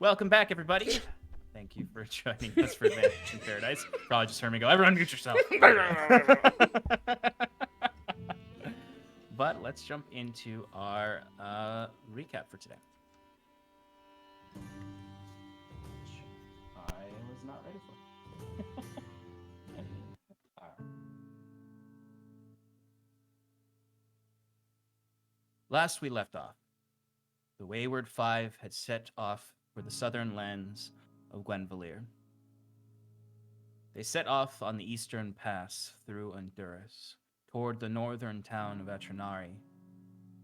Welcome back, everybody. Thank you for joining us for Advantage in Paradise. Probably just heard me go, everyone mute yourself. But let's jump into our recap for today. I was not ready for. Last we left off, the Wayward Five had set off for the southern lands of Gwenvalir. They set off on the eastern pass through Untduras, toward the northern town of Atranari.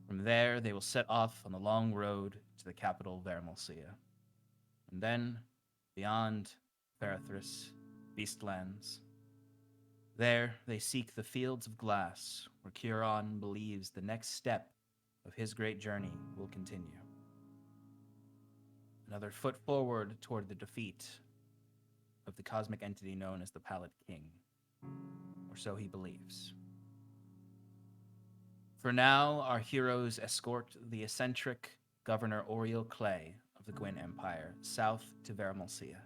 From there, they will set off on the long road to the capital Vermalcia. And then, beyond Farathris, Beastlands. There, they seek the Fields of Glass, where Curon believes the next step of his great journey will continue. Another foot forward toward the defeat of the cosmic entity known as the Pallid King, or so he believes. For now, our heroes escort the eccentric Governor Oriel Clay of the Gwyn Empire south to Vermalcia,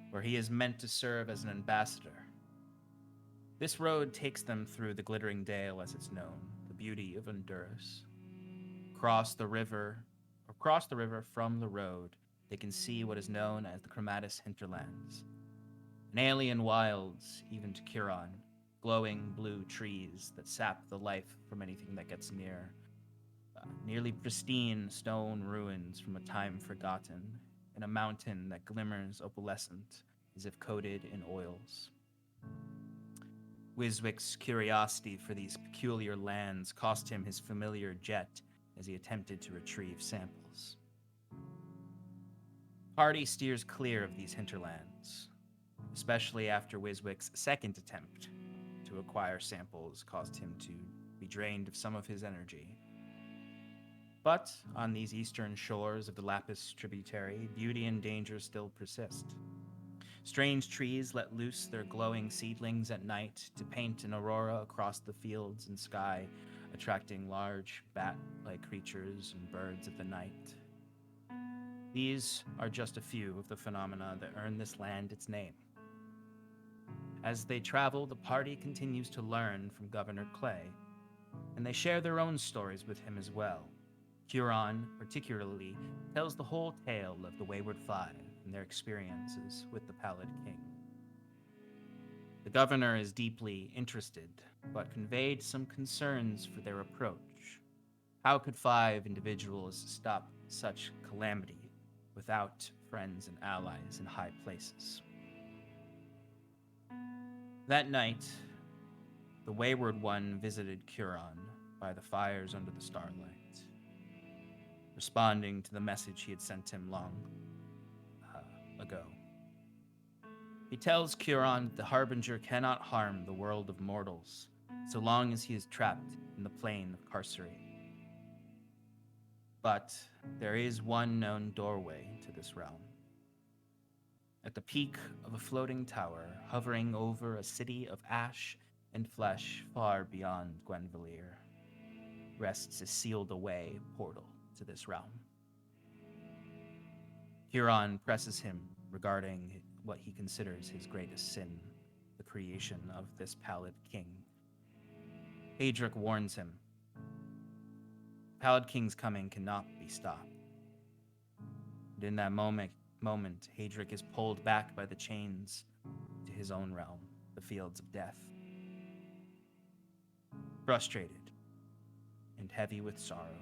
where he is meant to serve as an ambassador. This road takes them through the Glittering Dale as it's known, the beauty of Untduras. Across the river from the road, they can see what is known as the Chromatis Hinterlands. An alien wilds, even to Curon, glowing blue trees that sap the life from anything that gets near. Nearly pristine stone ruins from a time forgotten, in a mountain that glimmers opalescent as if coated in oils. Wiswick's curiosity for these peculiar lands cost him his familiar jet as he attempted to retrieve samples. Party steers clear of these hinterlands, especially after Wiswick's second attempt to acquire samples caused him to be drained of some of his energy. But on these eastern shores of the Lapis tributary, beauty and danger still persist. Strange trees let loose their glowing seedlings at night to paint an aurora across the fields and sky, attracting large bat-like creatures and birds of the night. These are just a few of the phenomena that earn this land its name. As they travel, the party continues to learn from Governor Clay, and they share their own stories with him as well. Curon, particularly, tells the whole tale of the Wayward Five and their experiences with the Pallid King. The governor is deeply interested, but conveyed some concerns for their approach. How could 5 individuals stop such calamity without friends and allies in high places? That night, the Wayward One visited Curon by the fires under the starlight, responding to the message he had sent him long ago. He tells Curon that the Harbinger cannot harm the world of mortals so long as he is trapped in the plane of Carcery. But there is one known doorway to this realm. At the peak of a floating tower, hovering over a city of ash and flesh far beyond Gwenvalir, rests a sealed-away portal to this realm. Curon presses him regarding what he considers his greatest sin, the creation of this Pallid King. Haedric warns him. Pallid King's coming cannot be stopped. And in that moment, Haedric is pulled back by the chains to his own realm, the Fields of Death. Frustrated and heavy with sorrow,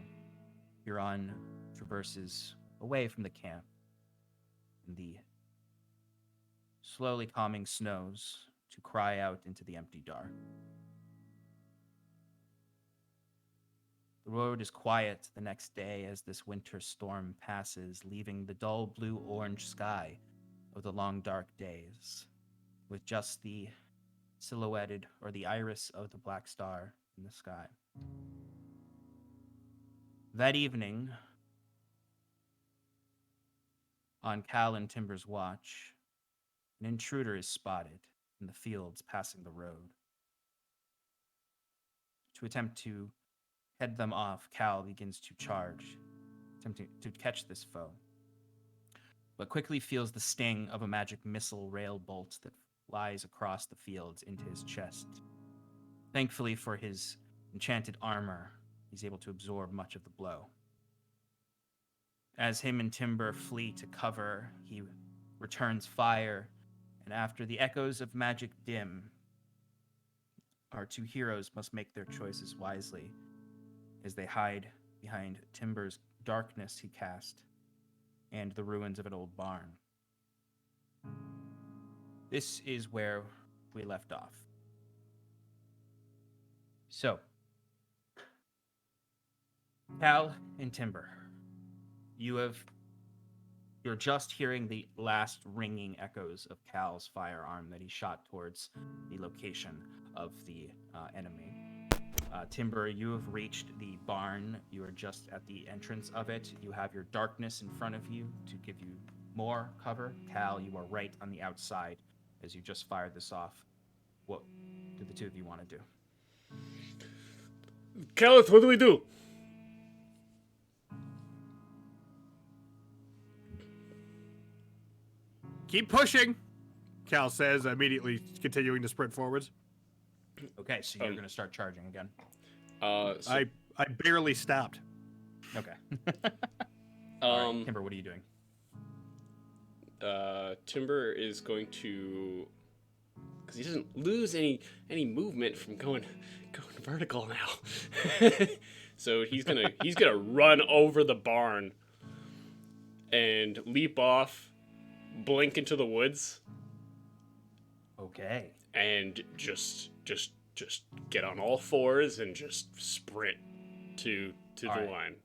Curon traverses away from the camp in the slowly calming snows to cry out into the empty dark. The road is quiet the next day as this winter storm passes, leaving the dull blue-orange sky of the long dark days, with just the silhouetted or the iris of the black star in the sky. That evening, on Cal and Timber's watch, an intruder is spotted in the fields passing the road. To attempt to head them off, Cal begins to charge, attempting to catch this foe. but quickly feels the sting of a magic missile rail bolt that flies across the fields into his chest. Thankfully for his enchanted armor, he's able to absorb much of the blow. As him and Timber flee to cover, he returns fire, and after the echoes of magic dim, our two heroes must make their choices wisely as they hide behind Timber's darkness he cast and the ruins of an old barn. This is where we left off. So, Cal and Timber, you're just hearing the last ringing echoes of Cal's firearm that he shot towards the location of the enemy. Timber, you have reached the barn. You are just at the entrance of it. You have your darkness in front of you to give you more cover. Cal, you are right on the outside as you just fired this off. What do the two of you want to do? Calith, what do we do? Keep pushing, Cal says, immediately continuing to sprint forwards. Okay, so you're going to start charging again. I barely stopped. Okay. All right, Timber, what are you doing? Timber is going to, because he doesn't lose any movement from going vertical now. So he's gonna run over the barn and leap off, blink into the woods. Okay. And just get on all fours and just sprint to the line.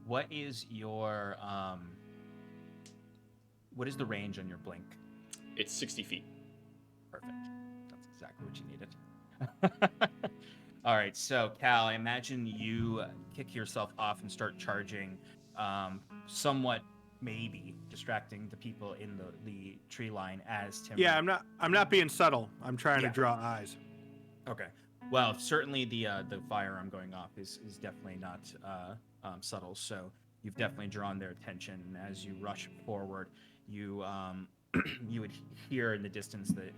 What is your what is the range on your blink? It's 60 feet. Perfect. That's exactly what you needed. All right, so Cal, I imagine you kick yourself off and start charging, somewhat maybe distracting the people in the tree line as Timber. Yeah, I'm not being subtle. I'm trying to draw eyes. Okay. Well, certainly the firearm going off is definitely not subtle. So you've definitely drawn their attention. And as you rush forward, you you would hear in the distance that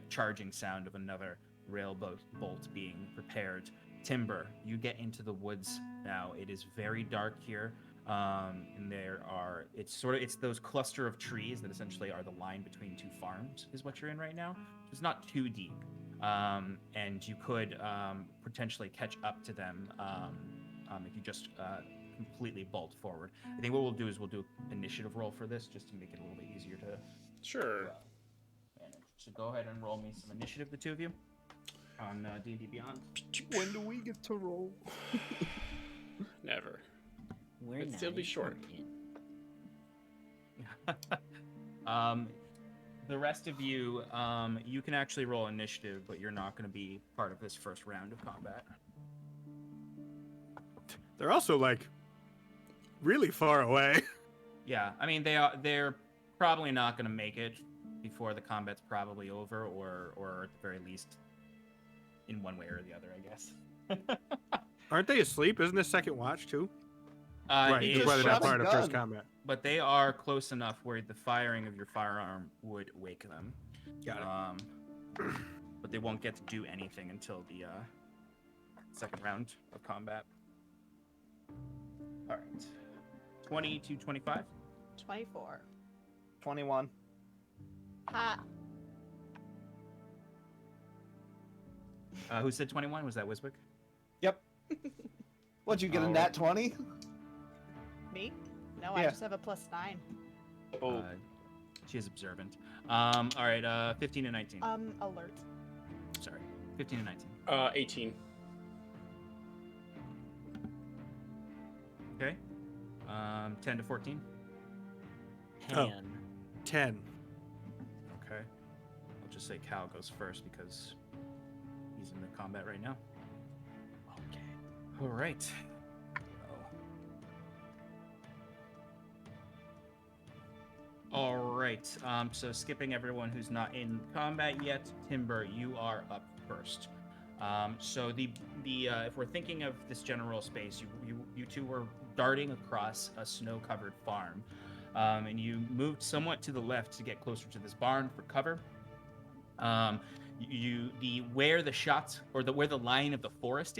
charging sound of another rail bolt being prepared. Timber, you get into the woods now. It is very dark here. And it's those cluster of trees that essentially are the line between two farms is what you're in right now. It's not too deep. And you could potentially catch up to them if you just completely bolt forward. I think what we'll do is we'll do an initiative roll for this just to make it a little bit easier to Sure. manage. So go ahead and roll me some initiative, the two of you, on D&D Beyond. When do we get to roll? Never. We're It'd not still be short. The rest of you, you can actually roll initiative, but you're not going to be part of this first round of combat. They're also like really far away. Yeah, I mean they're probably not going to make it before the combat's probably over, or at the very least, in one way or the other, I guess. Aren't they asleep? Isn't this second watch too? Right, That's why they're not part of first combat. But they are close enough where the firing of your firearm would wake them. Got it. But they won't get to do anything until the second round of combat. All right. 20 to 25. 24. 21. Ha. Who said 21? Was that Wiswick? Yep. What'd you get in that 20? Me? No, I Yeah. just have a +9. Oh. She is observant. All right, 15 and 19. Alert. Sorry, 15 and 19. 18. Okay. 10 to 14. 10. Okay. I'll just say Cal goes first because he's in the combat right now. Okay. All right. All right. So skipping everyone who's not in combat yet, Timber, you are up first. So the if we're thinking of this general space, you two were darting across a snow-covered farm. and you moved somewhat to the left to get closer to this barn for cover. Where the shots or where the line of the forest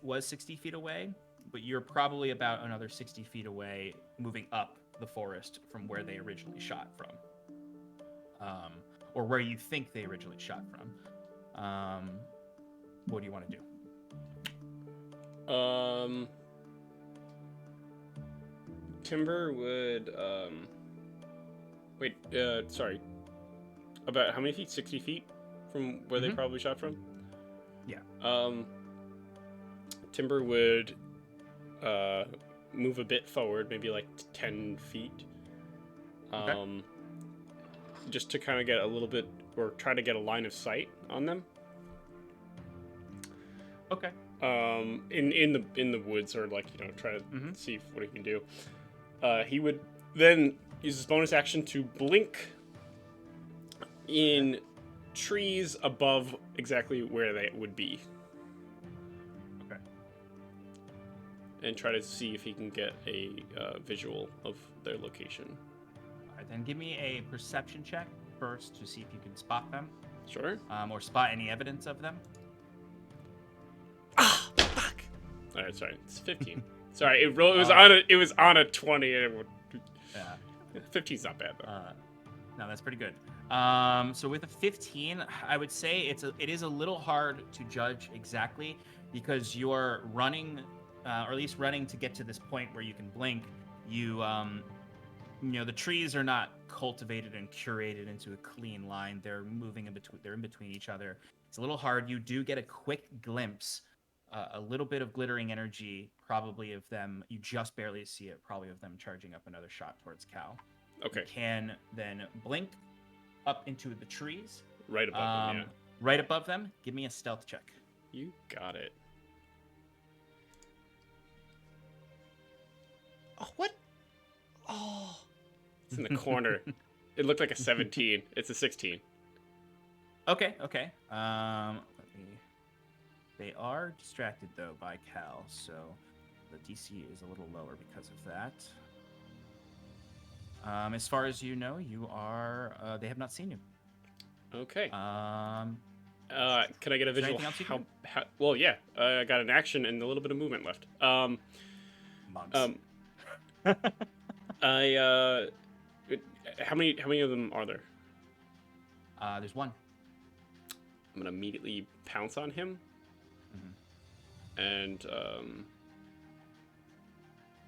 was 60 feet away, but you're probably about another 60 feet away, moving up the forest from where they originally shot from, or where you think they originally shot from. What do you want to do? Timber would wait. Sorry. About how many feet? 60 feet from where they probably shot from. Yeah. Timber would move a bit forward, maybe like 10 feet. Okay. Just to kind of get a little bit, or try to get a line of sight on them. Okay. In the woods, or like, try to see what he can do. He would then use his bonus action to blink in trees above exactly where they would be. Okay. And try to see if he can get a visual of their location. All right, then give me a perception check first to see if you can spot them, Sure. or spot any evidence of them. Ah, fuck. All right, sorry. It's 15. Sorry, it was on a 20. And Yeah. 15's not bad though. No, that's pretty good. So with a 15, I would say it is a little hard to judge exactly because you're running, or at least running to get to this point where you can blink. The trees are not cultivated and curated into a clean line. They're moving in between. They're in between each other. It's a little hard. You do get a quick glimpse, a little bit of glittering energy, probably of them. You just barely see it, probably of them charging up another shot towards Cal. Okay. You can then blink up into the trees. Right above them, yeah. Right above them. Give me a stealth check. You got it. Oh, what? Oh. It's in the corner. It looked like a 17. It's a 16. Okay. They are distracted, though, by Cal, so the DC is a little lower because of that. As far as you know, they have not seen you. Okay. Can I get a is there visual? anything else you can do? Well, yeah. I got an action and a little bit of movement left. Months. How many of them are there? There's one. I'm gonna immediately pounce on him. And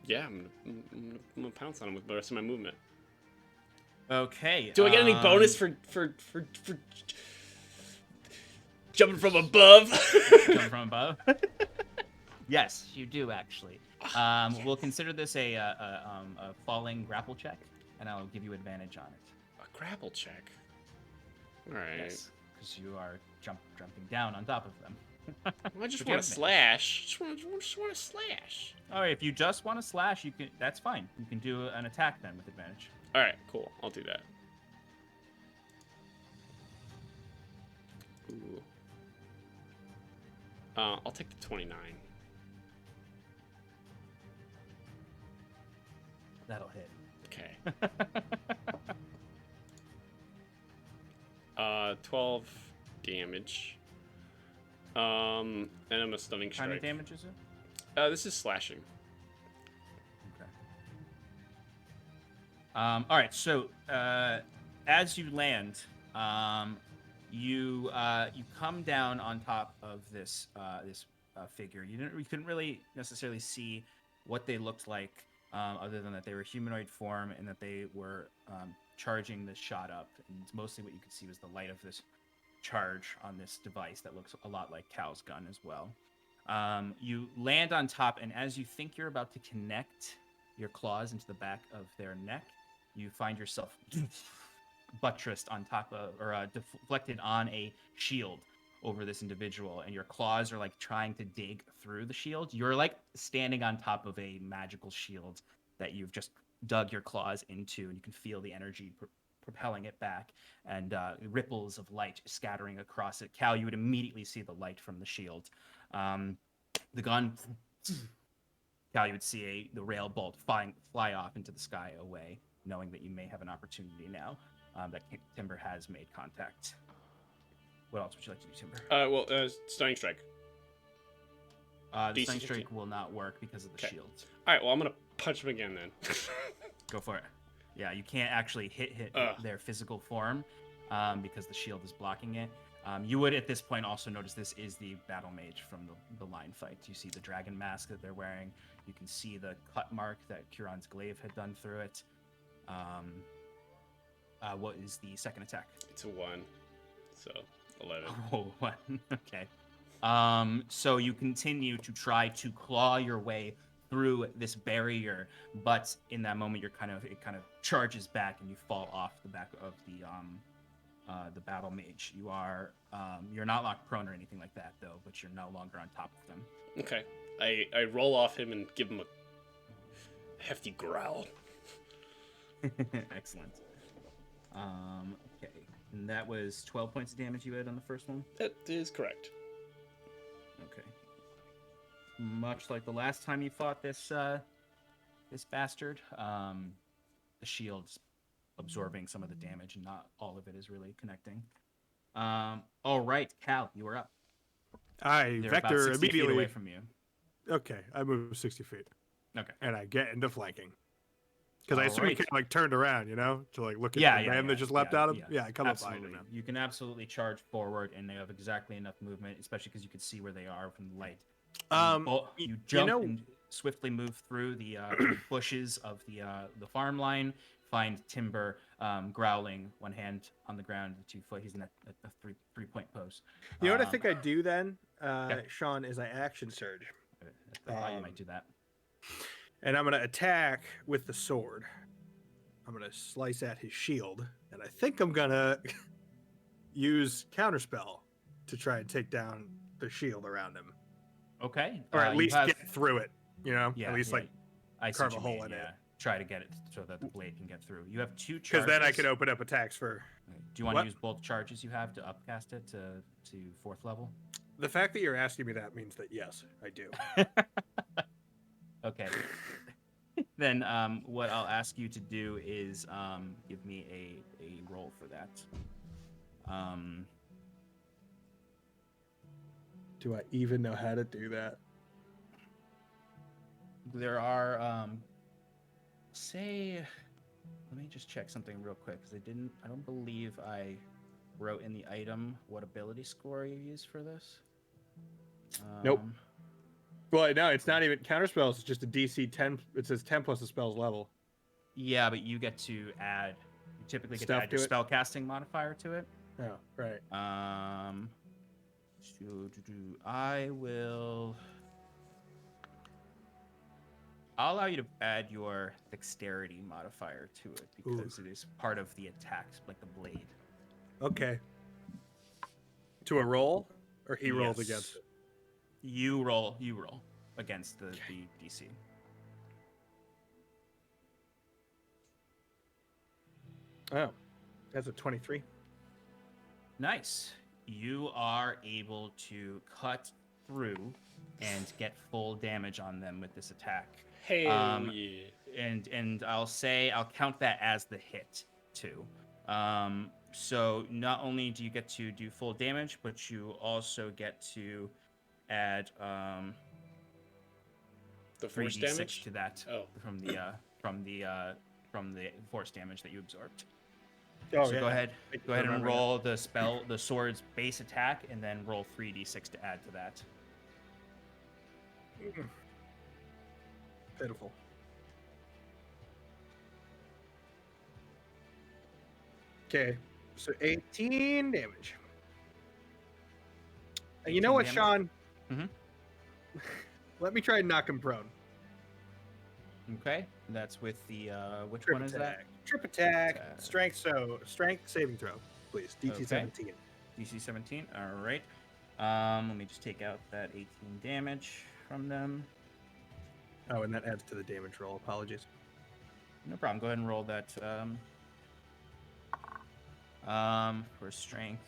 yeah, I'm gonna pounce on him with the rest of my movement. Okay. Do I get any bonus for jumping from above? Jumping from above? Yes, you do actually. We'll consider this a falling grapple check, and I'll give you advantage on it. A grapple check. All right. Yes, because you are jumping down on top of them. Well, I just But you want to have slash. Just want to slash. All right, if you just want to slash, you can. That's fine. You can do an attack then with advantage. All right, cool. I'll do that. Ooh. I'll take the 29. That'll hit. Okay. 12 damage. And I'm a stunning What kind of strike. damage is it? This is slashing. Okay. All right. So as you land, you come down on top of this figure. You couldn't really necessarily see what they looked like, other than that they were humanoid form and that they were charging this shot up. And mostly what you could see was the light of this charge on this device that looks a lot like Cal's gun as well. You land on top, and as you think you're about to connect your claws into the back of their neck, you find yourself buttressed on top of, or deflected on a shield over this individual, and your claws are like trying to dig through the shield. You're like standing on top of a magical shield that you've just dug your claws into, and you can feel the energy propelling it back, and ripples of light scattering across it. Cal, you would immediately see the light from the shield. The gun Cal, you would see the rail bolt fly off into the sky away, knowing that you may have an opportunity now that Timber has made contact. What else would you like to do, Timber? Stunning Strike. The DC Stunning 15. Strike will not work because of the Okay. shields. All right, well, I'm going to punch him again then. Go for it. Yeah, you can't actually hit their physical form because the shield is blocking it. You would, at this point, also notice this is the battle mage from the line fight. You see the dragon mask that they're wearing. You can see the cut mark that Curon's glaive had done through it. What is the second attack? It's a 1, so 11. Oh, one. Okay. So you continue to try to claw your way through this barrier, but in that moment, it kind of charges back, and you fall off the back of the battle mage. You're not locked prone or anything like that, though, but you're no longer on top of them. Okay. I roll off him and give him a hefty growl. Excellent. Okay. And that was 12 points of damage you had on the first one? That is correct. Okay. Much like the last time you fought this bastard, the shield's absorbing some of the damage, and not all of it is really connecting. All right, Cal, you are up. I They're about vector 60 feet immediately. away from you. Okay, I move 60 feet. Okay. And I get into flanking. Because I assume he Alright. kind of like turned around, you know, to like look at Yeah, the yeah, man yeah, that just leapt yeah, out of. yeah. Yeah, I come up behind Absolutely. him now. You can absolutely charge forward, and they have exactly enough movement, especially because you can see where they are from the light. You jump and swiftly move through the bushes of the farm line. Find Timber growling, one hand on the ground, 2 foot. He's in a three-point pose. You know what I think I do then, yeah. Sean, is I action surge. I thought you might do that. And I'm going to attack with the sword. I'm going to slice at his shield. And I think I'm going to use Counterspell to try and take down the shield around him. Okay. Or at you least have- get through it, you know? Yeah, at least yeah, like, I see carve what a you hole mean, in it. yeah. Try to get it so that the blade can get through. You have 2 charges. because then I can open up attacks for... Do you want What? to use both charges you have to upcast it to 4th level? The fact that you're asking me that means that yes, I do. Okay. Then what I'll ask you to do is give me a roll for that. Do I even know how to do that? There are let me just check something real quick because I don't believe I wrote in the item what ability score you use for this. Nope. Well, no, it's not even Counterspells. It's just a DC 10. It says 10 plus the spell's level. Yeah, but you get to add. You typically get Stuff to add your to it? spellcasting modifier to it. Oh, right. I'll allow you to add your dexterity modifier to it because it is part of the attacks, like the blade. Okay. To a roll, or he rolls Yes. against it? You roll against the DC. Oh, that's a 23. Nice. You are able to cut through and get full damage on them with this attack. Hell yeah. And I'll count that as the hit too. So not only do you get to do full damage, but you also get to add The force 3d6 damage? to that Oh. from the force damage that you absorbed. Oh, So yeah. go ahead I can and remember roll the sword's base attack, and then roll 3d6 to add to that. that. Pitiful. Okay, so 18 damage. And you know 18 what, damage? Sean? Mhm. Let me try and knock him prone. Okay, that's with the which Trip one is that? attack. Trip attack. Attack. Strength saving throw, please. DC Okay. 17. DC 17. All right. Let me just take out that 18 damage from them. Oh, and that adds to the damage roll. Apologies. No problem. Go ahead and roll that. For strength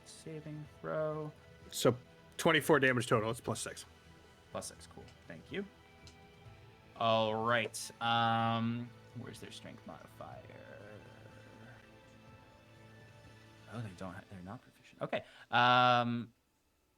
saving throw. So 24 damage total. It's plus 6. +6. Cool. Thank you. All right. Where's their strength modifier? Oh, they're not proficient. Okay.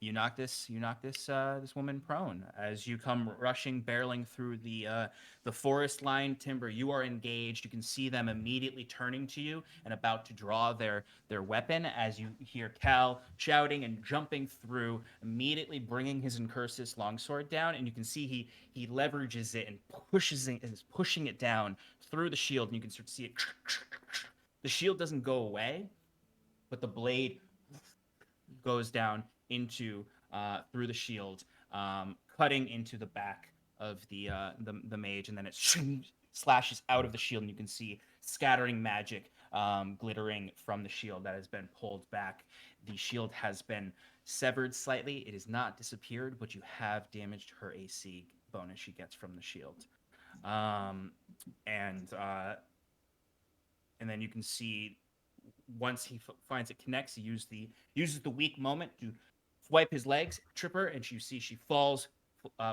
You knock this this woman prone as you come rushing, barreling through the forest line timber. You are engaged. You can see them immediately turning to you and about to draw their weapon as you hear Cal shouting and jumping through, immediately bringing his Incursus longsword down, and you can see he leverages it and is pushing it down through the shield, and you can start to see it. The shield doesn't go away, but the blade goes down into through the shield, cutting into the back of the mage, and then it slashes out of the shield, and you can see scattering magic glittering from the shield that has been pulled back. The shield has been severed slightly. It is not disappeared, but you have damaged her AC bonus she gets from the shield. And then you can see once he finds it connects, he uses the weak moment to swipe his legs, trip her, and you see she falls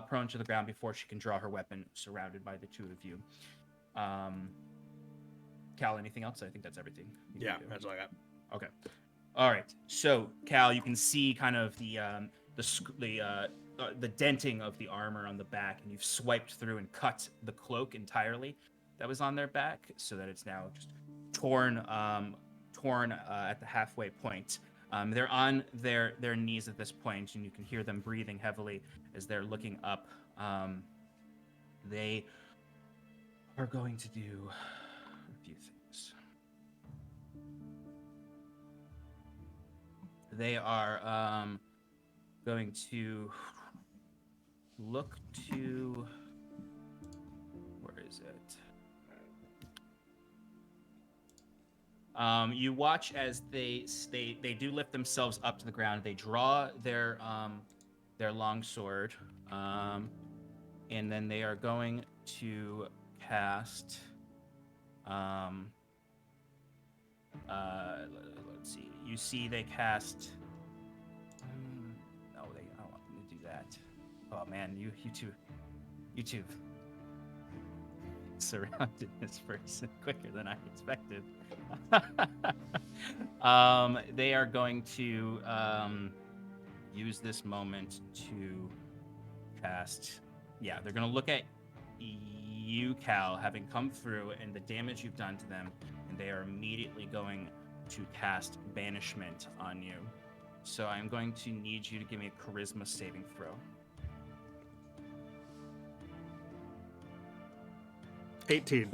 prone to the ground before she can draw her weapon, surrounded by the two of you. Cal, anything else? I think that's everything. Yeah, that's all I got. Okay. All right. So, Cal, you can see kind of the denting of the armor on the back, and you've swiped through and cut the cloak entirely that was on their back, so that it's now just torn at the halfway point. They're on their knees at this point, and you can hear them breathing heavily as they're looking up. They are going to do a few things. They are going to look to... Where is it? You watch as they do lift themselves up to the ground. They draw their longsword, and then they are going to cast. Let's see. You see, they cast. No, I don't want them to do that. Oh man, you two surrounded this person quicker than I expected. They are going to use this moment to cast. Yeah, they're going to look at you, Cal, having come through and the damage you've done to them, and they are immediately going to cast banishment on you. So I'm going to need you to give me a charisma saving throw. 18.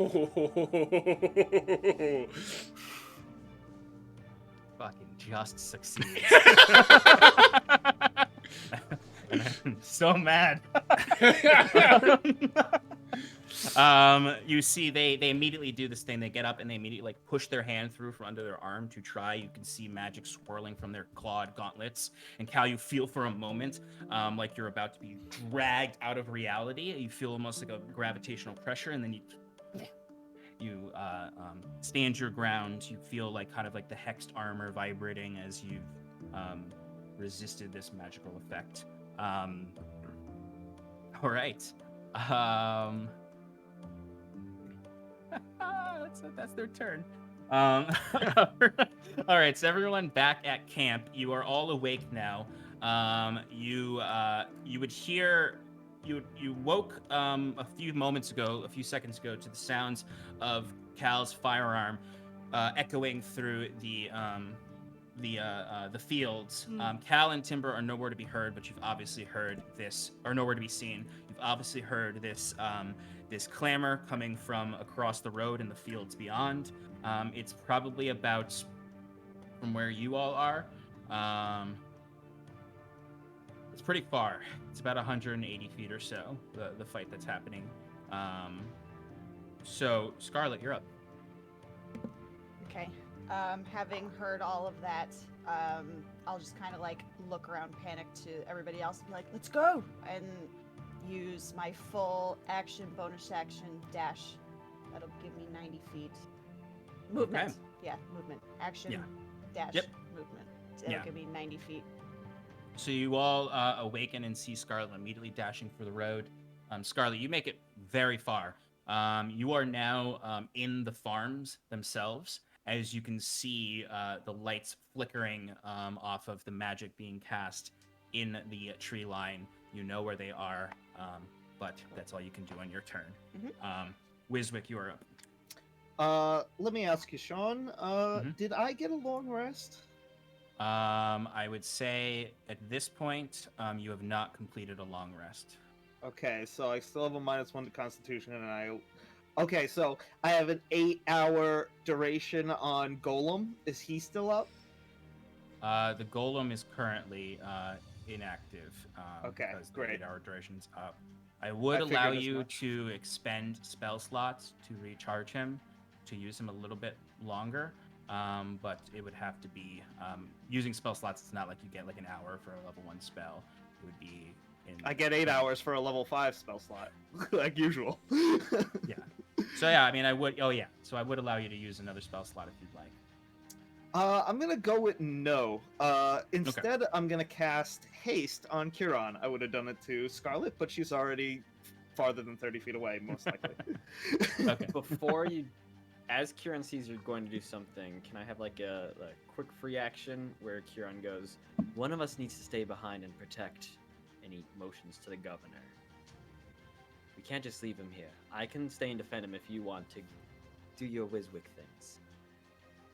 Fucking just succeeds. And I'm so mad. You see, they immediately do this thing. They get up and they immediately push their hand through from under their arm to try. You can see magic swirling from their clawed gauntlets. And Cal, you feel for a moment like you're about to be dragged out of reality. You feel almost like a gravitational pressure, and then you stand your ground. You feel like kind of like the hexed armor vibrating as you've resisted this magical effect. All right. That's their turn. All right, so everyone back at camp. You are all awake now. You woke a few seconds ago to the sounds of Cal's firearm echoing through the fields. Cal and Timber are nowhere to be heard, but you've obviously heard this, or nowhere to be seen. You've obviously heard this this clamor coming from across the road in the fields beyond. It's probably about from where you all are. It's pretty far. It's about 180 feet or so, the fight that's happening. So, Scarlet, you're up. Okay. Having heard all of that, I'll just kind of like look around, panic to everybody else, and be like, "Let's go!" and use my full action, bonus action dash. That'll give me 90 feet. Movement. Okay. Yeah, movement. Action dash movement. It'll give me 90 feet. So you all awaken and see Scarlet immediately dashing for the road. Scarlet, you make it very far. You are now in the farms themselves, as you can see the lights flickering off of the magic being cast in the tree line. You know where they are, but that's all you can do on your turn. Wiswick, you are up. Let me ask you, Sean. Did I get a long rest? I would say at this point, you have not completed a long rest. Okay, so I still have a -1 to Constitution, and I. Okay, so I have an 8-hour duration on Golem. Is he still up? The golem is currently inactive. Okay, because the great. 8-hour duration's up. I would I allow figured as you much. to expend spell slots to recharge him, to use him a little bit longer. But it would have to be using spell slots. It's not like you get like an hour for a level 1 spell. It would be. I get 8 hours for a level 5 spell slot, like usual. Yeah. So yeah, I mean, I would. Oh yeah. So I would allow you to use another spell slot if you'd like. I'm gonna go with no. Instead, I'm gonna cast Haste on Kiran. I would have done it to Scarlet, but she's already farther than 30 feet away, most likely. Okay. Before you, as Kieran sees you're going to do something, can I have like a quick free action where Kieran goes, one of us needs to stay behind and protect any motions to the governor. We can't just leave him here. I can stay and defend him if you want to do your Wiswick things.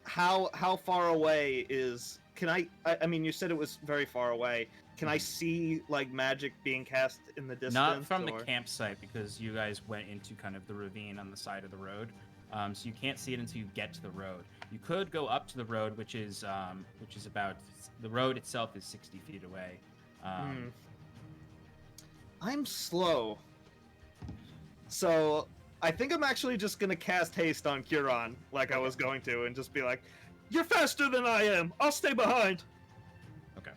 How far away is? Can I mean, you said it was very far away. Can I see like magic being cast in the distance? Not from or... the campsite, because you guys went into kind of the ravine on the side of the road. So you can't see it until you get to the road. You could go up to the road, which is about, the road itself is 60 feet away. I'm slow, so I think I'm actually just gonna cast Haste on Kiran, like I was going to, and just be like, "You're faster than I am. I'll stay behind." Okay.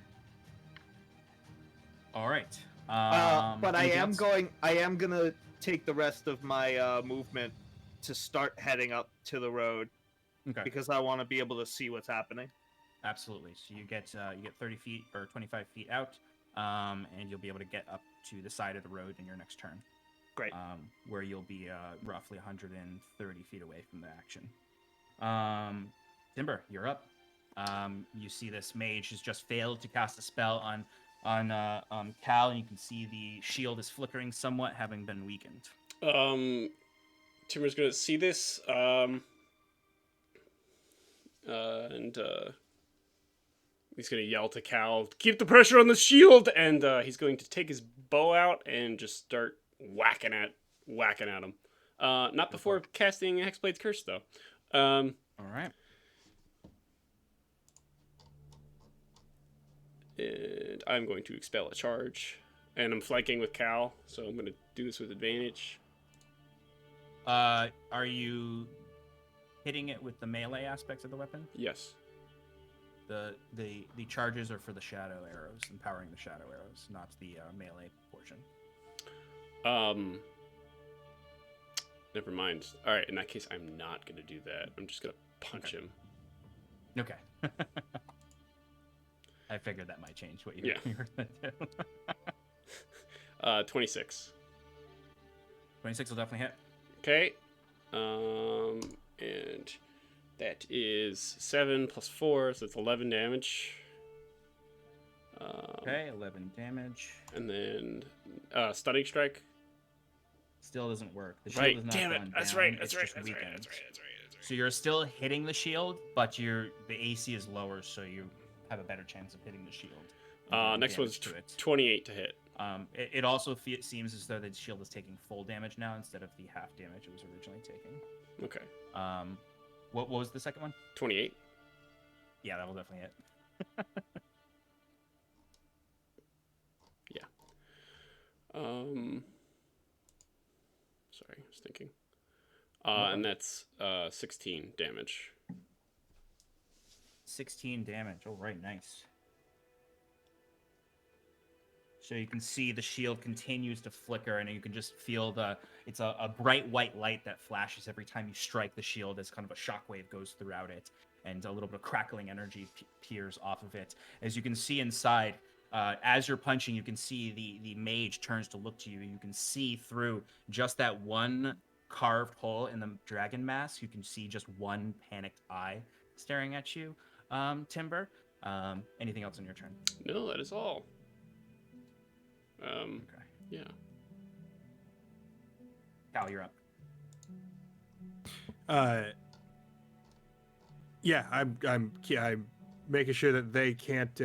All right. But I anything am else? I am gonna take the rest of my movement to start heading up to the road Okay. because I want to be able to see what's happening. Absolutely. So you get 30 feet or 25 feet out, and you'll be able to get up to the side of the road in your next turn. Great. Where you'll be roughly 130 feet away from the action. Timber, you're up. You see this mage has just failed to cast a spell on Cal, and you can see the shield is flickering somewhat, having been weakened. Timber's gonna see this, and he's gonna yell to Cal, "Keep the pressure on the shield!" And he's going to take his bow out and just start whacking at him. Not before casting Hexblade's Curse, though. All right. And I'm going to expel a charge, and I'm flanking with Cal, so I'm going to do this with advantage. Are you hitting it with the melee aspects of the weapon? Yes. The charges are for the shadow arrows, empowering the shadow arrows, not the melee portion. Never mind. All right, in that case, I'm not going to do that. I'm just going to punch him. Okay. I figured that might change what you were going to do. 26. 26 will definitely hit. Okay. And that is 7 plus 4, so it's 11 damage. Okay, 11 damage. And then stunning strike. Still doesn't work. The shield Right. is not Damn it. gone That's down, right. it's That's right. just That's right. weakened. That's right. That's right. So you're still hitting the shield, but the AC is lower, so you have a better chance of hitting the shield. Next Damage one's to it. 28 to hit. It also seems as though the shield is taking full damage now instead of the half damage it was originally taking. Okay. What was the second one? 28. Yeah, that will definitely hit. Yeah. Sorry, I was thinking. And that's 16 damage. 16 damage. Oh, right, nice. So you can see the shield continues to flicker, and you can just feel it's a bright white light that flashes every time you strike the shield as kind of a shockwave goes throughout it, and a little bit of crackling energy peers off of it. As you can see inside, As you're punching, you can see the mage turns to look to you. You can see through just that one carved hole in the dragon mask. You can see just one panicked eye staring at you, Timber. Anything else on your turn? No, that is all. Okay. Yeah. Cal, you're up. Yeah, I'm making sure that they can't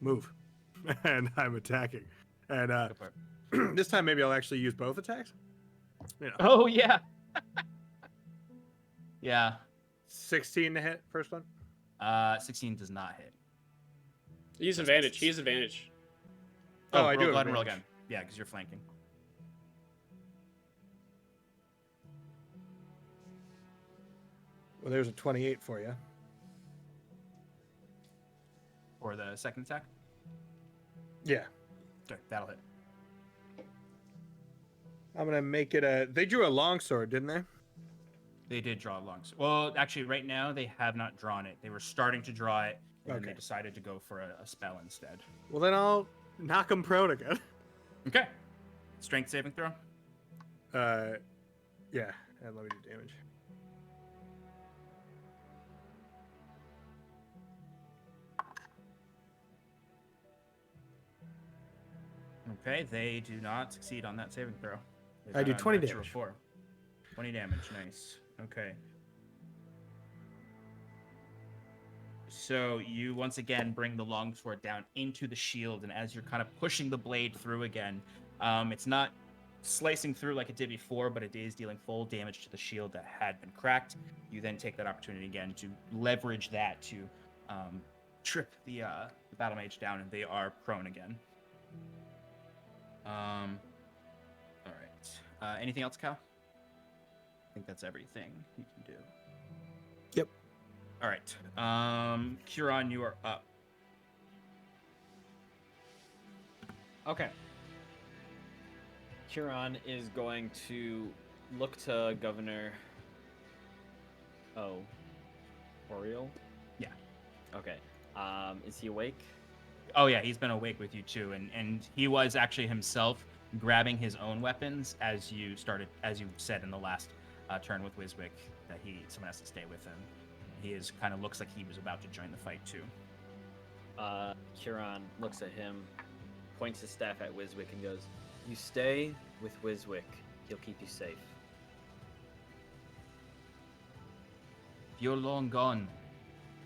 move, and I'm attacking. And Go for it. this time maybe I'll actually use both attacks. You know, Oh yeah. Yeah. 16 to hit first one. 16 does not hit. He's advantage. He has advantage. Oh, I do Go have ahead and roll advantage. again. Yeah, because you're flanking. Well, there's a 28 for you. For the second attack. Yeah, Okay, that'll hit. I'm gonna make it a. They drew a longsword, didn't they? They did draw a long. Well, actually, right now they have not drawn it. They were starting to draw it, and then they Okay. decided to go for a spell instead. Well, then I'll knock them prone again. Okay. Strength saving throw. Yeah, and let me do damage. Okay, they do not succeed on that saving throw. They've I do got a 20 natural damage. 4. 20 damage, nice. Okay. So you once again bring the longsword down into the shield, and as you're kind of pushing the blade through again, it's not slicing through like it did before, but it is dealing full damage to the shield that had been cracked. You then take that opportunity again to leverage that to trip the battle mage down, and they are prone again. All right. Anything else, Cal? I think that's everything you can do. Yep. All right. Huron, you are up. Okay. Huron is going to look to Governor. Oh. Oriel? Yeah. Okay. Is he awake? Oh yeah, he's been awake with you too, and he was actually himself grabbing his own weapons as you said in the last turn with Wiswick that someone has to stay with him. He kind of looks like he was about to join the fight too. Huron looks at him, points his staff at Wiswick, and goes, "You stay with Wiswick. He'll keep you safe." If you're long gone,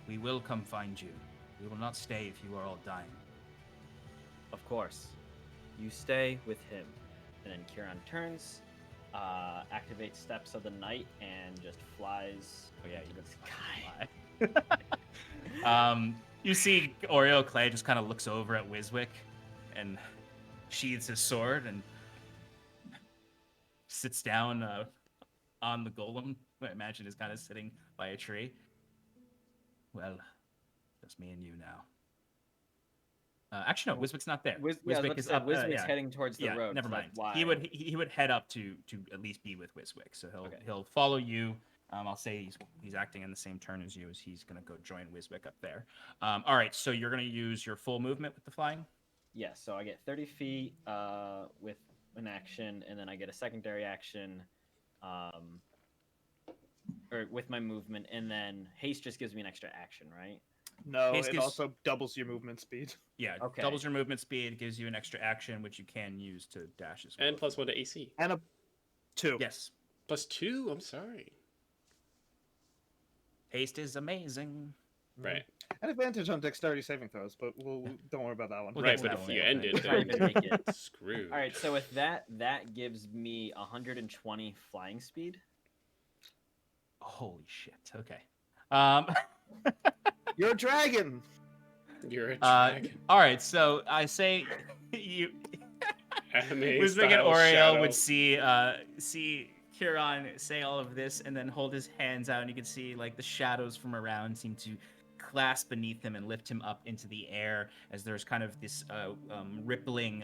we will come find you. We will not stay if you are all dying. Of course. You stay with him. And then Huron turns, activates Steps of the Night, and just flies. Oh yeah, you can fly. You see Oreo Clay just kind of looks over at Wiswick and sheathes his sword and sits down on the golem, who I imagine is kind of sitting by a tree. Well, just me and you now. Actually, no, Wiswick's not there. Wiswick is up. Wiswick's heading towards the road. Never so mind. that's why. He would head up to at least be with Wiswick, so he'll follow you. I'll say he's acting in the same turn as you, as he's gonna go join Wiswick up there. All right, so you're gonna use your full movement with the flying. Yeah, so I get 30 feet with an action, and then I get a secondary action, or with my movement, and then haste just gives me an extra action, right? No, Haste it gives- also doubles your movement speed. Yeah, Okay. doubles your movement speed, gives you an extra action, which you can use to dash as well. And +1 to AC. And a 2. Yes, +2? I'm sorry. haste is amazing. Right. And advantage on dexterity saving throws, but don't worry about that one. We'll Right, get to but that if one you later. end it, Can't even make it. then screwed. All right, so with that gives me 120 flying speed. Holy shit. Okay. You're a dragon. You're a dragon. All right, so I say you. Anime Wiswick and style Oriel shadow. would see Huron say all of this and then hold his hands out, and you can see like the shadows from around seem to clasp beneath him and lift him up into the air as there's kind of this rippling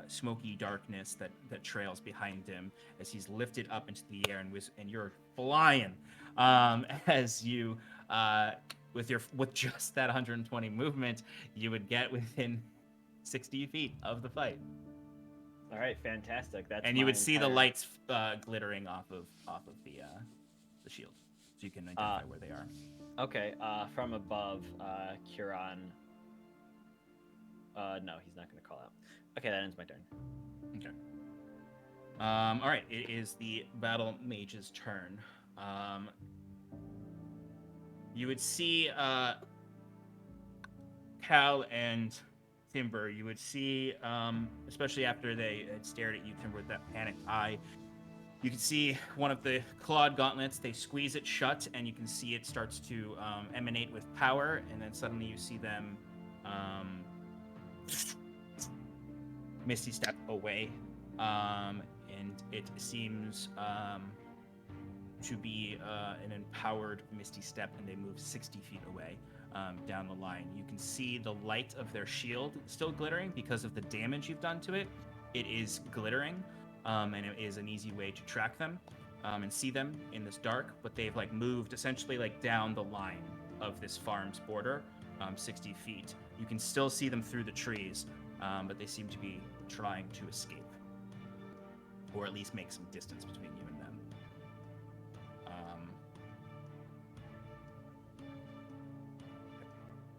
smoky darkness that trails behind him as he's lifted up into the air, and you're flying as you with just that 120 movement, you would get within 60 feet of the fight, All right, fantastic. That's and you my would see the entire- lights glittering off of the shield, so you can identify where they are. Okay, from above, Kieran. No, he's not going to call out. Okay, that ends my turn. Okay. All right. It is the battle mage's turn. You would see Cal and Timber. You would see, especially after they had stared at you, Timber, with that panicked eye. You can see one of the clawed gauntlets. They squeeze it shut, and you can see it starts to emanate with power. And then suddenly you see them misty step away, and it seems to be an empowered misty step, and they move 60 feet away down the line. You can see the light of their shield still glittering because of the damage you've done to it. It is glittering, and it is an easy way to track them and see them in this dark, but they've like moved essentially like down the line of this farm's border, 60 feet. You can still see them through the trees, but they seem to be trying to escape, or at least make some distance between you and them.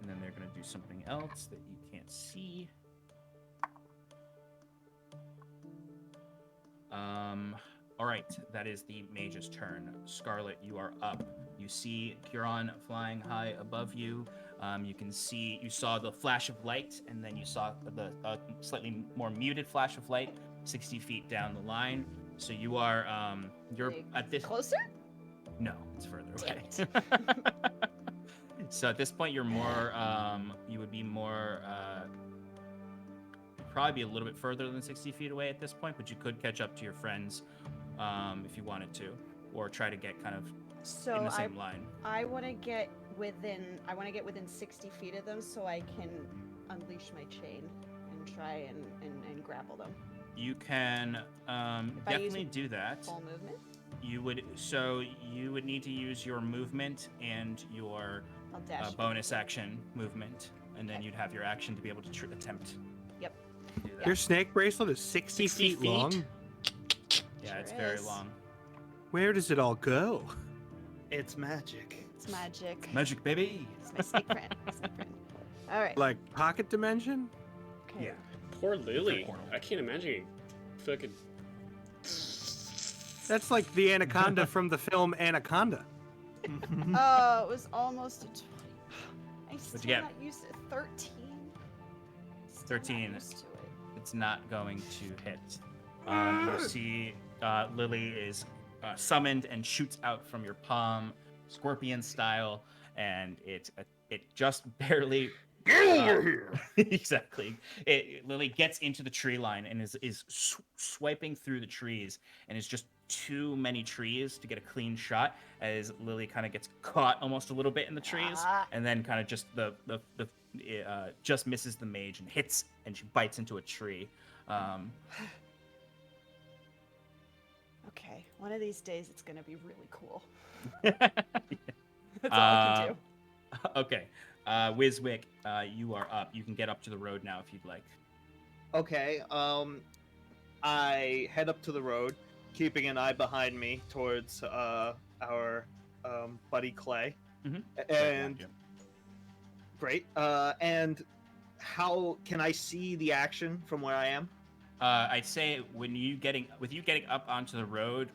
And then they're going to do something else that you can't see. All right, that is the mage's turn. Scarlet, you are up. You see Kieran flying high above you. You saw the flash of light, and then you saw the slightly more muted flash of light 60 feet down the line. So you are, you're at this... Closer? No, it's further Damn away. So at this point, you're more, you would be more, you'd probably be a little bit further than 60 feet away at this point, but you could catch up to your friends if you wanted to, or try to get kind of So in the same line. I want to get within 60 feet of them so I can unleash my chain and try and grapple them. You can I use definitely do that. Full movement. You would need to use your movement and your I'll dash. bonus action movement, and then Okay. you'd have your action to be able to attempt. Yep. to do that. Your snake bracelet is 60 feet feet? long. Yeah, Sure it's very is. long. Where does it all go? It's magic. It's magic. Magic, baby. It's my snake friend. Snake friend. All right. Like pocket dimension? Okay. Yeah. Poor Lily. portal. I can't imagine fucking. That's like the anaconda from the film Anaconda. Oh, it was almost a 20. I still you get? not used to 13. Still 13. Not used to it. It's not going to hit. You see Lily is summoned and shoots out from your palm, scorpion style, and it just barely. Exactly. Lily gets into the tree line and is swiping through the trees, and is just too many trees to get a clean shot, as Lily kind of gets caught almost a little bit in the trees, Ah. and then kind of just just misses the mage and hits, and she bites into a tree. Okay. One of these days it's gonna be really cool. That's all I can do. Okay. Wiswick, you are up. You can get up to the road now if you'd like. Okay. I head up to the road, keeping an eye behind me towards our buddy Clay. Mhm. And great. And how can I see the action from where I am? I'd say with you getting up onto the road,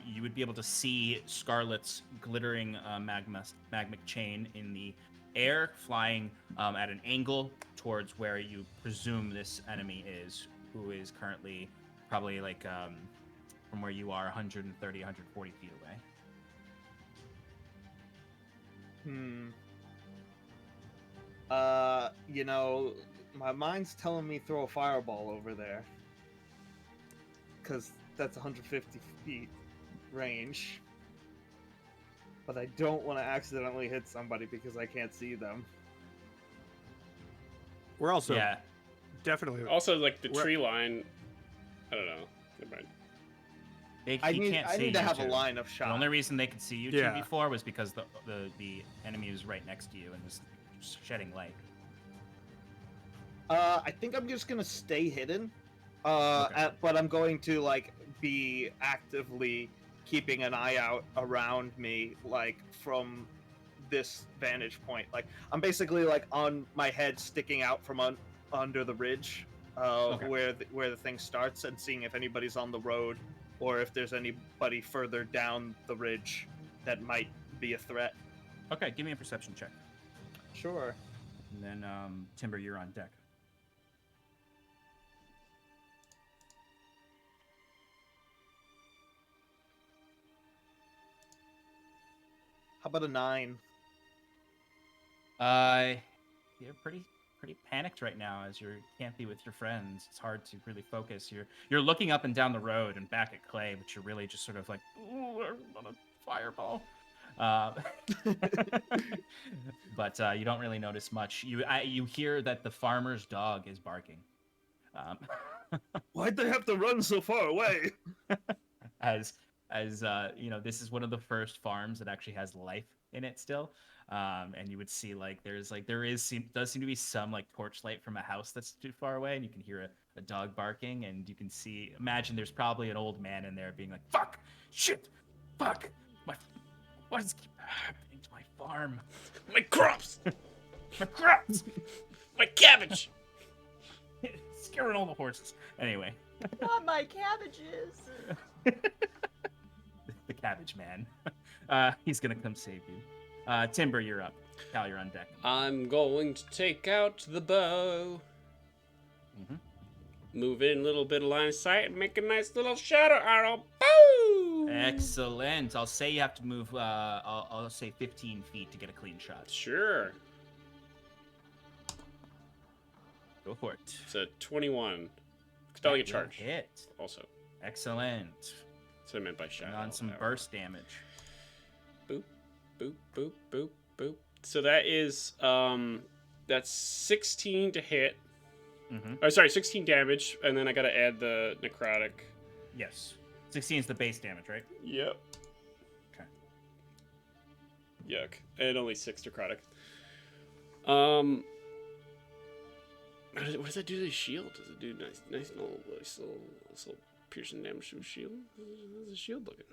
you would be able to see Scarlet's glittering magmic chain in the air, flying at an angle towards where you presume this enemy is, who is currently probably like from where you are 130, 140 feet away. You know, my mind's telling me throw a fireball over there. Because that's 150 feet range. But I don't want to accidentally hit somebody because I can't see them. We're also Yeah. definitely. Also, like the We're- tree line. I don't know. Never mind. He I need can't see to you have a two. line of The shot. only reason they could see you Yeah. two before was because the enemy was right next to you and was shedding light. I think I'm just gonna stay hidden. Okay. But I'm going to like be actively keeping an eye out around me, like from this vantage point. Like I'm basically like on my head sticking out from under the ridge, Okay. where the thing starts, and seeing if anybody's on the road or if there's anybody further down the ridge that might be a threat. Okay, give me a perception check. Sure. And then, Timber, you're on deck. How about a 9? You're pretty panicked right now as you can't be with your friends. It's hard to really focus. You're looking up and down the road and back at Clay, but you're really just sort of like, ooh, I'm on a fireball. But you don't really notice much. You hear that the farmer's dog is barking. Why'd they have to run so far away? as you know, this is one of the first farms that actually has life in it still. And you would see like does seem to be some like torchlight from a house that's too far away, and you can hear a dog barking, and you can imagine there's probably an old man in there being like, fuck, shit, fuck, what is happening to my farm? My crops! My crops! My cabbage! Scaring all the horses. Anyway. Not my cabbages. The cabbage man. He's gonna come save you. Timber, you're up. Cal, you're on deck. I'm going to take out the bow. Mhm. Move in a little bit of line of sight and make a nice little shadow arrow. Boom! Excellent. I'll say you have to move. I'll say 15 feet to get a clean shot. Sure. Go for it. It's a 21. Spelling a That will charge. Hit. Also. Excellent. That's what I meant by shadow. And on some arrow. burst damage. Boop, boop, boop, boop, boop. So that is that's 16 to hit. Mm-hmm. Oh, sorry, 16 damage, and then I gotta add the necrotic. Yes. 16 is the base damage, right? Yep. Okay. Yuck. And only 6 necrotic. What does that do to the shield? Does it do nice little piercing damage to his shield? How's the shield looking?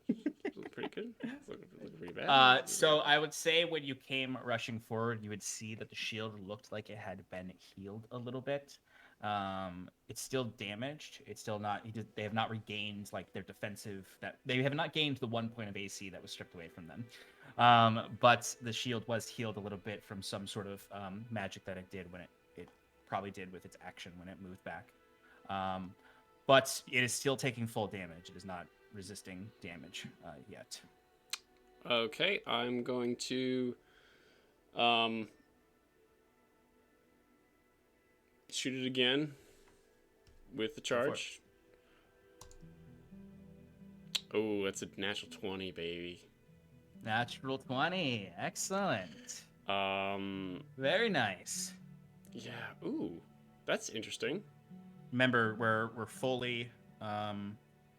Looking pretty good. Looking pretty bad. So I would say when you came rushing forward, you would see that the shield looked like it had been healed a little bit. It's still damaged. It's still not. They have not regained like their defensive. That they have not gained the 1 point of AC that was stripped away from them. But the shield was healed a little bit from some sort of magic that it did when it probably did with its action when it moved back. But it is still taking full damage. It is not resisting damage yet. Okay, I'm going to shoot it again with the charge. Oh, that's a natural 20, baby. Natural 20. Excellent. Very nice. Yeah. Ooh, that's interesting. Remember, we're fully.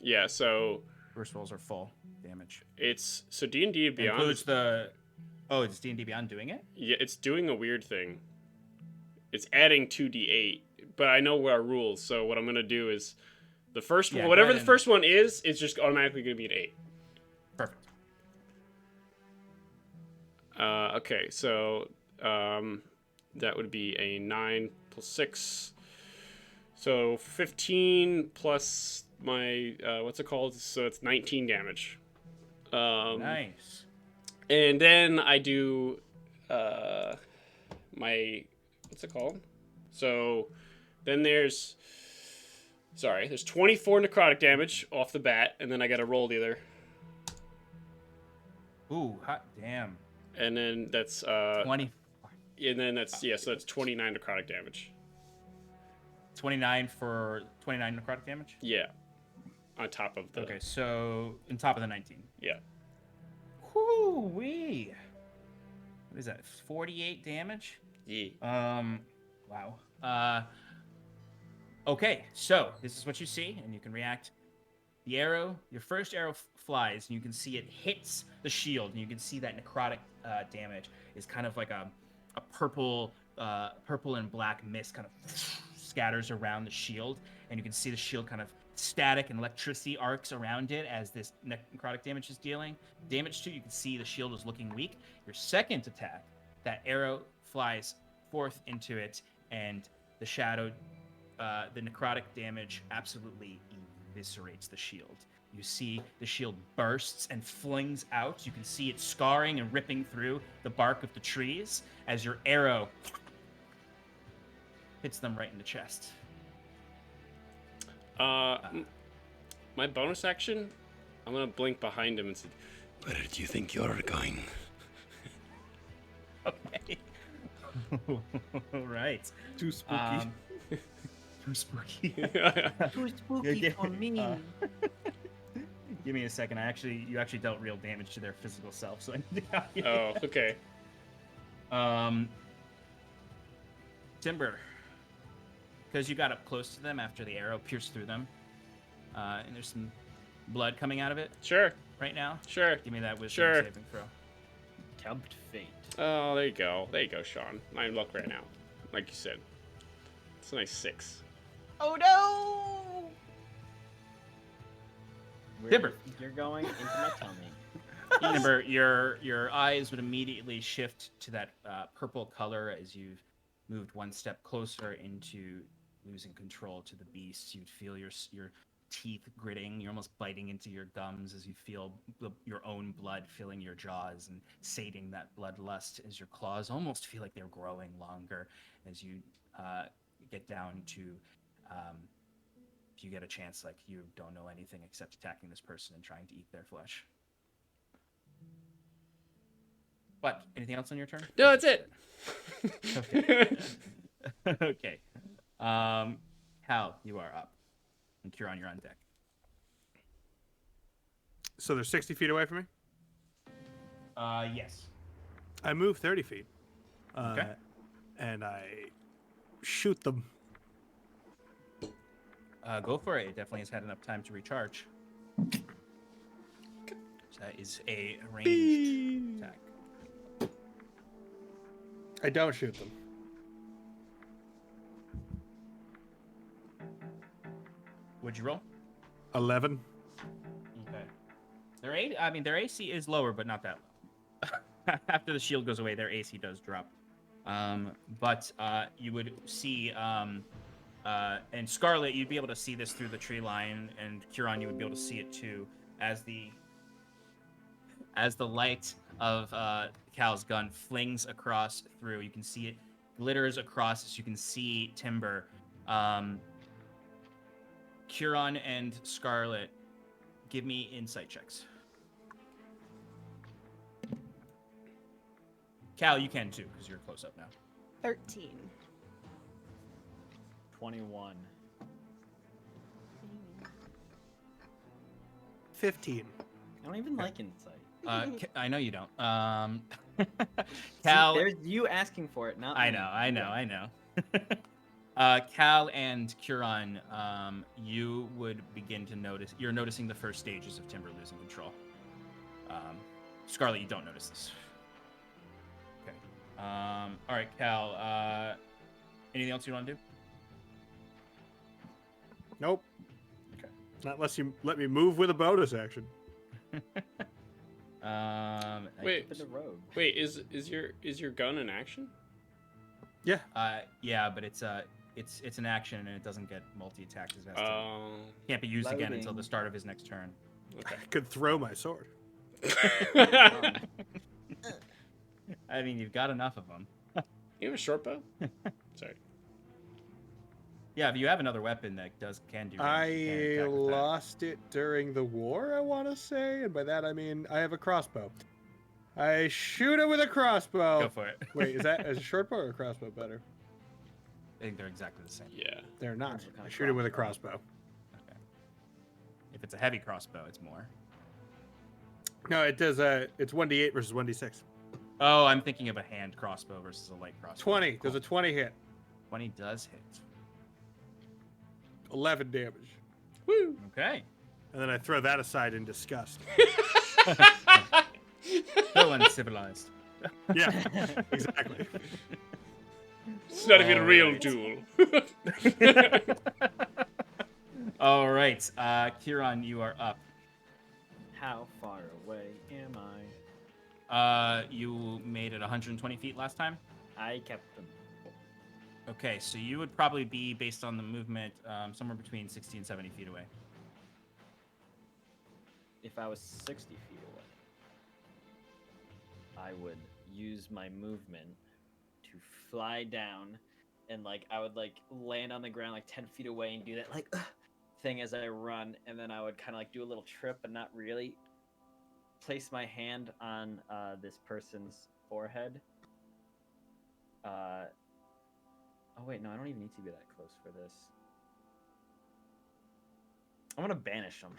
Yeah. So First rolls are full damage. it's D&D It Beyond. includes the. Oh, it's D&D Beyond doing it? Yeah, it's doing a weird thing. It's adding 2d8, but I know our rules, so what I'm gonna do is the first Yeah, one, go whatever ahead the and- first one is, it's just automatically gonna be an 8. Perfect. Okay, so that would be a 9 plus 6. So 15 plus my, what's it called? So it's 19 damage. Nice. And then I do my, what's it called? So then there's 24 necrotic damage off the bat, and then I gotta roll the other. Ooh, hot damn. And then that's 20. and then that's so that's 29 necrotic damage. 29 for 29 necrotic damage? Yeah. On top of the Okay, so on top of the 19. Yeah. Whoo-wee. What is that? 48 damage? Yeah. Wow. Okay, so this is what you see, and you can react The arrow, your first arrow flies, and you can see it hits the shield, and you can see that necrotic damage is kind of like a purple and black mist kind of scatters around the shield, and you can see the shield kind of static and electricity arcs around it as this necrotic damage is dealing damage to. You can see the shield is looking weak. Your second attack, that arrow flies forth into it, and the shadow, the necrotic damage absolutely eviscerates the shield. You see the shield bursts and flings out. You can see it scarring and ripping through the bark of the trees as your arrow hits them right in the chest. My bonus action, I'm gonna blink behind him and say, "Where do you think you're going?" Okay. All right. Too spooky. Too spooky. Too spooky for me. Give me a second. You actually dealt real damage to their physical self, so I need to calculate. Oh, okay. Timber, because you got up close to them after the arrow pierced through them, and there's some blood coming out of it Sure, right now. sure. Give me that wisdom Sure. saving throw. Tempt fate. Oh, there you go. There you go, Sean. I'm in luck right now. Like you said. It's a nice 6. Oh no! Where Timber. You're going into my tummy. Timber, your eyes would immediately shift to that purple color as you've moved one step closer into losing control to the beast. You'd feel your teeth gritting. You're almost biting into your gums as you feel your own blood filling your jaws and sating that bloodlust as your claws almost feel like they're growing longer as you get down to, if you get a chance, like you don't know anything except attacking this person and trying to eat their flesh. What? Anything else on your turn? No, that's it. Okay. Okay. Hal, you are up. And Kieran, you're on deck. So they're 60 feet away from me? Yes. I move 30 feet. Okay. And I shoot them. Go for it. It definitely has had enough time to recharge. So that is a ranged attack. I don't shoot them. Would you roll? 11. Okay. Their AC is lower, but not that low. After the shield goes away, their AC does drop. But you would see, and Scarlet, you'd be able to see this through the tree line, and Kieran, you would be able to see it too, as the light of Cal's gun flings across through. You can see it glitters across as you can see Timber. Kieran and Scarlet, give me insight checks. Cal, you can too, because you're close up now. 13. 21. 15. I don't even like insight. I know you don't. Cal, Cal, there's you asking for it, not me. I know. Cal and Kieran, you would begin to notice. You're noticing the first stages of Timber losing control. Scarlet, you don't notice this. Okay. All right, Cal. Anything else you want to do? Nope. Okay. Not unless you let me move with a bonus action. Wait. For the rogue. Wait, is your gun an action? Yeah. Yeah, but it's an action and it doesn't get multi-attacked as vested. Can't be used again until the Loading. start of his next turn. Okay. I could throw my sword. I mean, you've got enough of them. You have a short bow? Sorry. Yeah, if you have another weapon that can do damage, you can I attack with that. lost it during the war, I want to say. And by that, I mean I have a crossbow. I shoot it with a crossbow. Go for it. Wait, is a short bow or a crossbow better? I think they're exactly the same. Yeah. They're not. Depends what kind I of shoot it with a crossbow. Okay. If it's a heavy crossbow, it's more. No, it does. It's 1d8 versus 1d6. Oh, I'm thinking of a hand crossbow versus a light crossbow. 20. Cool. Does a 20 hit? 20 does hit. 11 damage. Woo! Okay. And then I throw that aside in disgust. So uncivilized. Yeah, exactly. It's not even a real Alright. duel. All right, Kieran, you are up. How far away am I? You made it 120 feet last time. I kept them. Okay, so you would probably be, based on the movement, somewhere between 60 and 70 feet away. If I was 60 feet away, I would use my movement to fly down, and like I would like land on the ground like 10 feet away and do that like thing as I run, and then I would kind of like do a little trip, but not really. Place my hand on this person's forehead. Oh wait, no, I don't even need to be that close for this. I'm gonna banish them.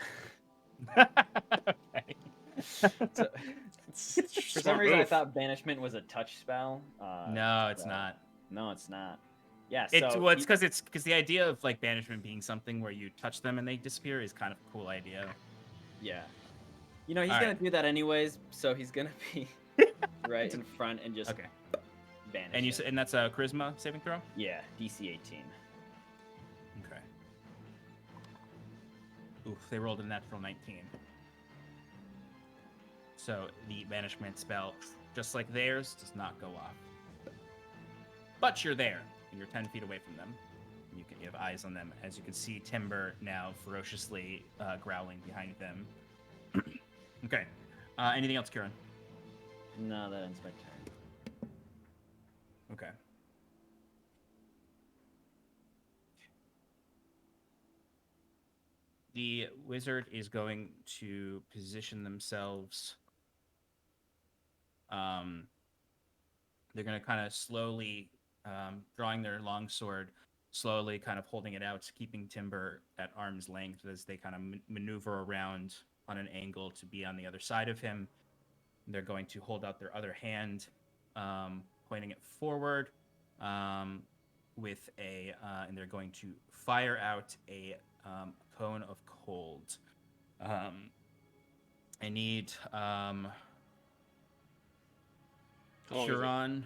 Okay. So, for some reason, I thought banishment was a touch spell. No, it's but not. No, it's not. Yeah, It's so well, it's because the idea of like banishment being something where you touch them and they disappear is kind of a cool idea. yeah, you know he's All gonna right. do that anyways, so he's gonna be right in front and just Okay. banish. And you it. said, and that's a charisma saving throw. Yeah, DC 18. Okay. Oof, they rolled a natural 19. So the banishment spell, just like theirs, does not go off. But you're there, and you're 10 feet away from them. You have eyes on them. As you can see, Timber now ferociously growling behind them. Okay. Anything else, Kieran? No, that ends my turn. Okay. The wizard is going to position themselves. They're going to kind of slowly, drawing their longsword, slowly kind of holding it out, keeping Timber at arm's length as they kind of maneuver around on an angle to be on the other side of him. They're going to hold out their other hand, pointing it forward, with a, and they're going to fire out a cone of cold. I need How long is it? Huron.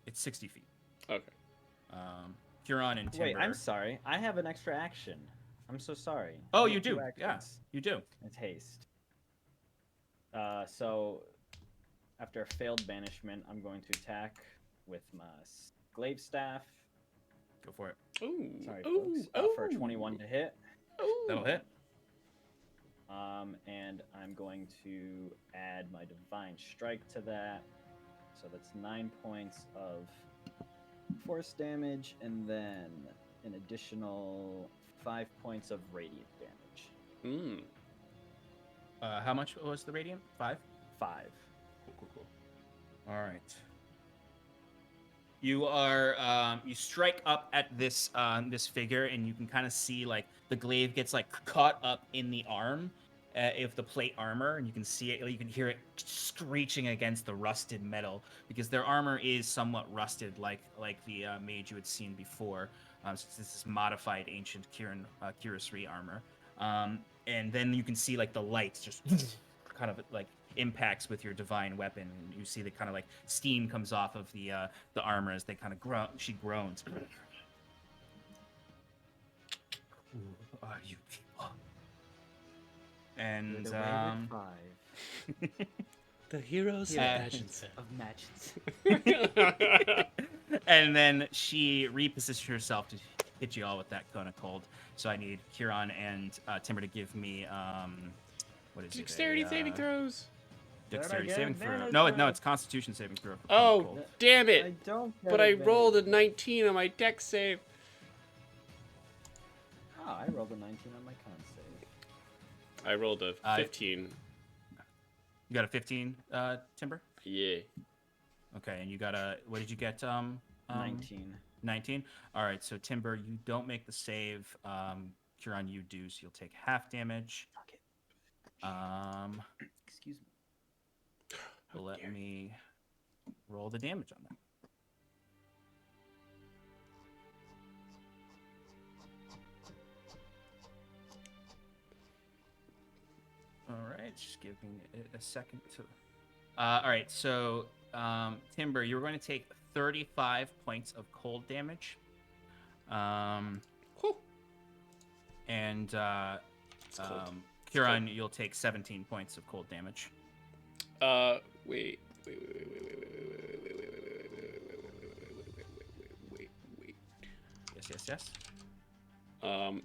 It's 60 feet. Okay. Huron and Timber. Wait, I'm sorry. I have an extra action. I'm so sorry. Oh, I you have two do. Yeah, actions. you do. It's haste. So after a failed banishment, I'm going to attack with my glaive staff. Go for it. Ooh. Sorry, Ooh. folks. For 21 to hit. Ooh. That'll hit. And I'm going to add my divine strike to that. So that's 9 points of force damage, and then an additional 5 points of radiant damage. How much was the radiant? 5? 5. Cool. All right. You are you strike up at this this figure, and you can kind of see like the glaive gets like caught up in the arm of the plate armor, and you can see it. You can hear it screeching against the rusted metal because their armor is somewhat rusted, like the mage you had seen before. So this is modified ancient Kirasri armor. And then you can see like the light just kind of like impacts with your divine weapon, and you see the kind of like steam comes off of the armor as they kind of groan. She groans. Who are you people? And The Wayward Five The heroes of Magic's. of Magic's. and then she repositions herself to hit you all with that cone of cold. So I need Huron and Timber to give me what is Dexterity it? saving throws. Dexterity Did I saving get throw. advantage? No, it's Constitution saving throw. for cone of Oh, cold. damn I it! don't. But I rolled a 19 on my dex save. Oh, I rolled a 19 on my con save. I rolled a 15. You got a 15, Timber. Yeah. Okay, and you got a. What did you get? 19. 19. All right, so Timber, you don't make the save. Huron, you do, so you'll take half damage. Fuck it. Excuse me. Let me roll the damage on that. All right, just give me a second to. All right, so Timber, you're going to take 35 points of cold damage. Cool. And It's cold. Kieran, you'll take 17 points of cold damage. Wait. Yes.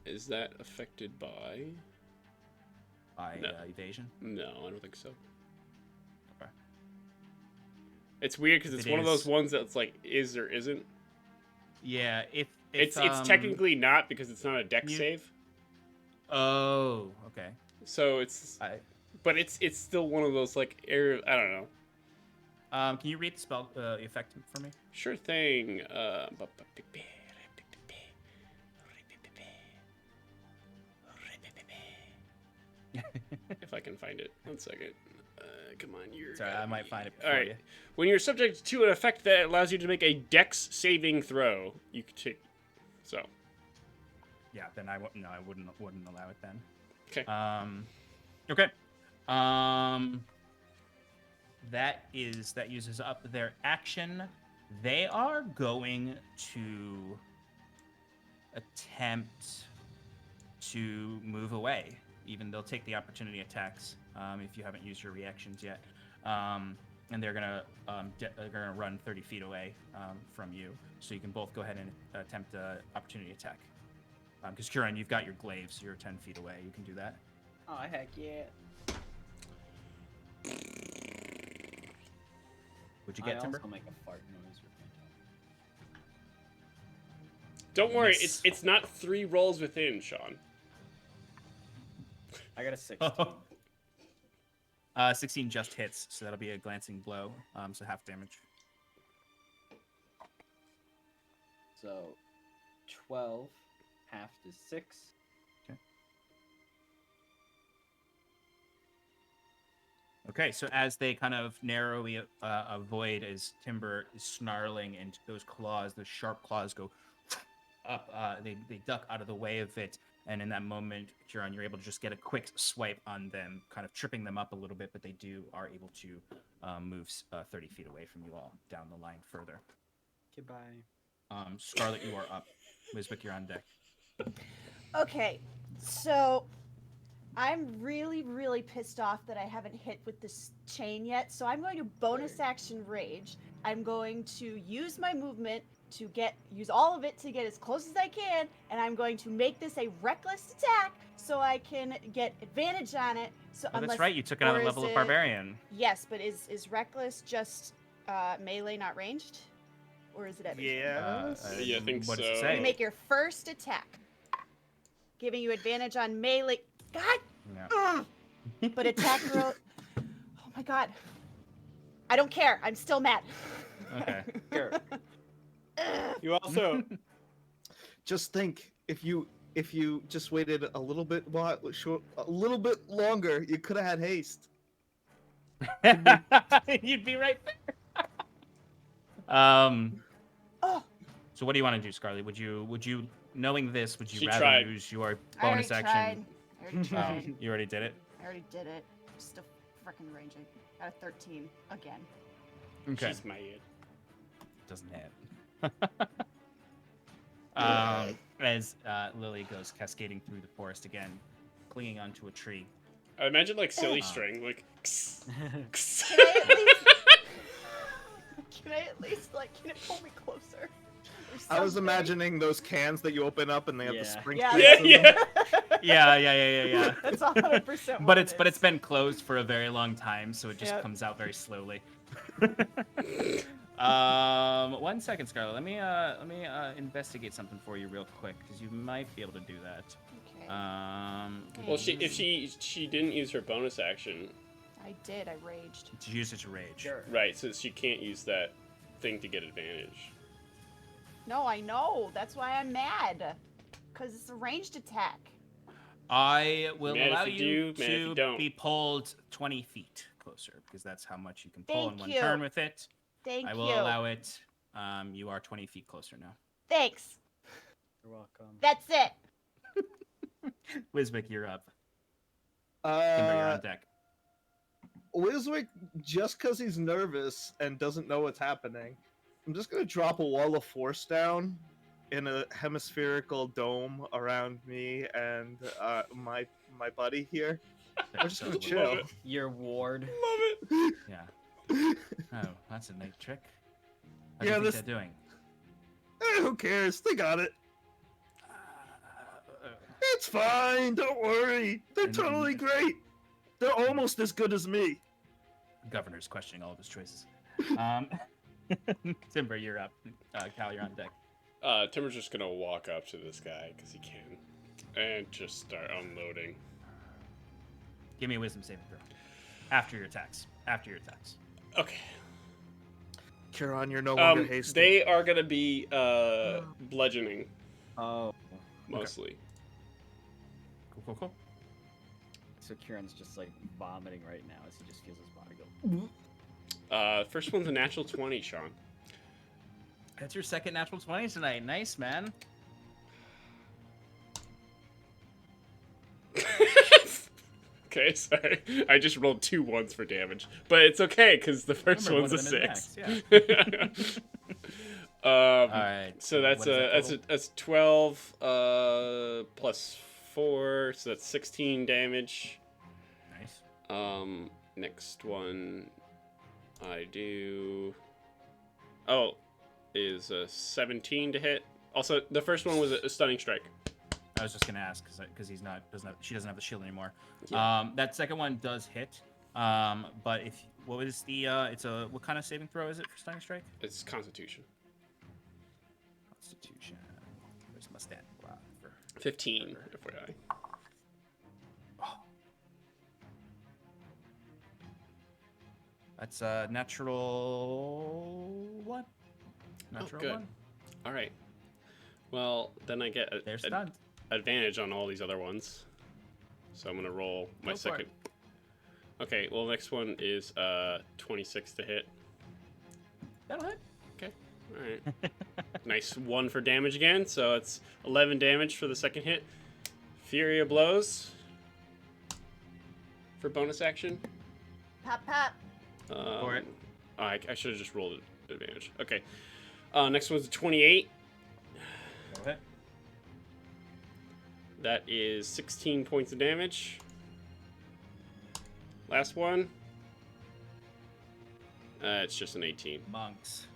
Is that affected by? No. Evasion? No, I don't think so. Okay. It's weird because it's It one of those is. ones that's like is or isn't. Yeah, if It's technically not because it's not a dex save. Oh, okay. So it's, but it's still one of those like I don't know. Can you read the spell effect for me? Sure thing. If I can find it. 1 second. Come on, you're. Sorry, I might find it All for right. you. When you're subject to an effect that allows you to make a dex saving throw, you can take. So. Yeah, then I wouldn't allow it then. Okay. Okay. That uses up their action. They are going to attempt to move away. Even they'll take the opportunity attacks if you haven't used your reactions yet. And they're gonna run 30 feet away from you. So you can both go ahead and attempt an opportunity attack. Because Kieran, you've got your glaives. You're 10 feet away. You can do that. Oh, heck yeah. Would you get Timber? I also make a fart noise with my tongue. Don't worry, Miss. it's not 3 rolls within, Sean. I got a 16. 16 just hits, so that'll be a glancing blow. So half damage. So 12, half to 6. Okay, so as they kind of narrowly avoid, as Timber is snarling and those claws, those sharp claws go up, they duck out of the way of it. And in that moment, Kieran, you're able to just get a quick swipe on them, kind of tripping them up a little bit, but they are able to move 30 feet away from you all down the line further. Goodbye. Scarlet, you are up. Wiswick, you're on deck. Okay, so I'm really, really pissed off that I haven't hit with this chain yet. So I'm going to bonus action rage. I'm going to use my movement to use all of it to get as close as I can, and I'm going to make this a reckless attack so I can get advantage on it. So Oh, that's right. You took it on a level of barbarian. Yes, but is reckless just melee, not ranged, or is it everything? Yeah. Yeah, I think what so. does it say? You make your first attack, giving you advantage on melee. God. Yeah. But attack roll. Oh my god. I don't care. I'm still mad. Okay. Sure. You also Just think, if you just waited a little bit longer, you could have had haste. You'd be right there. Oh, So what do you want to do, Scarlet? Would you knowing this, would you She rather tried. use your I already bonus action? tried. I already tried. You already did it. I already did it. Just a freaking ranging. Got a 13 again. Okay. She's mad. Doesn't hit. As Lily goes cascading through the forest again, clinging onto a tree. I imagine like silly string, like. Can I at least can it pull me closer? I was Something? imagining those cans that you open up and they have the Yeah. spring. Yeah, cleats in them. Yeah. That's 100%. But it's been closed for a very long time, so it just Yep. comes out very slowly. 1 second, Scarlet. Let me investigate something for you real quick, because you might be able to do that. Okay. Well, if she didn't use her bonus action, I did. I raged. To use it to rage. Sure. right? So she can't use that thing to get advantage. No, I know. That's why I'm mad. Because it's a ranged attack. I will Mad if allow you you do, mad if you to don't. be pulled 20 feet closer, because that's how much you can pull in Thank one you. turn with it. Thank I you. will allow it. You are 20 feet closer now. Thanks. You're welcome. That's it. Wiswick, you're up. Timber, you're on deck. Wiswick, just because he's nervous and doesn't know what's happening, I'm just gonna drop a wall of force down in a hemispherical dome around me and my buddy here. We're just gonna Love chill. it. Your ward. Love it. Yeah. Oh, that's a neat trick. How do Yeah, you think this- they're doing? Who cares? They got it. It's fine. Don't worry. They're And- totally great. They're almost as good as me. The governor's questioning all of his choices. Timber, you're up. Cal, you're on deck. Timber's just gonna walk up to this guy because he can, and just start unloading. Give me a wisdom saving throw. After your attacks. Okay. Kiran, you're no longer hasty. They are gonna be bludgeoning Oh. mostly. Cool. So Kieran's just like vomiting right now as he just feels his body go. First one's a natural 20, Sean. That's your second natural 20 tonight. Nice, man. Okay, sorry. I just rolled 2 ones for damage, but it's okay because the first Remember, one's a one of them 6. is All right. So that's what is that that's 12 plus 4, so that's 16 damage. Nice. Next one I do is a 17 to hit. Also, the first one was a stunning strike. I was just gonna ask because she doesn't have the shield anymore. Yeah. That second one does hit. But what was the what kind of saving throw is it for stunning strike? It's Constitution. Constitution. Where's my stat block for 15, FYI. That's natural one. Natural good. one. All right. Well, then I get They're stunned. advantage on all these other ones. So I'm gonna roll my Go for second. it. Okay. Well, next one is 26 to hit. That'll hit. Okay. All right. Nice 1 for damage again. So it's 11 damage for the second hit. Fury of Blows for bonus action. Pop, pop. For it. I should have just rolled advantage. Okay. Next one's a 28. That'll hit. That is 16 points of damage. Last one. It's just an 18. Monks.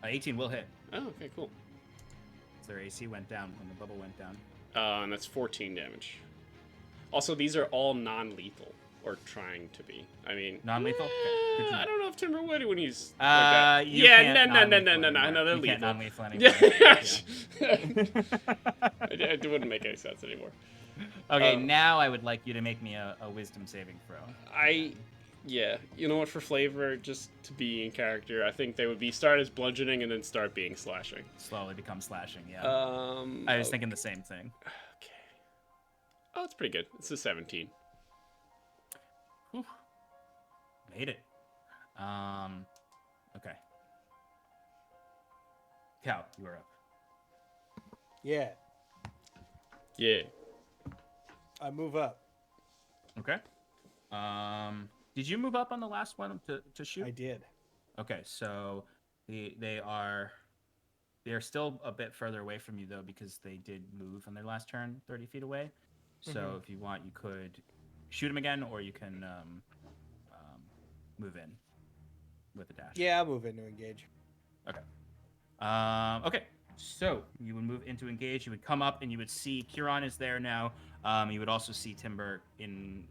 18 will hit. Oh, okay, cool. So their AC went down when the bubble went down. And that's 14 damage. Also, these are all non-lethal, or trying to be. I mean, Non-lethal? Okay, good to know. I don't know if Timber would when he's like Uh, that. you Yeah, can't no, non-lethal I know anymore. they're You can't lethal. non-lethal anymore. Yeah. It wouldn't make any sense anymore. Okay, now I would like you to make me a wisdom saving throw. Yeah, you know what, for flavor, just to be in character, I think they would be start as bludgeoning and then start being slashing. Slowly become slashing, yeah. I I was thinking the same thing. Okay. Oh, it's pretty good. It's a 17. Whew. Made it. Okay. Cal, you are up. Yeah, Yeah. I move up. Okay. Did you move up on the last one to shoot? I did. Okay, so they are still a bit further away from you though because they did move on their last turn 30 feet away. So if you want, you could shoot them again, or you can move in with a dash. Yeah, I'll move in to engage. Okay. Okay. So you would move into engage. You would come up and you would see Kiran is there now. You would also see Timber in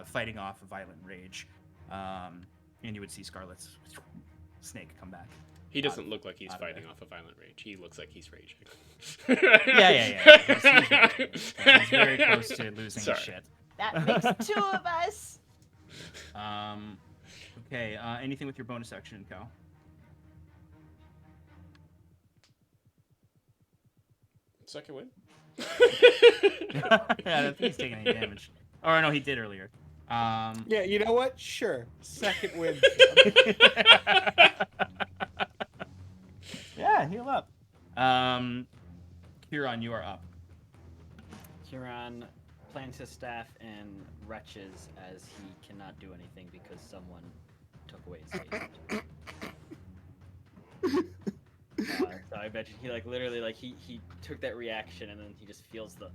fighting off a violent rage, and you would see Scarlet's snake come back. He doesn't look like he's out of fighting there. off a violent rage. He looks like he's raging. Yeah. He's very close to losing Sorry. his shit. That makes 2 of us. Okay. Anything with your bonus action, Cal? Second win? Yeah, I don't think he's taking any damage. Or no, he did earlier. Yeah, you know what? Sure. Second win. Yeah, heal up. Kiran, you are up. Kieran plants his staff and retches as he cannot do anything because someone took away his haste. So I bet you he like literally like he took that reaction and then he just feels the.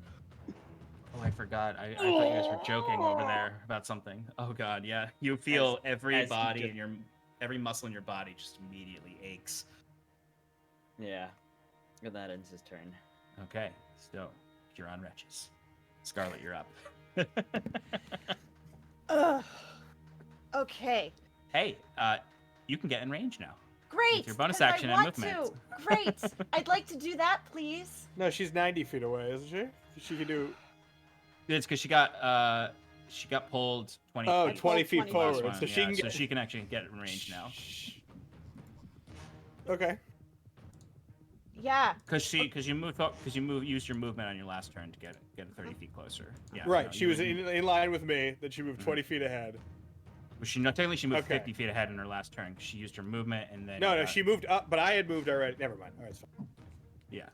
Oh, I forgot. I thought you guys were joking over there about something. Oh god, yeah. You feel every as he body just- in your every muscle in your body just immediately aches. Yeah. And that ends his turn. Okay, so you're on wretches. Scarlet, you're up. Ugh. Okay. Hey, you can get in range now. Great. your bonus 'cause action I and want movement. to. Great. I'd like to do that, please. No, she's 90 feet away, isn't she? She can do. It's because she got pulled 20 Oh, feet. 20 feet the last forward, one, so she yeah, can so get. she can actually get in range now. Okay. Yeah. Because you used your movement on your last turn to get 30 feet closer. Yeah. Right. no, She you was wouldn't- in line with me. Then she moved 20 feet ahead. Well, technically she moved Okay. 50 feet ahead in her last turn. 'Cause she used her movement and then. No, she moved up, but I had moved already. Never mind. All right, it's fine. Yeah.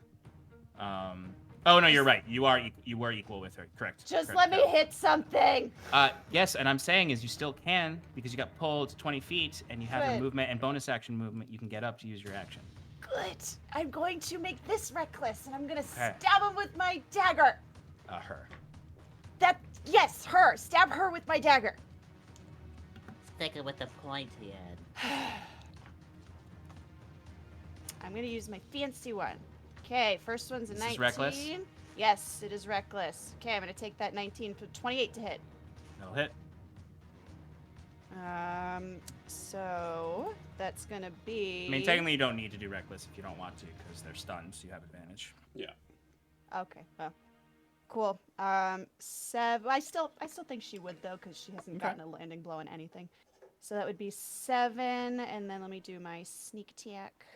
Oh no, you're right. You were equal with her. Correct. Just correct, let me correct. hit something. Yes, and I'm saying is you still can because you got pulled 20 feet and you have your Good. movement and bonus action movement. You can get up to use your action. Good. I'm going to make this reckless, and I'm gonna Okay. stab him with my dagger. Her. Yes, her. Stab her with my dagger. Stick it with the pointy end. I'm gonna use my fancy one. Okay, first one's a This 19. is reckless? Yes, it is reckless. Okay, I'm gonna take that 19 for 28 to hit. That'll hit. So that's gonna be. I mean, technically you don't need to do reckless if you don't want to because they're stunned, so you have advantage. Yeah. Okay, well, cool. 7. I still think she would though, because she hasn't Okay. gotten a landing blow on anything. So that would be 7, and then let me do my sneak attack.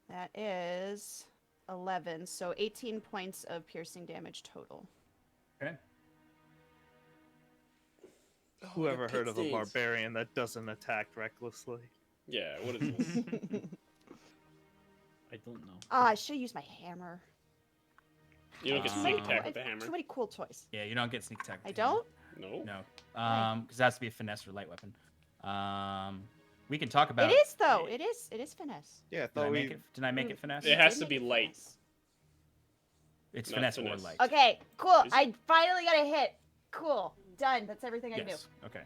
That is 11, so 18 points of piercing damage total. Okay. Whoever heard of a stings. barbarian that doesn't attack recklessly? Yeah, what is this? I don't know. Ah, I should use my hammer. You don't get Too sneak many- attack with the hammer. Too many cool toys. Yeah, you don't get sneak attack. I with the hammer. don't. No. No. Because it has to be a finesse or light weapon. We can talk about. It is though. It is finesse. Yeah, I Did I thought make we. it? Did I make it finesse? It has Did to be make it light. finesse. It's Not finesse or finesse. light. Okay, cool. Is- I finally got a hit. Cool. Done. That's everything I do. Yes. Okay.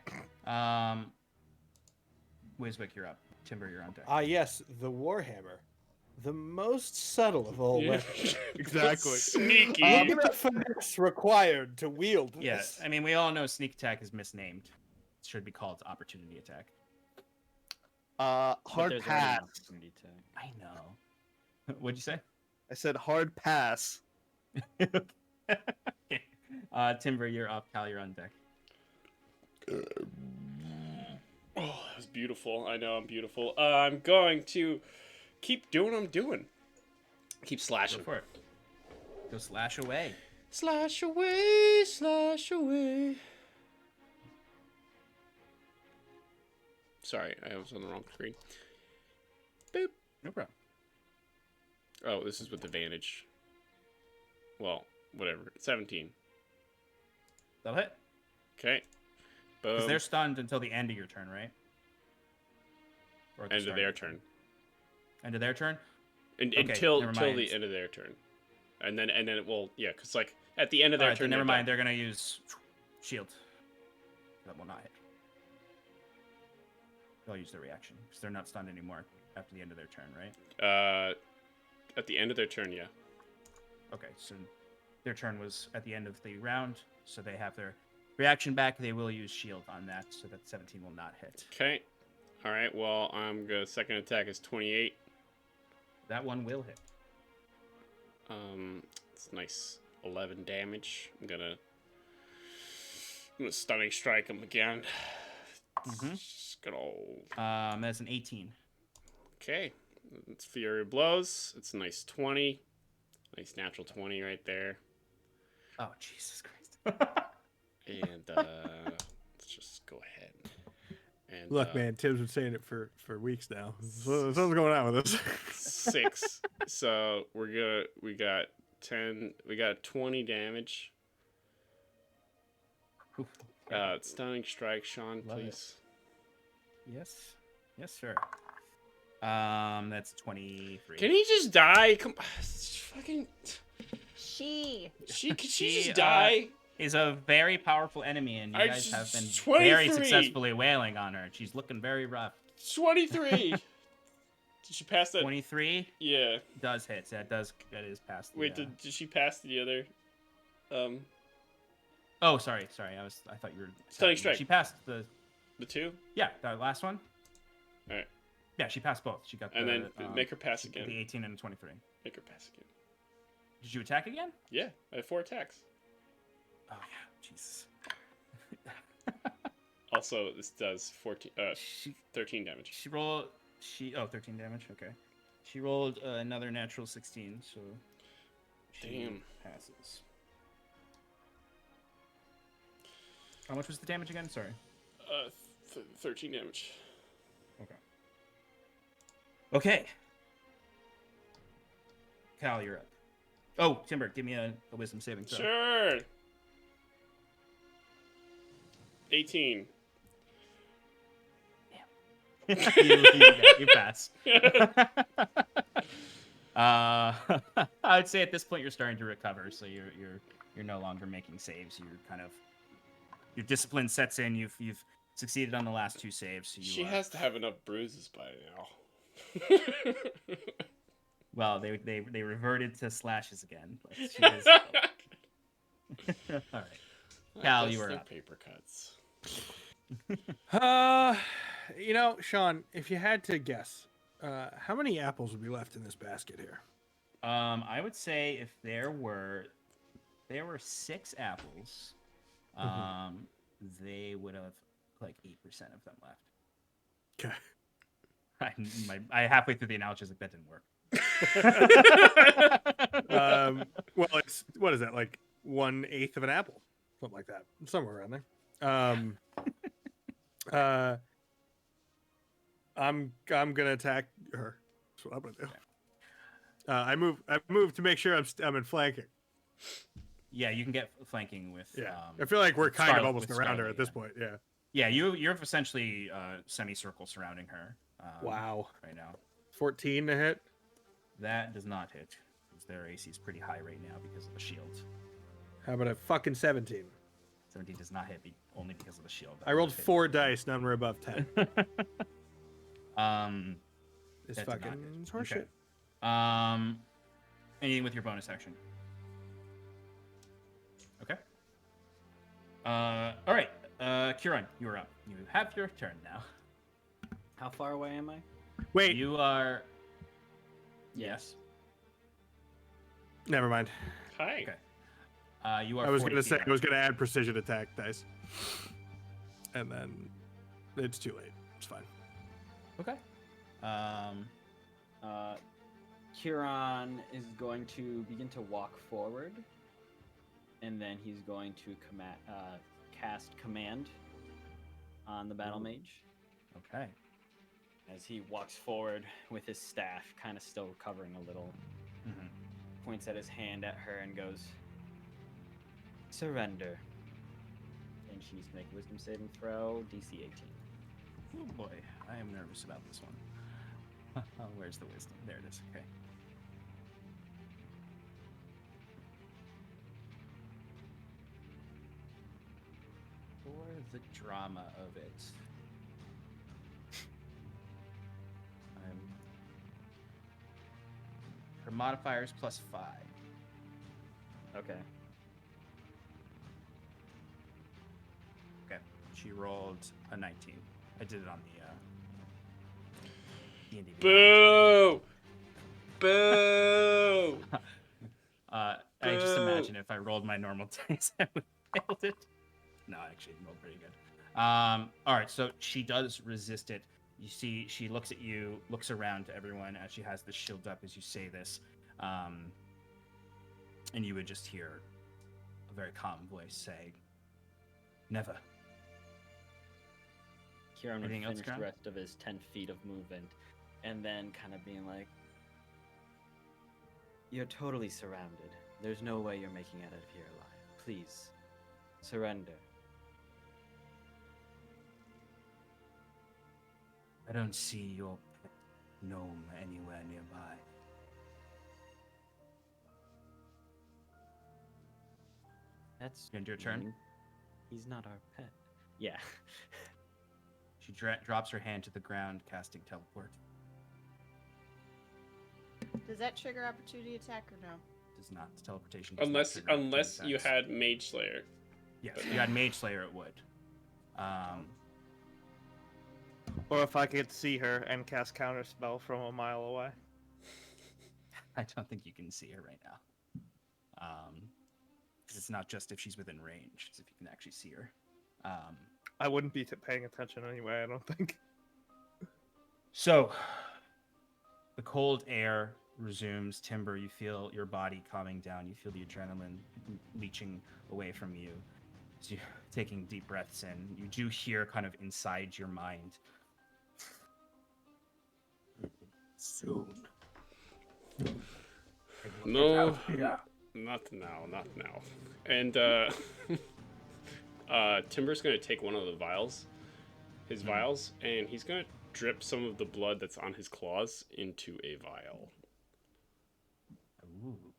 Wiswick, you're up. Timber, you're on deck. Ah, yes, the Warhammer. The most subtle of all Yeah. weapons. Exactly. Sneaky. The finesse required to wield this. Yes. I mean, we all know sneak attack is misnamed. It should be called opportunity attack. But Hard there's already an pass. opportunity attack. I know. What'd you say? I said hard pass. Okay. Timber, you're up. Cal, you're on deck. Oh, that was beautiful. I know I'm beautiful. I'm going to keep doing what I'm doing. Keep Go slashing. for it. Go slash away. Slash away, slash away. Sorry, I was on the wrong screen. Boop. No problem. Oh, this is with advantage. Well, whatever. 17. That'll hit. Okay. Because Boom. they're stunned until the end of your turn, right? Or at the End of start their your turn. End of their turn? And, Okay, until never till mind. the end of their turn. And then it will, yeah, because like at the end of their Alright, turn. then never they're mind. done. They're going to use shield. That will not hit. They'll use their reaction because they're not stunned anymore after the end of their turn, right? At the end of their turn, yeah. Okay, so their turn was at the end of the round, so they have their reaction back. They will use shield on that, so that 17 will not hit. Okay. All right. Well, I'm gonna second attack is 28. That one will hit. It's nice 11 damage. I'm gonna stunning strike him again. Mhm. Just good old. That's an 18. Okay. It's Fury Blows. It's a nice 20. Nice natural 20 right there. Oh, Jesus Christ. And let's just go ahead. And Look, man, Tim's been saying it for weeks now. Something's going on with this. 6. So we got 10. We got 20 damage. Oof. Stunning strike, Sean, Love it. please. Yes. Yes, sir. That's 23. Can he just die? Come, fucking. She. Can she She, just die? Is a very powerful enemy, and you I guys have been just- very 23. successfully wailing on her. She's looking very rough. 23. Did she pass that? 23 Yeah. does hit. So that is past. The, Wait, did she pass the other? Oh, sorry. I thought you were. Stunning strike. She passed the. The 2? Yeah, the last one. All right. Yeah, she passed both. She got And the. then make her pass again. The 18 and the 23. Make her pass again. Did you attack again? Yeah, I have 4 attacks. Oh yeah, Jesus. Also, this does 13 damage. She rolled. 13 damage. Okay. She rolled another natural 16, so. She Damn. passes. How much was the damage again? Sorry. 13 damage. Okay. Cal, you're up. Oh, Timber, give me a wisdom saving throw. Sure. 18. you pass. I would say at this point you're starting to recover, so you're no longer making saves. You're kind of your discipline sets in. You've succeeded on the last 2 saves. So She has to have enough bruises by now. Well, they reverted to slashes again. But she is... All right, Cal, you are up. Paper cuts. Sean, if you had to guess, how many apples would be left in this basket here? I would say if there were 6 apples, they would have like 8% of them left. Okay. I halfway through the analogy was like that didn't work. Well, it's what is that, like 1/8 of an apple, something like that, somewhere around there. I'm gonna attack her. That's what I'm gonna do. I move to make sure I'm in flanking. Yeah, you can get flanking with. Yeah, I feel like we're kind of Scarlet- almost with around her Scarlet, at this yeah. point. Yeah. Yeah, you're essentially semicircle surrounding her. Wow. Right now, 14 to hit. that does not hit because their AC is pretty high right now because of the shield. How about a fucking 17? 17 does not hit only because of the shield. I rolled 4 dice. None were above 10. This That did not fucking hit. horseshit. Okay. Anything with your bonus action? Okay. All right. Kieran, you are up. You have your turn now. How far away am I? Wait, You are. Yes. never mind. Hi. Okay. You are. I was 40 gonna feet say away. I was gonna add precision attack dice, and then it's too late. It's fine. Okay. Kieran is going to begin to walk forward, and then he's going to cast command on the battle mage Okay. as he walks forward with his staff, kind of still recovering a little. Mhm. Points at his hand at her and goes, "Surrender." And she needs to make a wisdom saving throw, DC 18. Oh boy, I am nervous about this one. Where's the wisdom? There it is. Okay. For the drama of it, her modifier is +5. Okay. Okay. She rolled a 19. I did it on the D&D. Boo! Boo! I just imagine if I rolled my normal dice, I would have failed it. No, actually, it rolled pretty good. All right, so she does resist it. You see, she looks at you, looks around to everyone as she has the shield up as you say this, and you would just hear a very calm voice say, "Never." Kieran would Anything else, finish Kieran? the rest of his 10 feet of movement, and then kind of being like, "You're totally surrounded. There's no way you're making it out of here alive. Please, surrender. I don't see your pet gnome anywhere nearby. That's End your turn? mean. He's not our pet. Yeah. She drops her hand to the ground, casting teleport. Does that trigger opportunity attack or no? Does not. Teleportation does not Unless trigger opportunity unless you attacks. had Mage Slayer. Yes, if you had Mage Slayer, it would. Or if I could see her and cast Counterspell from a mile away. I don't think you can see her right now. 'Cause it's not just if she's within range, it's if you can actually see her. I wouldn't be paying attention anyway, I don't think. So, the cold air resumes. Timber, you feel your body calming down. You feel the adrenaline leaching away from you. As you're taking deep breaths in, you do hear kind of inside your mind. Soon. No, not now, not now. And Timber's gonna take one of the vials, his vials, and he's gonna drip some of the blood that's on his claws into a vial. Ooh.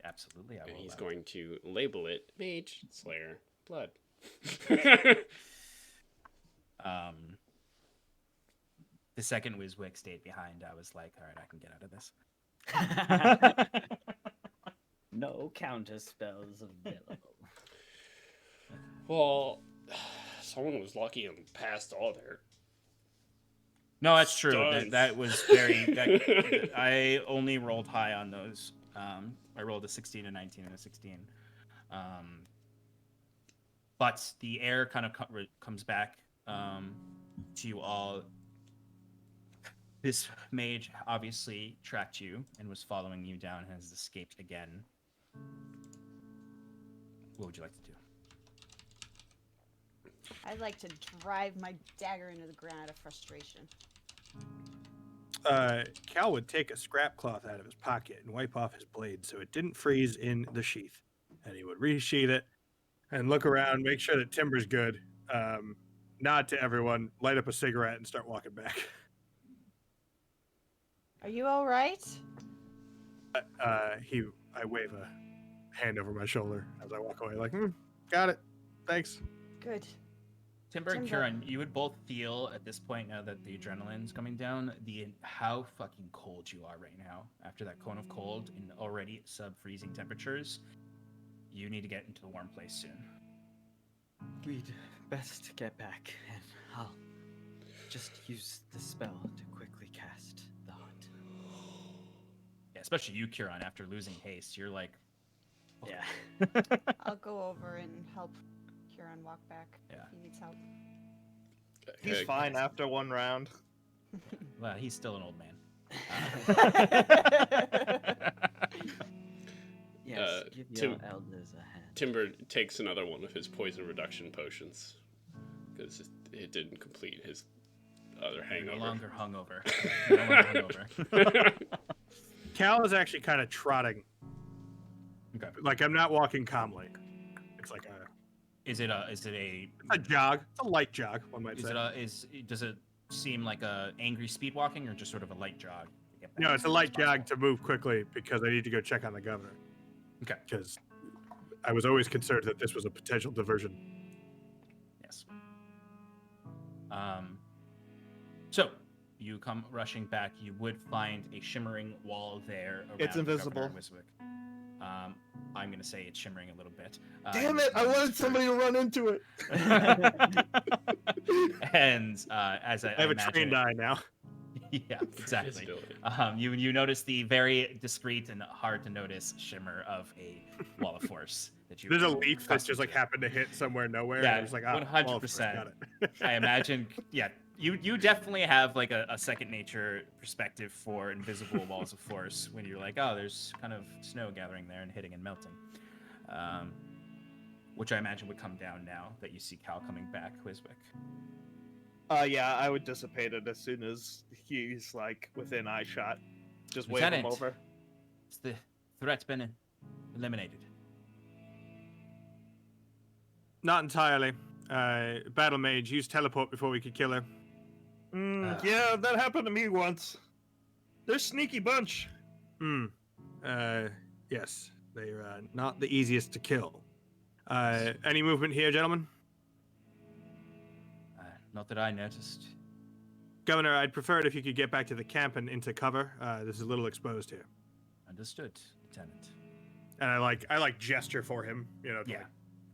Absolutely, I will. And he's allow going to label it Mage Slayer Blood. The second Wiswick stayed behind. I was like, all right, I can get out of this. No counter spells available. Well, someone was lucky and passed all their. No, that's true. Stuns. That was very. I only rolled high on those. I rolled a 16, a 19, and a 16. But the air kind of comes back to you all. This mage obviously tracked you and was following you down and has escaped again. What would you like to do? I'd like to drive my dagger into the ground out of frustration. Cal would take a scrap cloth out of his pocket and wipe off his blade so it didn't freeze in the sheath. And he would resheath it and look around, make sure that Timber's good, nod to everyone, light up a cigarette, and start walking back. Are you all right? I wave a hand over my shoulder as I walk away, like, got it. Thanks. Good. Timber and Timber. Kieran, you would both feel at this point, now that the adrenaline's coming down, how fucking cold you are right now. After that cone of cold in already sub-freezing temperatures, you need to get into a warm place soon. We'd best get back, and I'll just use the spell to quickly cast the hunt. Yeah, especially you, Kieran, after losing haste, you're like, Yeah. I'll go over and help Kieran walk back. Yeah. If he needs help. He's fine after one round. well, he's still an old man. Yes, give your elders a hand. Timber takes another one of his poison reduction potions because it didn't complete his other hangover. No longer hungover. No longer hungover. Cal is actually kind of trotting. Okay. Like, I'm not walking calmly. It's like Is it a a jog. It's a light jog, one might is say. it does it seem like a angry speed walking or just sort of a light jog? to get back No, as it's a soon light as possible? jog to move quickly because I need to go check on the governor. Okay. Because I was always concerned that this was a potential diversion. Yes. So you come rushing back. You would find a shimmering wall there. It's around invisible. Governor Wiswick. I'm gonna say it's shimmering a little bit. Damn it! I wanted somebody to run into it. And as I I have a imagine trained it- eye now. Yeah, exactly. Visibility. You notice the very discreet and hard to notice shimmer of a wall of force that you. There's a leaf that accustomed just like to. happened to hit somewhere nowhere. Yeah, and I was like, ah, 100%. wall of force, got it. I imagine, yeah, you definitely have like a second nature perspective for invisible walls of force when you're like, oh, there's kind of snow gathering there and hitting and melting, which I imagine would come down now that you see Cal coming back, Wiswick. Yeah, I would dissipate it as soon as he's like within eye shot. Just wave him Lieutenant. over. The threat's been eliminated? Not entirely. Battle Mage used teleport before we could kill her. Yeah, that happened to me once. They're a sneaky bunch. Yes. They're not the easiest to kill. Any movement here, gentlemen? Not that I noticed. Governor, I'd prefer it if you could get back to the camp and into cover. This is a little exposed here. Understood, Lieutenant. And I like gesture for him, Yeah.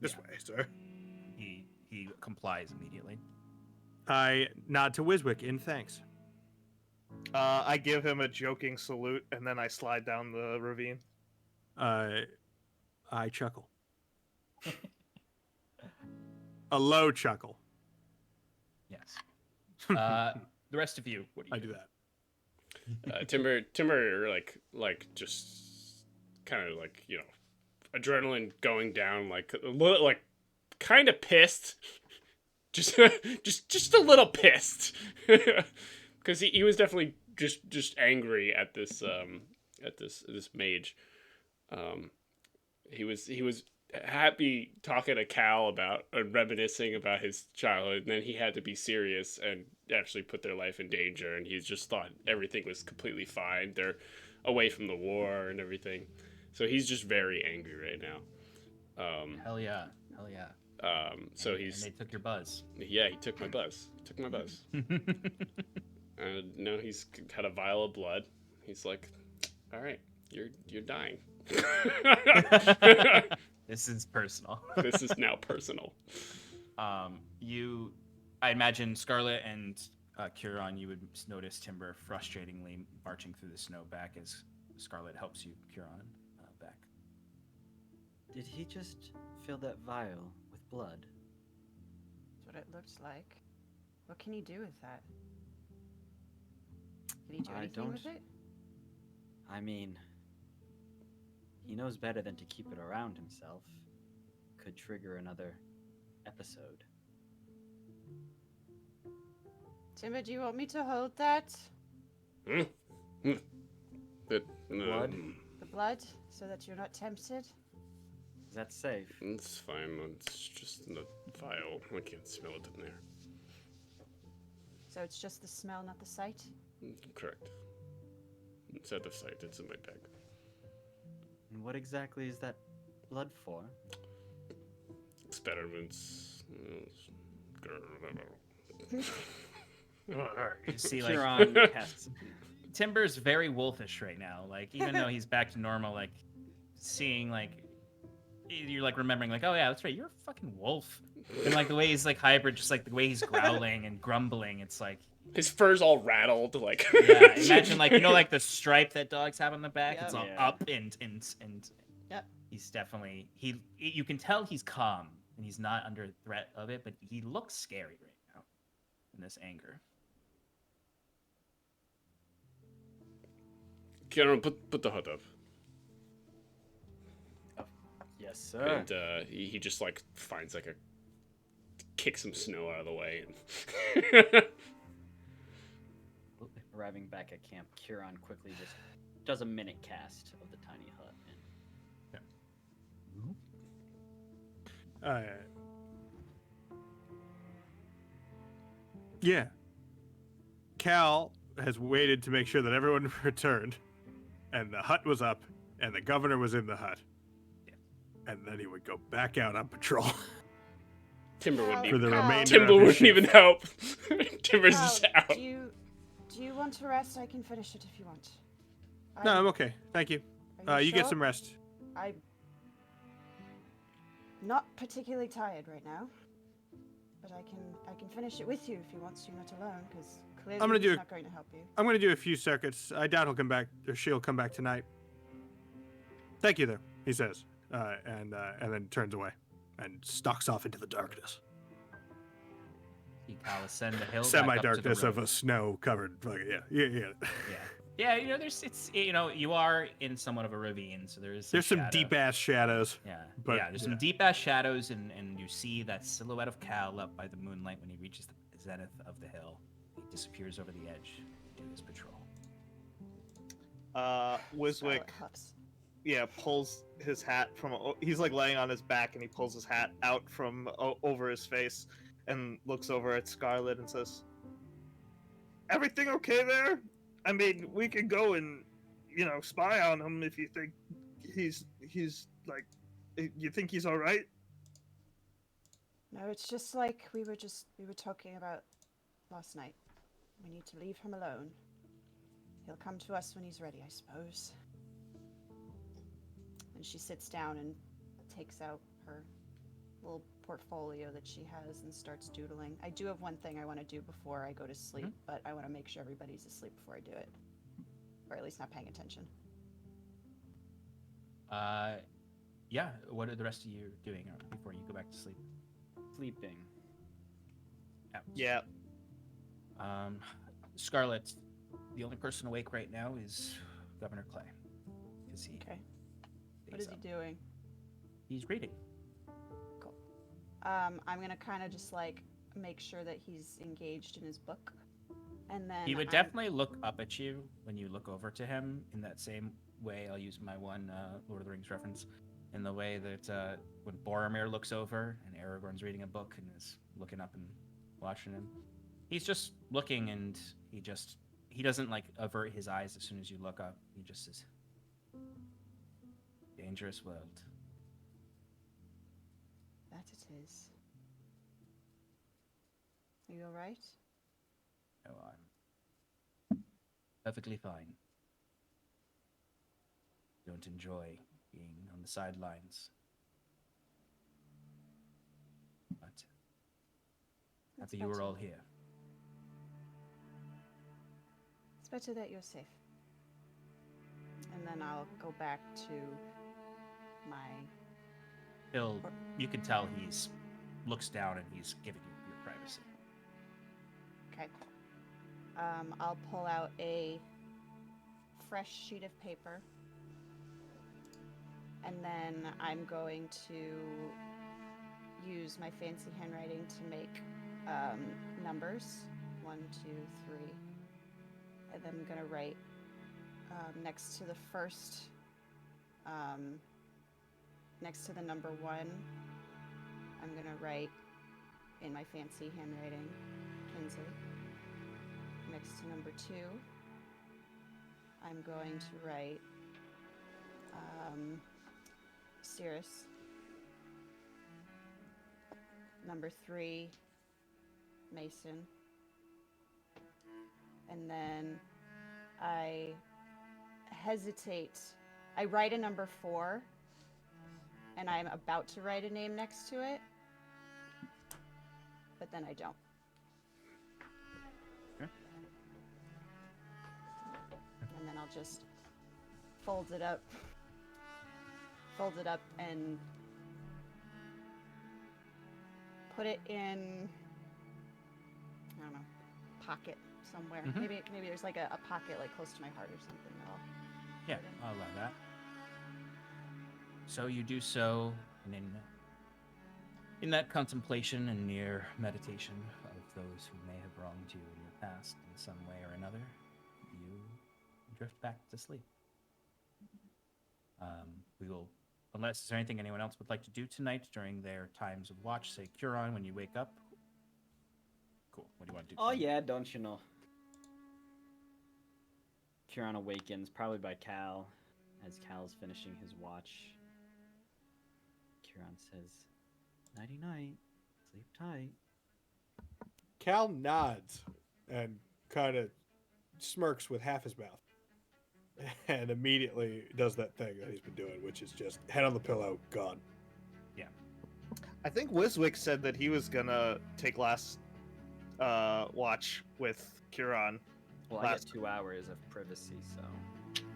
This way, sir. He complies immediately. I nod to Wiswick in thanks. I give him a joking salute, and then I slide down the ravine. I chuckle. A low chuckle. Yes. The rest of you, what do you I do that. Timber like just kind of like, adrenaline going down, like a little, like kind of pissed, just a little pissed, because he was definitely just angry at this mage. He was happy talking to Cal about reminiscing about his childhood, and then he had to be serious and actually put their life in danger, and he just thought everything was completely fine. They're away from the war and everything, so he's just very angry right now. Hell yeah. So and they took your buzz. Yeah, he took my buzz. And now he's got a vial of blood. He's like, all right, you're dying. This is personal. This is now personal. I imagine Scarlet and Curon, you would notice Timber frustratingly marching through the snow back as Scarlet helps you, Curon, back. Did he just fill that vial with blood? That's what it looks like. What can he do with that? Can he do anything with it? I mean, he knows better than to keep it around himself. Could trigger another episode. Timber, do you want me to hold that? Blood? The blood? So that you're not tempted? Is that safe? It's fine. It's just in the vial. I can't smell it in there. So it's just the smell, not the sight? Correct. It's out of sight. It's in my bag. And what exactly is that blood for? Experiments. You see, like, Curon casts. Timber's very wolfish right now. Like, even though he's back to normal, like, seeing, like, you're, like, remembering, like, oh, yeah, that's right, you're a fucking wolf. And, like, the way he's, like, hybrid, just, like, the way he's growling and grumbling, it's, like... His fur's all rattled, like... Yeah, imagine, like, like, the stripe that dogs have on the back? Yep. It's all Yeah. up and... Yep. He's definitely... You can tell he's calm, and he's not under threat of it, but he looks scary right now in this anger. Kieran, put the hood up. Yes, sir. And he just, like, finds, like, kick some snow out of the way. And Arriving back at camp, Curon quickly just does a minute cast of the tiny hut. Yeah. Cal has waited to make sure that everyone returned, and the hut was up, and the governor was in the hut. And then he would go back out on patrol. Timber wouldn't For even the Cal, remainder Timber of his wouldn't even shift. help. Timber's Cal, just out. do you want to rest? I can finish it if you want. No, I'm okay. Thank you. Are You get sure? some rest. I'm not particularly tired right now, but I can finish it with you if you want to, not alone, because clearly I'm gonna it's do- not going to help you. I'm going to do a few circuits. I doubt he'll come back, or she'll come back tonight. Thank you, though, he says, and then turns away and stalks off into the darkness. You Cal ascend the hill. Semi-darkness of a snow-covered. Yeah. Yeah, you are in somewhat of a ravine, so there's There's some shadow. deep-ass shadows. Yeah, but, there's some deep ass shadows, and you see that silhouette of Cal up by the moonlight when he reaches the zenith of the hill. He disappears over the edge to his patrol. Wiswick Scarlet huffs. pulls his hat from. He's like laying on his back, and he pulls his hat out from over his face, and looks over at Scarlet and says, "Everything okay there? I mean, we can go and spy on him if you think he's like, you think he's all right." No, it's just like we were talking about last night. We need to leave him alone. He'll come to us when he's ready, I suppose. And she sits down and takes out her little portfolio that she has and starts doodling. I do have one thing I want to do before I go to sleep, but I want to make sure everybody's asleep before I do it. Or at least not paying attention. Yeah. What are the rest of you doing before you go back to sleep? Sleeping. Yeah. Scarlet, the only person awake right now is Governor Clay. Because he. Okay. What stays is he up. doing? He's reading. Cool. I'm gonna kind of just like make sure that he's engaged in his book, and then He would I'm- definitely look up at you when you look over to him in that same way. I'll use my one Lord of the Rings reference. In the way that when Boromir looks over and Aragorn's reading a book and is looking up and watching him, he's just looking, and he doesn't like avert his eyes as soon as you look up. He just says, "Dangerous world." That it is. Are you all right? No, I'm perfectly fine. Don't enjoy being on the sidelines. But That's happy you were better. all here. It's better that you're safe. And then I'll go back to my. You can tell he's looks down and he's giving you your privacy. Okay. I'll pull out a fresh sheet of paper. And then I'm going to use my fancy handwriting to make numbers. 1, 2, 3. And then I'm going to write next to the first, next to the number 1, I'm going to write in my fancy handwriting, Kinsley. Next to number 2, I'm going to write Cirrus. Number 3, Mason. And then I hesitate. I write a number 4, and I'm about to write a name next to it, but then I don't. Okay. And then I'll just fold it up and put it in, I don't know, pocket somewhere. Mhm. Maybe there's like a pocket like close to my heart or something. Yeah, I'll allow that. So you do so, and in that contemplation and near meditation of those who may have wronged you in your past in some way or another, you drift back to sleep. We will, unless there's anything anyone else would like to do tonight during their times of watch, say Curon when you wake up. Cool. What do you want to do? Oh tonight? yeah, don't you know? Kieran awakens, probably by Cal, as Cal's finishing his watch. Kieran says, "Nighty night, sleep tight." Cal nods and kind of smirks with half his mouth, and immediately does that thing that he's been doing, which is just head on the pillow, gone. I think Wiswick said that he was gonna take last watch with Curon. Well, I get Last- 2 hours of privacy, so.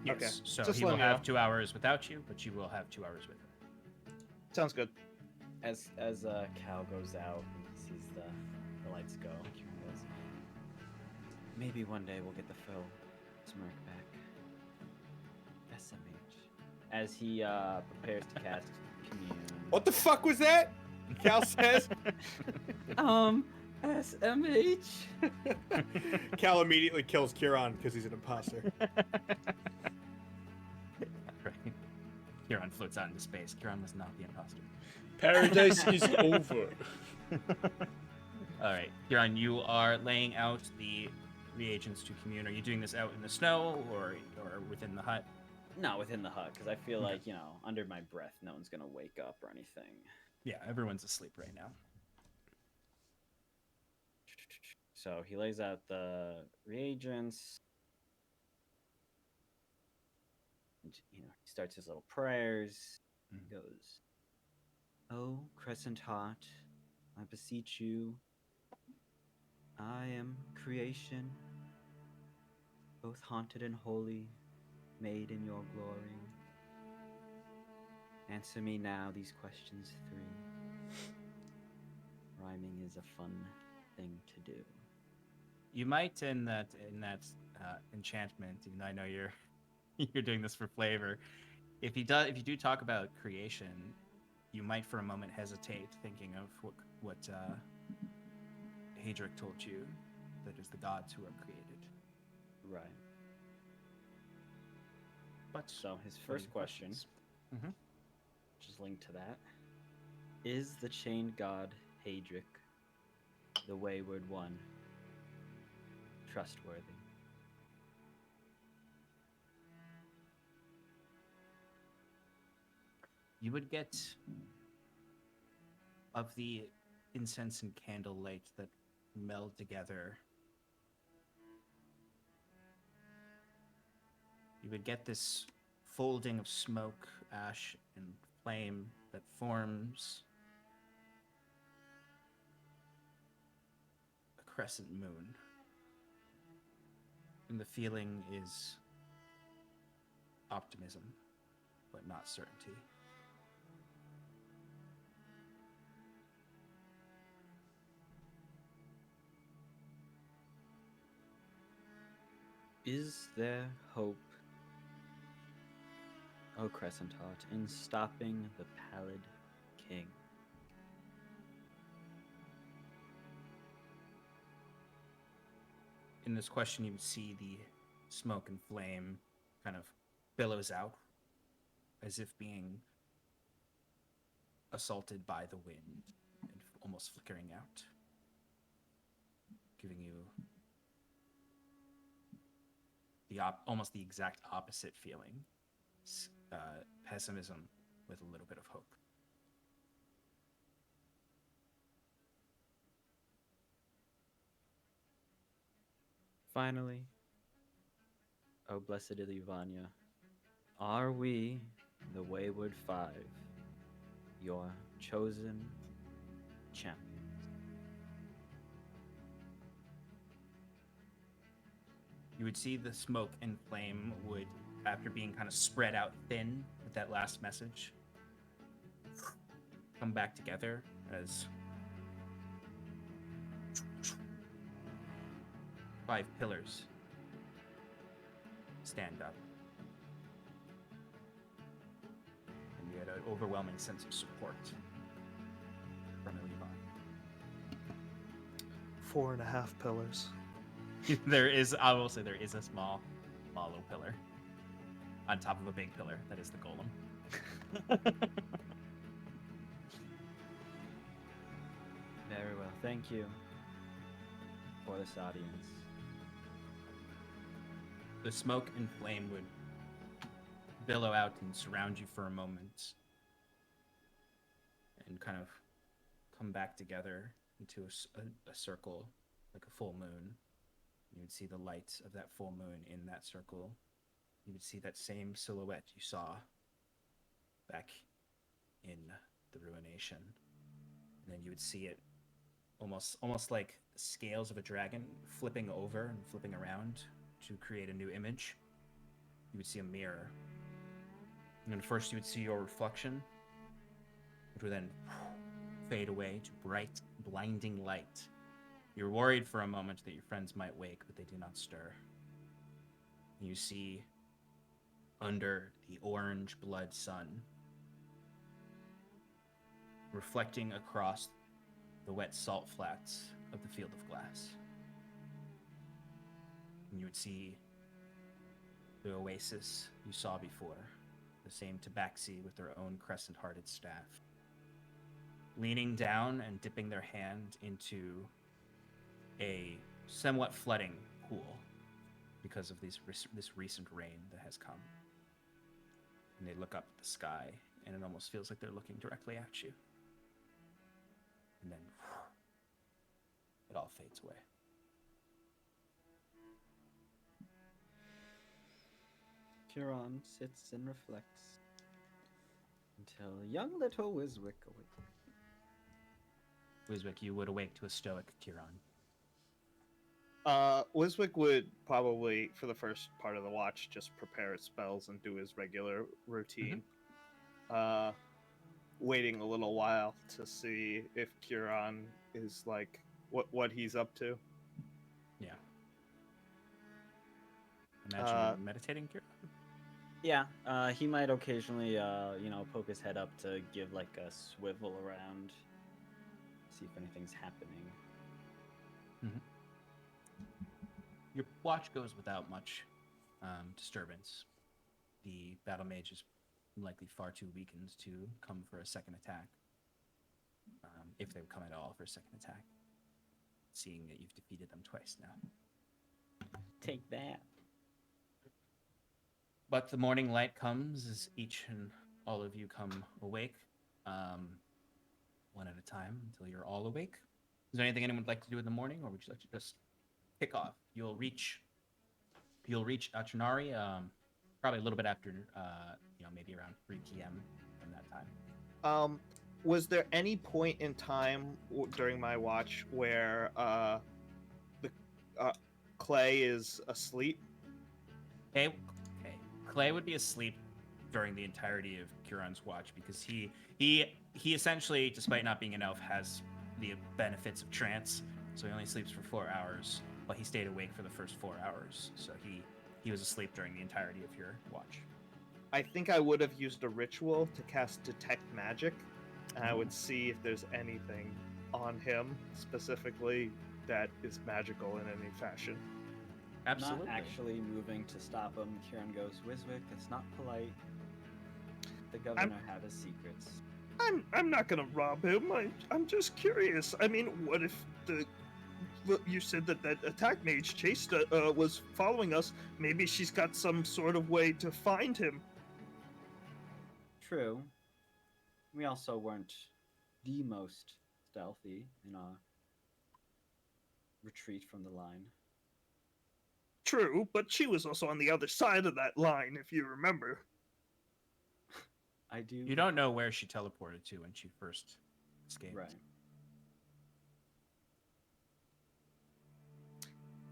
Yes. Okay, So just he will let me know. have 2 hours without you, but you will have 2 hours with him. Sounds good. As Cal goes out and he sees the lights go, Kieran goes, "Maybe one day we'll get the full smirk back." That's a Mage. As he prepares to cast Commune. What the fuck was that? Cal says. SMH. Cal immediately kills Curon because he's an imposter. Right. Kieran floats out into space. Kieran was not the imposter. Paradise is over. All right, Kieran, you are laying out the reagents to commune. Are you doing this out in the snow or within the hut? Not within the hut, because I feel Okay. like, under my breath, no one's going to wake up or anything. Yeah, everyone's asleep right now. So he lays out the reagents. And, he starts his little prayers. He goes, "Oh, Crescent Heart, I beseech you. I am creation, both haunted and holy, made in your glory. Answer me now these questions 3. Rhyming is a fun thing to do." You might in that enchantment, even though I know you're you're doing this for flavor. If you do talk about creation, you might for a moment hesitate, thinking of what Hadric told you, that is the gods who are created. Right. But So his what are first your question, questions? Mhm. which is linked to that, is the chained god Hadric, the Wayward One, trustworthy? You would get of the incense and candlelight that meld together. You would get this folding of smoke, ash, and flame that forms a crescent moon. And the feeling is optimism, but not certainty. Is there hope, O Crescent Heart, in stopping the Pallid King? In this question, you would see the smoke and flame kind of billows out as if being assaulted by the wind and almost flickering out, giving you almost the exact opposite feeling. Pessimism with a little bit of hope. Finally, O blessed Iluvania, are we, the Wayward Five, your chosen champions? You would see the smoke and flame would, after being kind of spread out thin with that last message, come back together as 5 pillars stand up. And you had an overwhelming sense of support from Illivan. 4.5 pillars. I will say there is a small low pillar on top of a big pillar. That is the golem. Very well, thank you for this audience. The smoke and flame would billow out and surround you for a moment and kind of come back together into a circle, like a full moon. You would see the light of that full moon in that circle. You would see that same silhouette you saw back in the ruination. And then you would see it almost like scales of a dragon flipping over and flipping around to create a new image. You would see a mirror. And then first you would see your reflection, which would then fade away to bright, blinding light. You're worried for a moment that your friends might wake, but they do not stir. You see, under the orange blood sun, reflecting across the wet salt flats of the field of glass. And you would see the oasis you saw before, the same tabaxi with their own crescent-hearted staff, leaning down and dipping their hand into a somewhat flooding pool because of this recent rain that has come. And they look up at the sky, and it almost feels like they're looking directly at you. And then it all fades away. Huron sits and reflects until young little Wiswick awakes. Wiswick, you would awake to a stoic Kiran. Wiswick would probably, for the first part of the watch, just prepare his spells and do his regular routine. Waiting a little while to see if Kiran is like what he's up to. Yeah. Imagine you're meditating, Kiran. Yeah, he might occasionally, poke his head up to give like a swivel around, see if anything's happening. Your watch goes without much disturbance. The battle mage is likely far too weakened to come for a second attack. If they would come at all for a second attack. Seeing that you've defeated them twice now. Take that. But the morning light comes as each and all of you come awake, one at a time until you're all awake. Is there anything anyone would like to do in the morning, or would you like to just kick off? You'll reach Atranari probably a little bit after, maybe around 3 p.m. from that time. Was there any point in time during my watch where the Clay is asleep? Okay. Clay would be asleep during the entirety of Kiran's watch because he essentially, despite not being an elf, has the benefits of trance. So he only sleeps for 4 hours, but he stayed awake for the first 4 hours. So he was asleep during the entirety of your watch. I think I would have used a ritual to cast Detect Magic, and I would see if there's anything on him specifically that is magical in any fashion. Absolutely. Not actually moving to stop him, Kieran goes, Wiswick, it's not polite. The governor had his secrets. I'm not gonna rob him. I'm just curious. I mean, what if you said that attack mage chased was following us? Maybe she's got some sort of way to find him. True. We also weren't the most stealthy in our retreat from the line. True, but she was also on the other side of that line, if you remember. I do. You don't know where she teleported to when she first escaped. Right.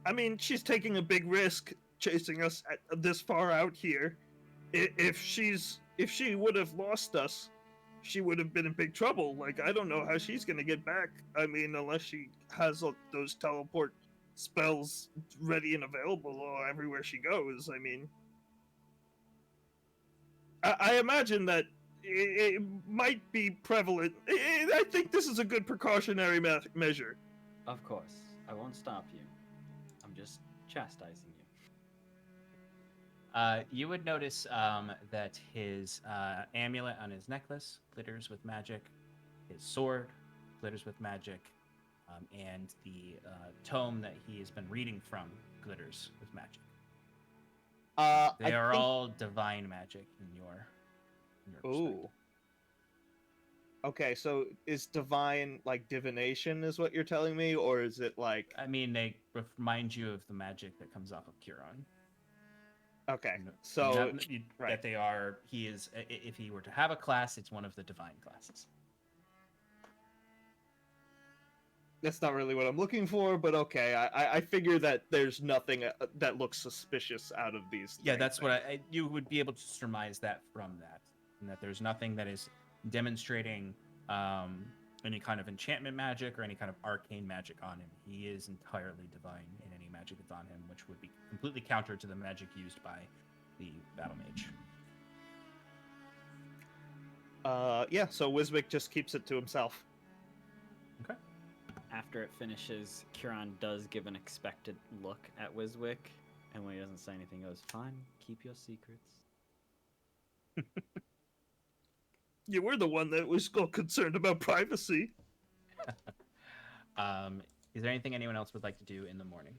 I mean, she's taking a big risk chasing us this far out here. If she would have lost us, she would have been in big trouble. Like, I don't know how she's gonna get back. I mean, unless she has those teleport spells ready and available everywhere she goes. I mean, I imagine that it might be prevalent. I think this is a good precautionary measure. Of course. I won't stop you. I'm just chastising you. You would notice that his amulet on his necklace glitters with magic. His sword glitters with magic. And the tome that he has been reading from glitters with magic. They are all divine magic in your Ooh. Okay, so is divine like divination is what you're telling me, or is it like... I mean, they remind you of the magic that comes off of Kiran. Okay, so... That they are... He is... If he were to have a class, it's one of the divine classes. That's not really what I'm looking for, but okay. I figure that there's nothing that looks suspicious out of these. Yeah, that's what you would be able to surmise that from that, and that there's nothing that is demonstrating any kind of enchantment magic or any kind of arcane magic on him. He is entirely divine in any magic that's on him, which would be completely counter to the magic used by the battle mage. Yeah. So Wiswick just keeps it to himself. Okay. After it finishes, Kiran does give an expectant look at Wiswick, and when he doesn't say anything, he goes, "Fine, keep your secrets." You were the one that was all concerned about privacy. Is there anything anyone else would like to do in the morning?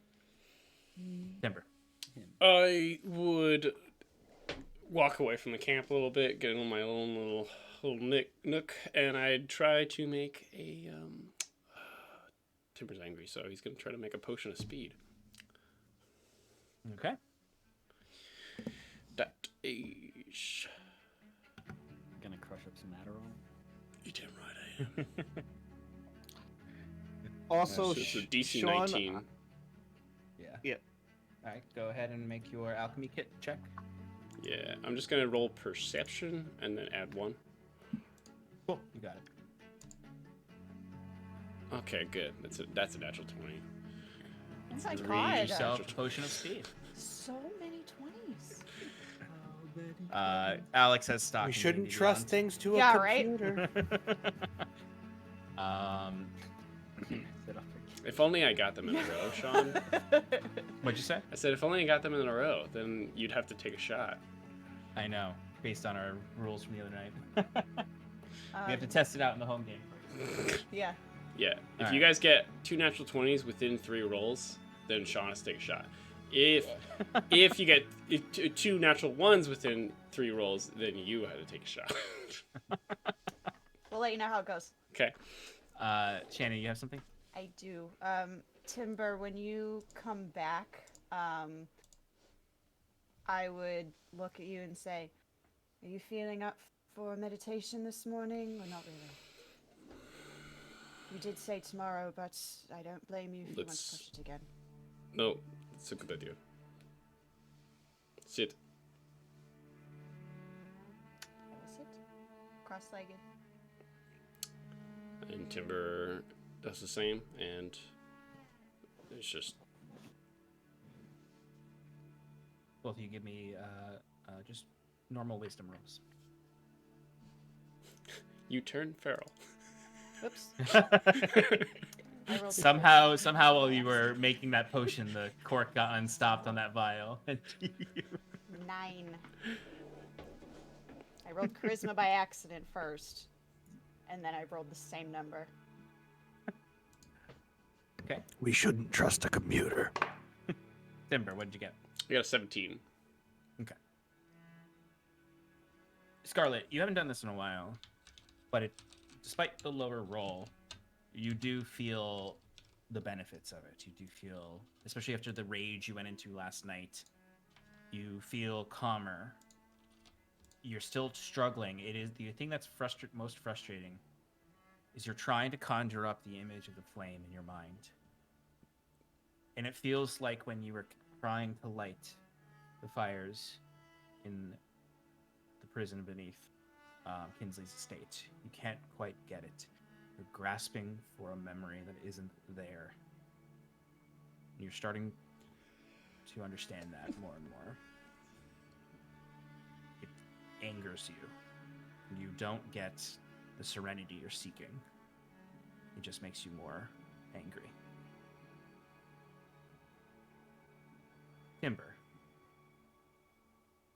Timber. I would walk away from the camp a little bit, get in my own little nook, and I'd try to make a. Timber's angry, so he's gonna try to make a potion of speed. Okay. That is. Gonna crush up some Adderall. You damn right I am. Also, It's a DC Sean, 19. Yeah. Yeah. All right, go ahead and make your alchemy kit check. Yeah, I'm just gonna roll perception and then add 1. Cool, you got it. Okay, good. That's a natural 20. Oh my Brew god. yourself a potion of speed. So many 20s. Alex has stock. We shouldn't trust things to a Yeah, right? computer. If only I got them in a row, Sean. What'd you say? I said if only I got them in a row, then you'd have to take a shot. I know, based on our rules from the other night. We have to Um, test it out in the home game. Yeah. Yeah. If All you right. guys get 2 natural 20s within 3 rolls, then Sean has to take a shot. If you get 2 natural 1s within 3 rolls, then you had to take a shot. We'll let you know how it goes. Okay. Shannon, you have something? I do. Timber, when you come back, I would look at you and say, are you feeling up for meditation this morning, or not really? You did say tomorrow, but I don't blame you if you want to Let's- push it again. No, it's a good idea. Sit. I will sit cross-legged. And Timber does the same, and it's just Both of you give me just normal wisdom rolls. you turn feral. Oops. I rolled Somehow, while you were making that potion, the cork got unstopped on that vial. 9. I rolled charisma by accident first, and then I rolled the same number. Okay. We shouldn't trust a computer. Timber, what did you get? I got a 17. Scarlet, you haven't done this in a while, but despite the lower roll, you do feel the benefits of it. You do feel, especially after the rage you went into last night, you feel calmer. You're still struggling. It is the thing that's most frustrating is you're trying to conjure up the image of the flame in your mind. And it feels like when you were trying to light the fires in the prison beneath Kinsley's estate. You can't quite get it. You're grasping for a memory that isn't there. And you're starting to understand that more and more. It angers you. You don't get the serenity you're seeking. It just makes you more angry. Timber,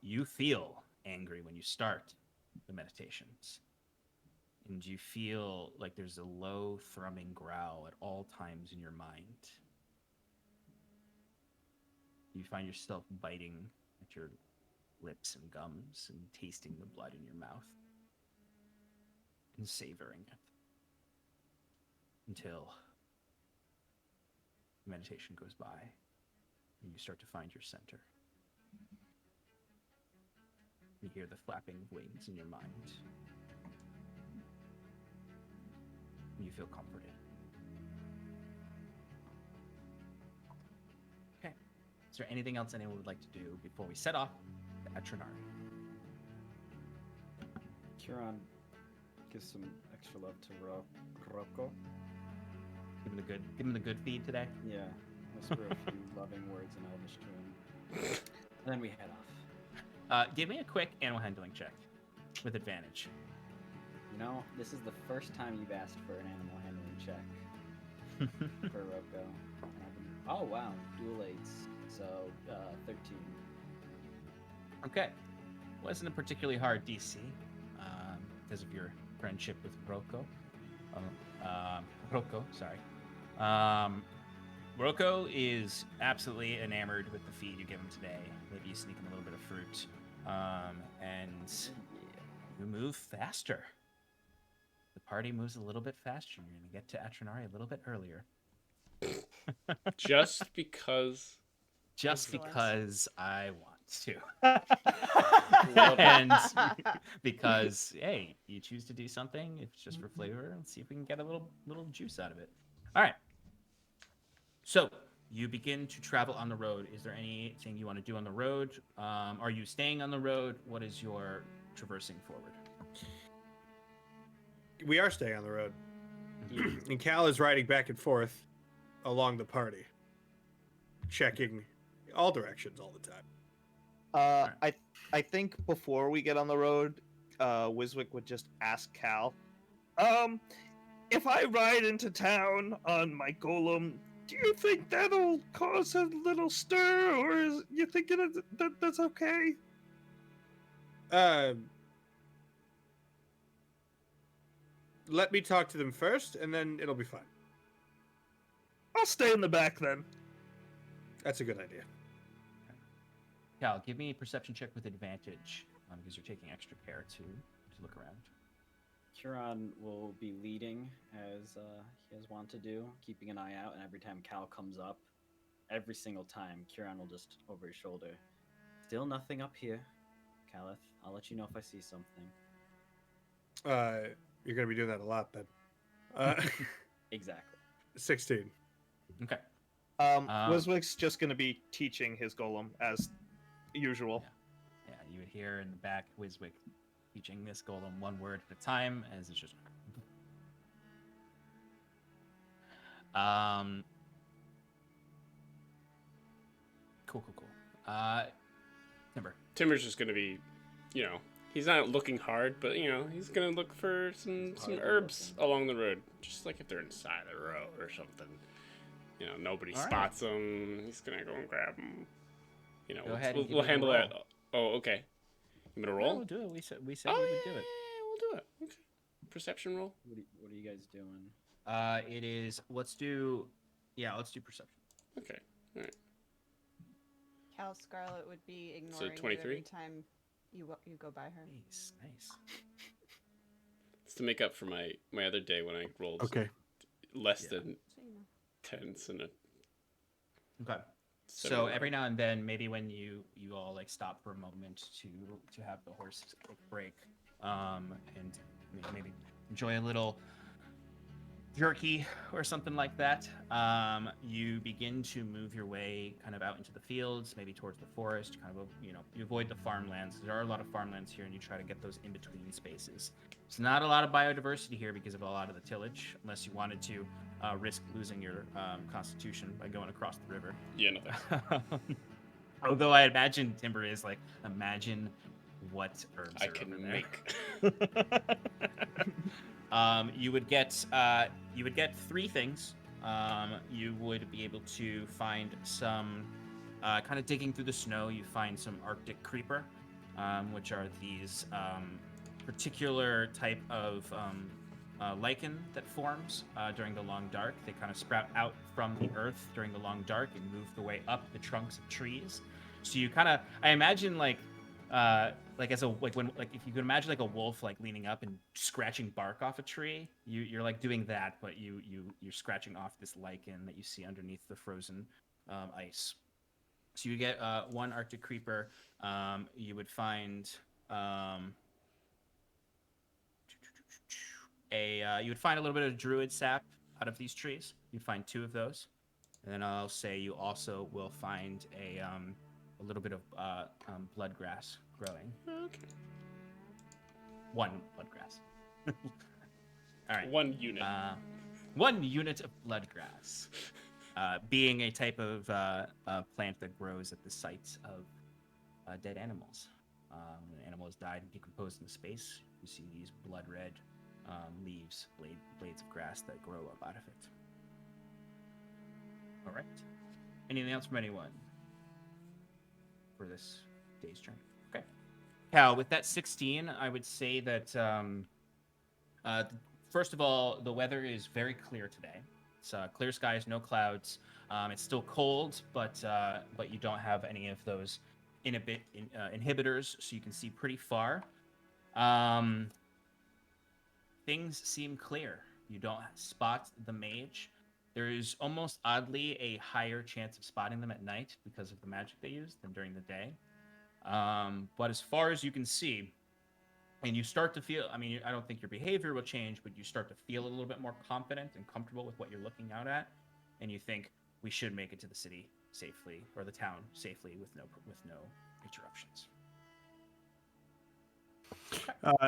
you feel angry when you start the meditations. And you feel like there's a low thrumming growl at all times in your mind. You find yourself biting at your lips and gums and tasting the blood in your mouth and savoring it until the meditation goes by and you start to find your center. You hear the flapping of wings in your mind. And you feel comforted. Okay. Is there anything else anyone would like to do before we set off to Atranari? Kieran gives some extra love to Rocco. Give him the good feed today. Yeah, whisper a few loving words in Elvish to him. And then we head off. Give me a quick animal handling check with advantage. You know, this is the first time you've asked for an animal handling check for Rocco. Oh wow, dual 8s, so 13. Okay. wasn't a particularly hard DC because of your friendship with Rocco. Rocco, sorry. Rocco is absolutely enamored with the feed you give him today. Maybe you sneak him a little bit of fruit, and you move faster. The party moves a little bit faster. You're gonna get to Atranari a little bit earlier. Just because. Just Excellent. because I want to. Love it. And because, hey, you choose to do something, it's just for flavor. Let's see if we can get a little juice out of it. All right. So you begin to travel on the road. Is there anything you want to do on the road? Are you staying on the road? What is your traversing forward? We are staying on the road. And Cal is riding back and forth along the party, checking all directions all the time. I think before we get on the road, Wiswick would just ask Cal. If I ride into town on my golem, do you think that'll cause a little stir, or is you thinking that's okay? Let me talk to them first, and then it'll be fine. I'll stay in the back then. That's a good idea. Cal, give me a perception check with advantage because you're taking extra care to look around. Kieran will be leading as he has wont to do, keeping an eye out, and every time Cal comes up, every single time, Kieran will just over his shoulder. Still nothing up here, Calith. I'll let you know if I see something. You're going to be doing that a lot then. Exactly. 16. Okay. Wiswick's just going to be teaching his golem as usual. Yeah, you would hear in the back Wiswick teaching this golem one word at a time as it's just. Cool. Timber's just gonna be, he's not looking hard, but he's gonna look for some herbs along the road, just like if they're inside the road or something. Nobody All right. spots them. He's gonna go and grab them. Go ahead and give we'll me a handle roll. that. Oh, okay. You gonna No, roll? we'll do it. We said Oh, we yeah, would do it. we'll do it. Okay. Perception roll. What are you guys doing? It is. Let's do perception. Okay. All right. Cal Scarlet would be ignoring you 23? every time you go by her. Nice. It's to make up for my other day when I rolled Okay. less Yeah. than So, you know. 10s and a Okay. So 7. every now and then, maybe when you all like stop for a moment to have the horses take a break, and maybe enjoy a little jerky or something like that, you begin to move your way kind of out into the fields, maybe towards the forest. Kind of, you avoid the farmlands. There are a lot of farmlands here, and you try to get those in between spaces. It's not a lot of biodiversity here because of a lot of the tillage, unless you wanted to risk losing your constitution by going across the river. Yeah, no thanks. Although I imagine timber is like, imagine what herbs I are can over there. make. You would get 3 things. You would be able to find some kind of digging through the snow. You find some Arctic creeper, which are these particular type of lichen that forms during the long dark. They kind of sprout out from the earth during the long dark and move their way up the trunks of trees. So you kind of, I imagine if you could imagine like a wolf like leaning up and scratching bark off a tree, you're like doing that, but you're scratching off this lichen that you see underneath the frozen ice. So you get 1 Arctic creeper. You would find you would find a little bit of druid sap out of these trees. You'd find 2 of those, and then I'll say you also will find a little bit of bloodgrass growing. Okay. 1 bloodgrass. All right. 1 unit. 1 unit of bloodgrass, being a type of plant that grows at the sites of dead animals. When an animal has died and decomposed in space, you see these blood red leaves, blades of grass that grow up out of it. All right. Anything else from anyone for this day's journey? Okay. Cal, with that 16, I would say that first of all, the weather is very clear today. It's clear skies, no clouds. It's still cold, but you don't have any of those inhibitors, so you can see pretty far. Things seem clear. You don't spot the mage. There is almost oddly a higher chance of spotting them at night because of the magic they use than during the day. But as far as you can see, and you start to feel, I mean, I don't think your behavior will change, but you start to feel a little bit more confident and comfortable with what you're looking out at, and you think we should make it to the city safely, or the town safely, with no interruptions.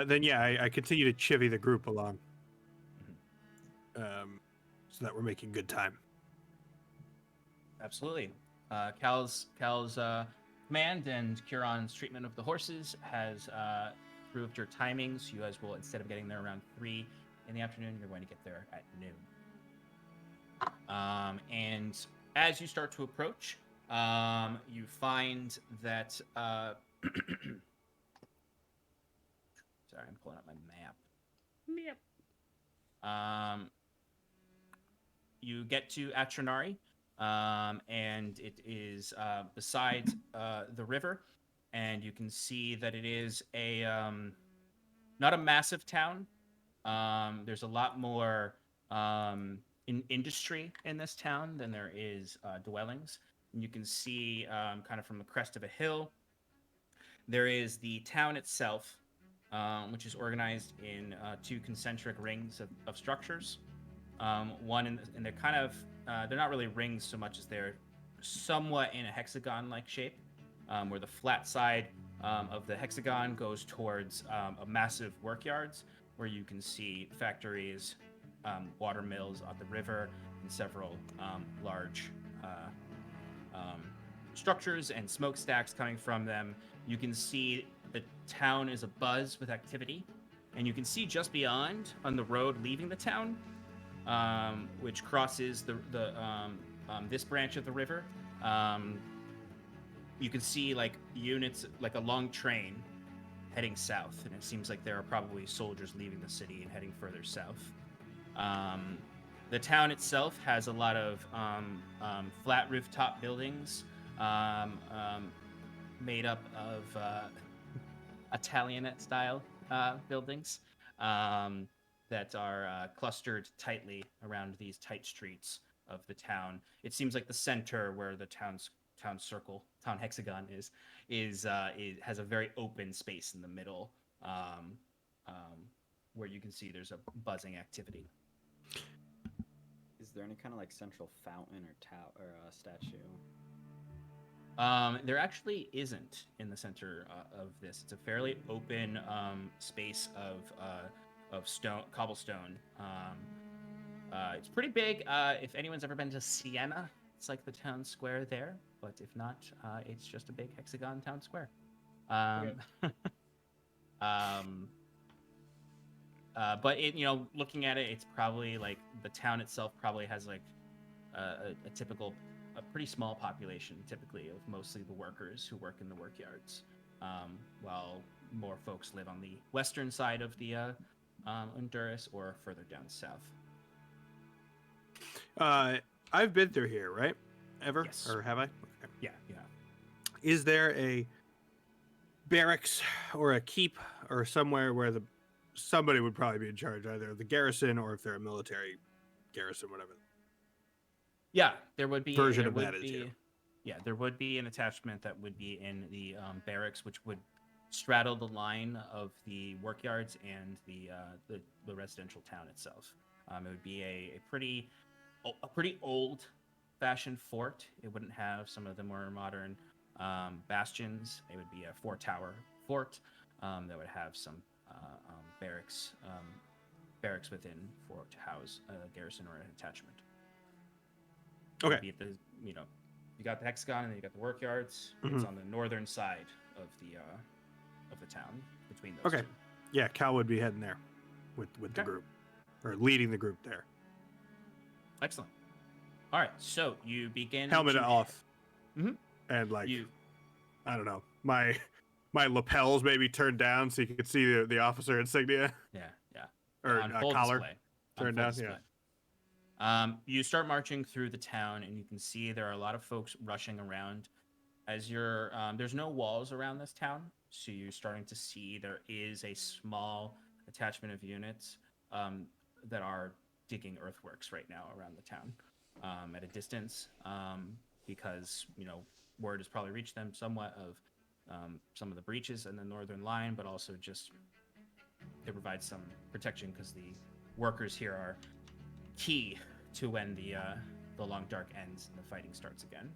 Then yeah, I continue to chivvy the group along, so that we're making good time. Absolutely. Cal's command and Curon's treatment of the horses has improved your timings. You guys will, instead of getting there around 3 in the afternoon, you're going to get there at noon. And as you start to approach, you find that... sorry, I'm pulling up my map. You get to Atranari, and it is beside the river, and you can see that it is a not a massive town. There's a lot more industry in this town than there is dwellings. And you can see kind of from the crest of a hill, there is the town itself, which is organized in 2 concentric rings of structures. One and they're kind of they're not really rings so much as they're somewhat in a hexagon-like shape, where the flat side of the hexagon goes towards a massive workyards, where you can see factories, water mills at the river, and several large structures and smokestacks coming from them. You can see the town is abuzz with activity, and you can see just beyond, on the road leaving the town, which crosses this branch of the river. You can see like units, like a long train heading south, and it seems like there are probably soldiers leaving the city and heading further south. The town itself has a lot of flat rooftop buildings made up of Italianate style buildings that are clustered tightly around these tight streets of the town. It seems like the center, where the town hexagon is has a very open space in the middle, where you can see there's a buzzing activity. Is there any kind of like central fountain or statue? There actually isn't in the center of this. It's a fairly open space of stone, cobblestone. It's pretty big. If anyone's ever been to Siena, it's like the town square there. But if not, it's just a big hexagon town square. But looking at it, it's probably like the town itself probably has like a pretty small population, typically, of mostly the workers who work in the workyards, while more folks live on the western side of the Untduras or further down south. I've been through here, right? Ever? Yes. Or have I? Okay. Yeah. Is there a barracks or a keep or somewhere where somebody would probably be in charge, either the garrison or if they're a military garrison, whatever? Yeah, there would be Version of that is here. Yeah, there would be an attachment that would be in the barracks, which would straddle the line of the workyards and the residential town itself. It would be a pretty old-fashioned fort. It wouldn't have some of the more modern bastions. It would be a 4-tower fort that would have some barracks within to house a garrison or an attachment. Okay. You got the hexagon and then you got the workyards. Mm-hmm. It's on the northern side of the town between those two. Yeah, Cal would be heading there with the group, or leading the group there. Excellent. All right, so you begin helmet off. Mm-hmm. And like, I don't know, my my lapels maybe turned down so you could see the officer insignia Yeah. or On full collar display. On turned full down. display. Yeah. You start marching through the town, and you can see there are a lot of folks rushing around. As you're, there's no walls around this town, so you're starting to see there is a small attachment of units that are digging earthworks right now around the town at a distance, because word has probably reached them somewhat of some of the breaches in the northern line, but also just they provide some protection because the workers here are key to when the long dark ends and the fighting starts again.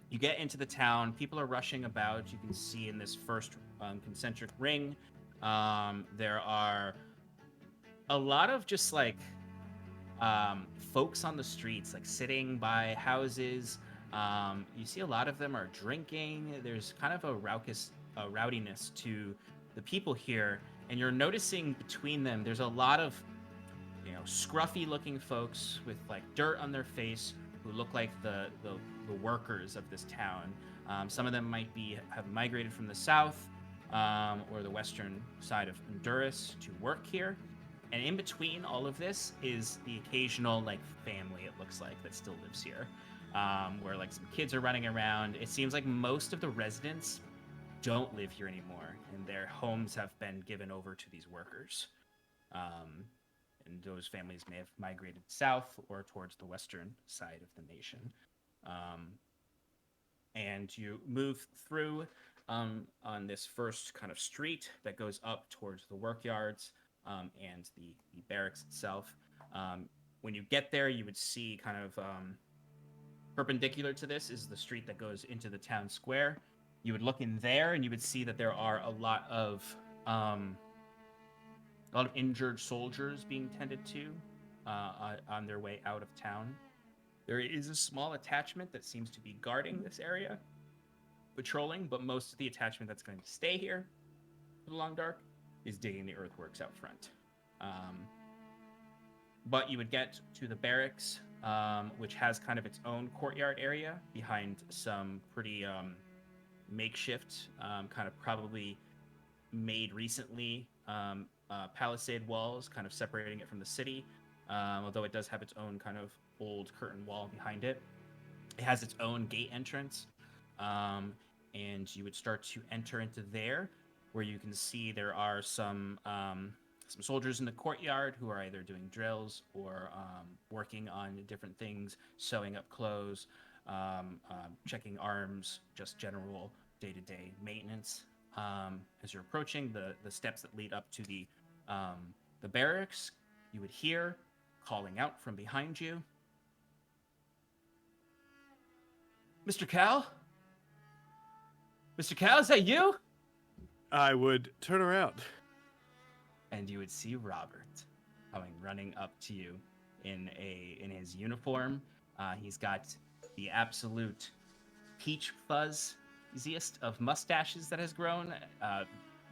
You get into the town. People are rushing about. You can see in this first concentric ring, there are a lot of just like folks on the streets, like sitting by houses. You see a lot of them are drinking. There's kind of a rowdiness to the people here, and you're noticing between them there's a lot of scruffy looking folks with like dirt on their face who look like the workers of this town. Some of them might have migrated from the south or the western side of Honduras to work here. And in between all of this is the occasional like family, it looks like, that still lives here, where like some kids are running around. It seems like most of the residents don't live here anymore, and their homes have been given over to these workers. And those families may have migrated south or towards the western side of the nation. And you move through on this first kind of street that goes up towards the workyards and the barracks itself. When you get there, you would see kind of perpendicular to this is the street that goes into the town square. You would look in there and you would see that there are a lot of injured soldiers being tended to on their way out of town. There is a small attachment that seems to be guarding this area, patrolling, but most of the attachment that's going to stay here for the long dark is digging the earthworks out front. But you would get to the barracks, which has kind of its own courtyard area behind some pretty makeshift, kind of probably made recently palisade walls, kind of separating it from the city, although it does have its own kind of old curtain wall behind it. It has its own gate entrance, and you would start to enter into there, where you can see there are some soldiers in the courtyard who are either doing drills or working on different things, sewing up clothes, checking arms, just general day-to-day maintenance. As you're approaching the steps that lead up to the barracks, you would hear calling out from behind you, "Mr. Cal? Mr. Cal, is that you?" I would turn around. And you would see Robert coming running up to you in his uniform. He's got the absolute peach fuzziest of mustaches that has grown,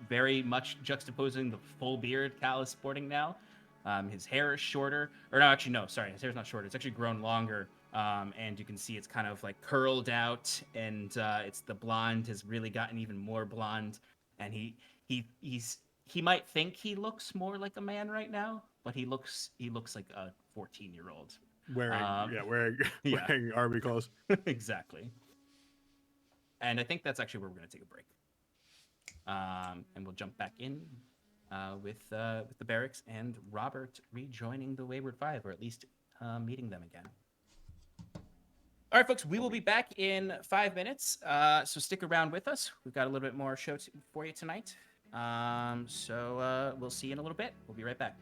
very much juxtaposing the full beard Cal is sporting now. His hair is shorter, or no, actually no, sorry, his hair's not shorter. It's actually grown longer, and you can see it's kind of like curled out, and it's the blonde has really gotten even more blonde, and he might think he looks more like a man right now, but he looks like a 14-year-old. Wearing army clothes. Exactly. And I think that's actually where we're going to take a break. And we'll jump back in with the barracks and Robert rejoining the Wayward Five, or at least meeting them again. All right, folks, we will be back in 5 minutes. So stick around with us. We've got a little bit more show for you tonight. So we'll see you in a little bit. We'll be right back.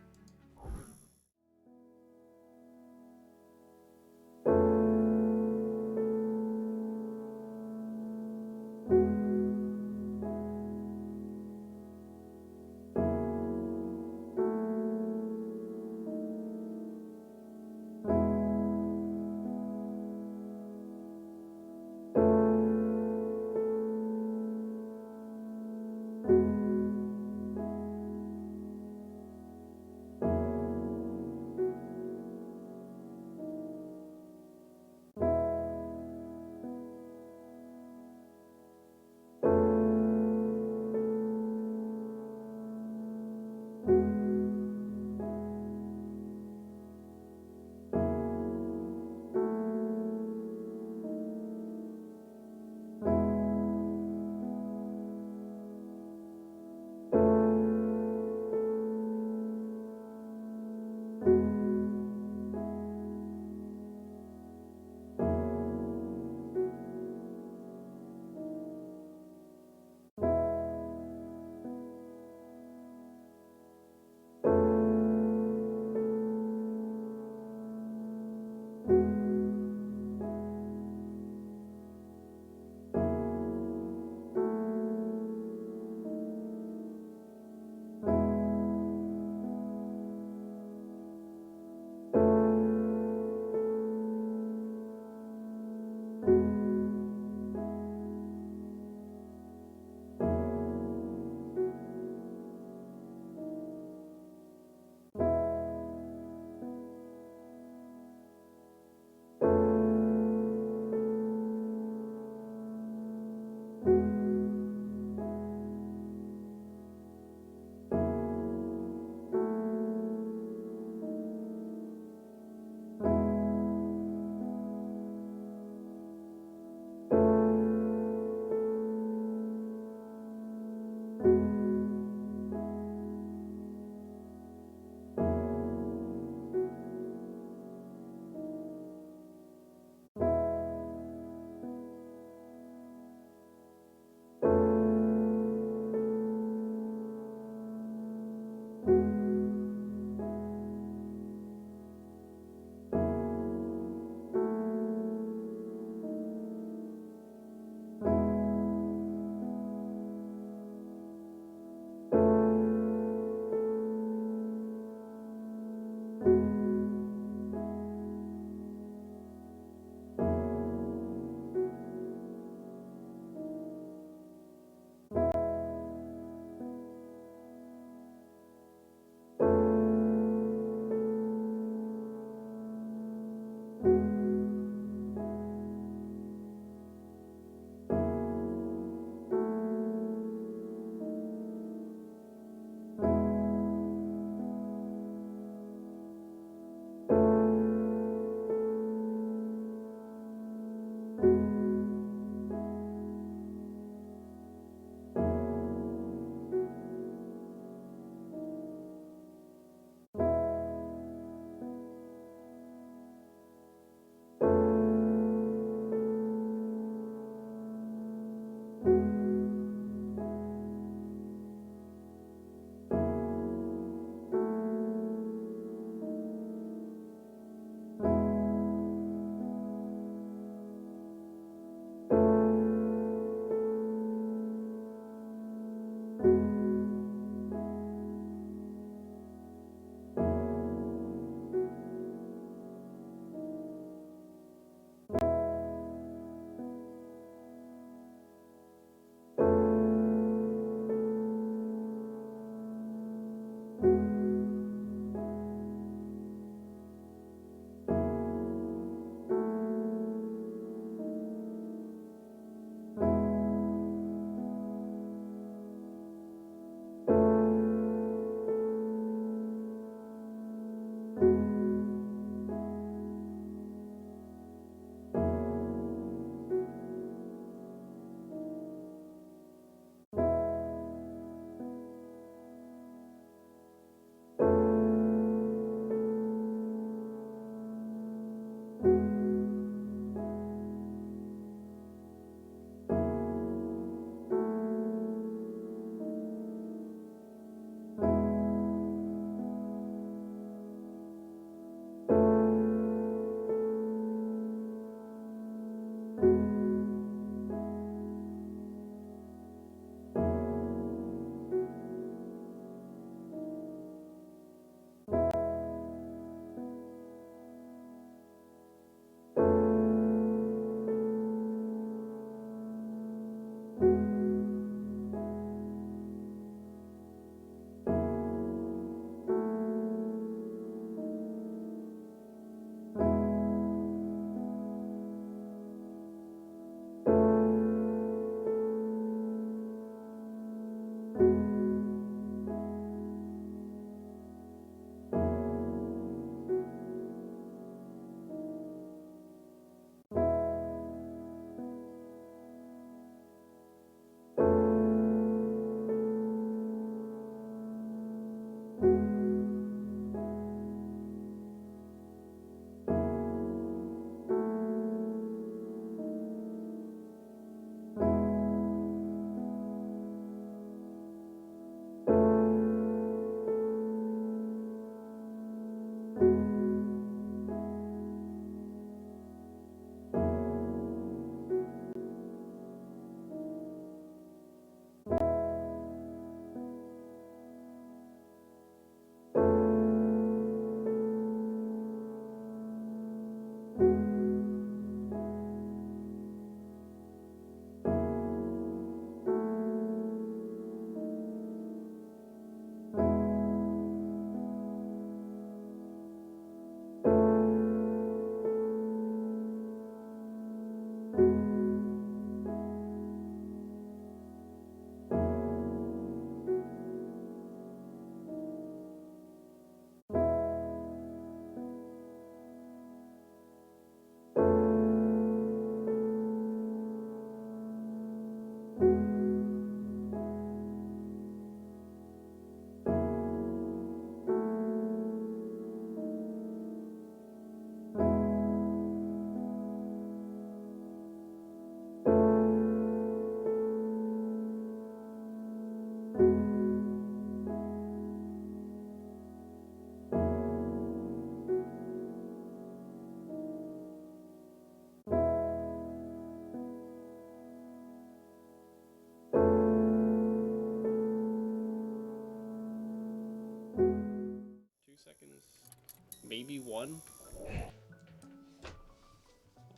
maybe 1.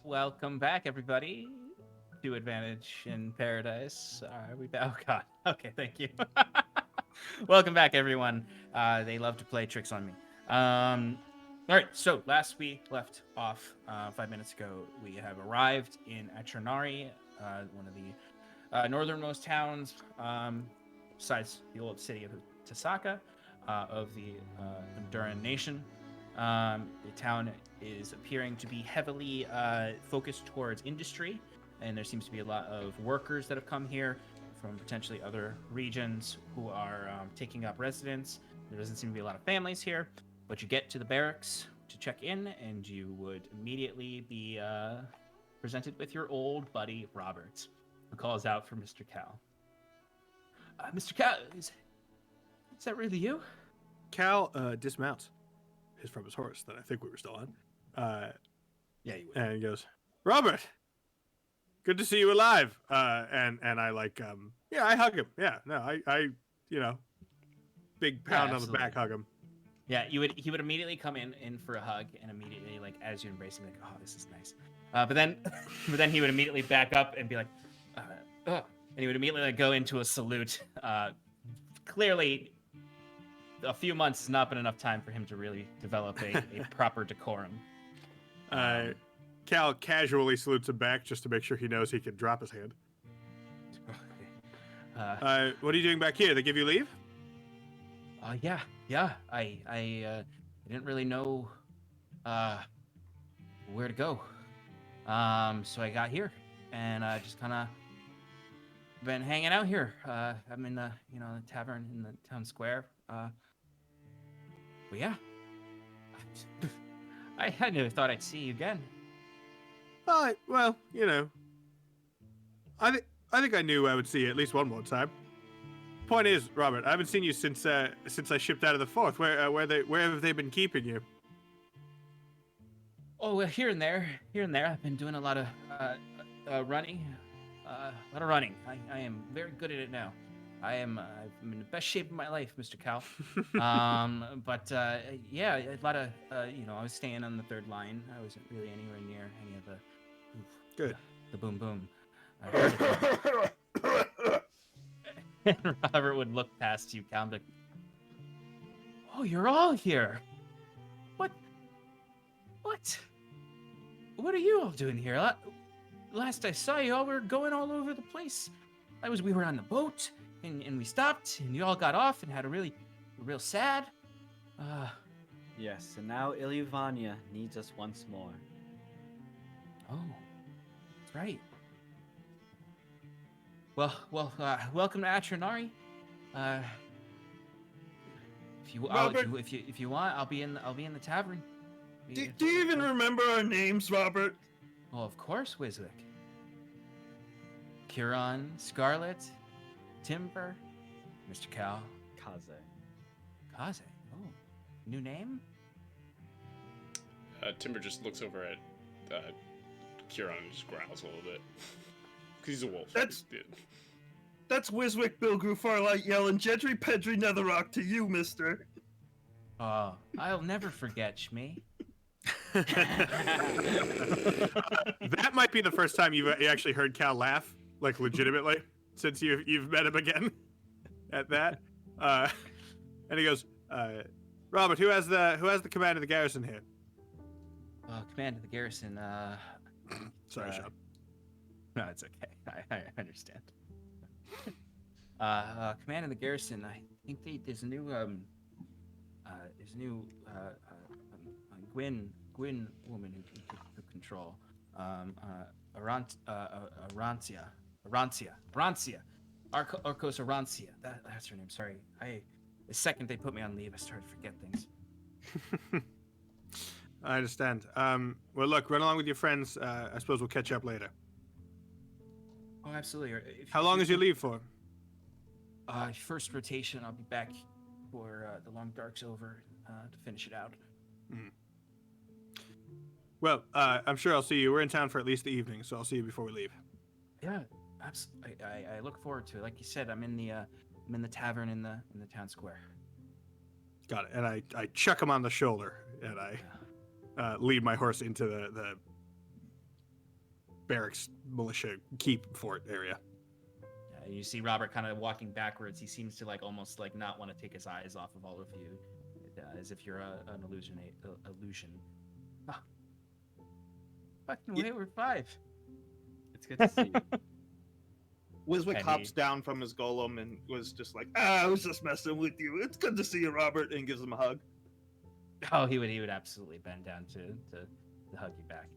Welcome back, everybody, to Advantage in Paradise. Are we back? Oh, God. Okay, thank you. Welcome back, everyone. They love to play tricks on me. All right, so last we left off 5 minutes ago, we have arrived in Atranari, one of the northernmost towns, besides the old city of Tasaka, of the Unduran nation. The town is appearing to be heavily focused towards industry, and there seems to be a lot of workers that have come here from potentially other regions who are taking up residence. There doesn't seem to be a lot of families here, but you get to the barracks to check in, and you would immediately be presented with your old buddy, Robert, who calls out for Mr. Cal. Mr. Cal, is that really you? Cal dismounts from his horse that I think we were still on. Yeah, you would. And he goes, Robert, good to see you alive. And I like, I hug him. Yeah, no, I big pound on the back, hug him. Yeah, he would immediately come in for a hug, and immediately, like, as you embrace him, like, oh, this is nice. But then he would immediately back up and be like, and he would immediately go into a salute. Clearly, a few months has not been enough time for him to really develop a proper decorum. Cal casually salutes him back just to make sure he knows he can drop his hand. What are you doing back here? They give you leave? Yeah. I didn't really know where to go. So I got here, and I just kind of been hanging out here. I'm in the the tavern in the town square. But yeah, I never thought I'd see you again. Well, I think I knew I would see you at least one more time. Point is, Robert, I haven't seen you since I shipped out of the Fourth. Where have they been keeping you? Oh, well, here and there. I've been doing a lot of running. I am very good at it now. I'm in the best shape of my life, Mr. Cal. Yeah, a lot of I was staying on the third line. I wasn't really anywhere near any of the the boom boom. I heard it. And Robert would look past you, Cal, and be like, "Oh, you're all here. What? What are you all doing here? Last I saw you all were going all over the place. We were on the boat, and we stopped, and you all got off and had a real sad. Yes, and now Ilyvania needs us once more. Oh, that's right. Well, welcome to Atranari. If you want, I'll be in the tavern. Do you even remember our names, Robert? Oh, of course, Wiswick. Curon, Scarlet, Timber, Mr. Cal. Kaze. Oh, new name? Timber just looks over at Curon and just growls a little bit. Because he's a wolf. That's Wiswick, Bilgru, Farlight, Yell, and Jedry, Pedry, Netherrock to you, mister. Oh, I'll never forget, Shmee. That might be the first time you actually heard Cal laugh, like legitimately, since you've met him again. At that, and he goes, "Robert, who has the command of the garrison here?" Command of the garrison. Sorry, Sean. No, it's okay. I understand. Command of the garrison. I think there's a new Gwyn woman who control. Arancia. Arcos Arancia. That's her name. Sorry. The second they put me on leave, I started to forget things. I understand. Well, look, run along with your friends. I suppose we'll catch up later. Oh, absolutely. How long is your leave for? First rotation. I'll be back for the long dark's over to finish it out. Mm. Well, I'm sure I'll see you. We're in town for at least the evening, so I'll see you before we leave. Yeah, I look forward to it. Like you said, I'm in the tavern in the town square. Got it. And I chuck him on the shoulder, and I lead my horse into the barracks militia keep fort area. You see Robert kind of walking backwards. He seems to like almost like not want to take his eyes off of all of you, as if you're an illusion. Ah. Fucking Wayward Five. It's good to see you. Wiswick And hops down from his golem and was just like, I was just messing with you. It's good to see you, Robert, and gives him a hug. Oh, he would absolutely bend down to hug you back.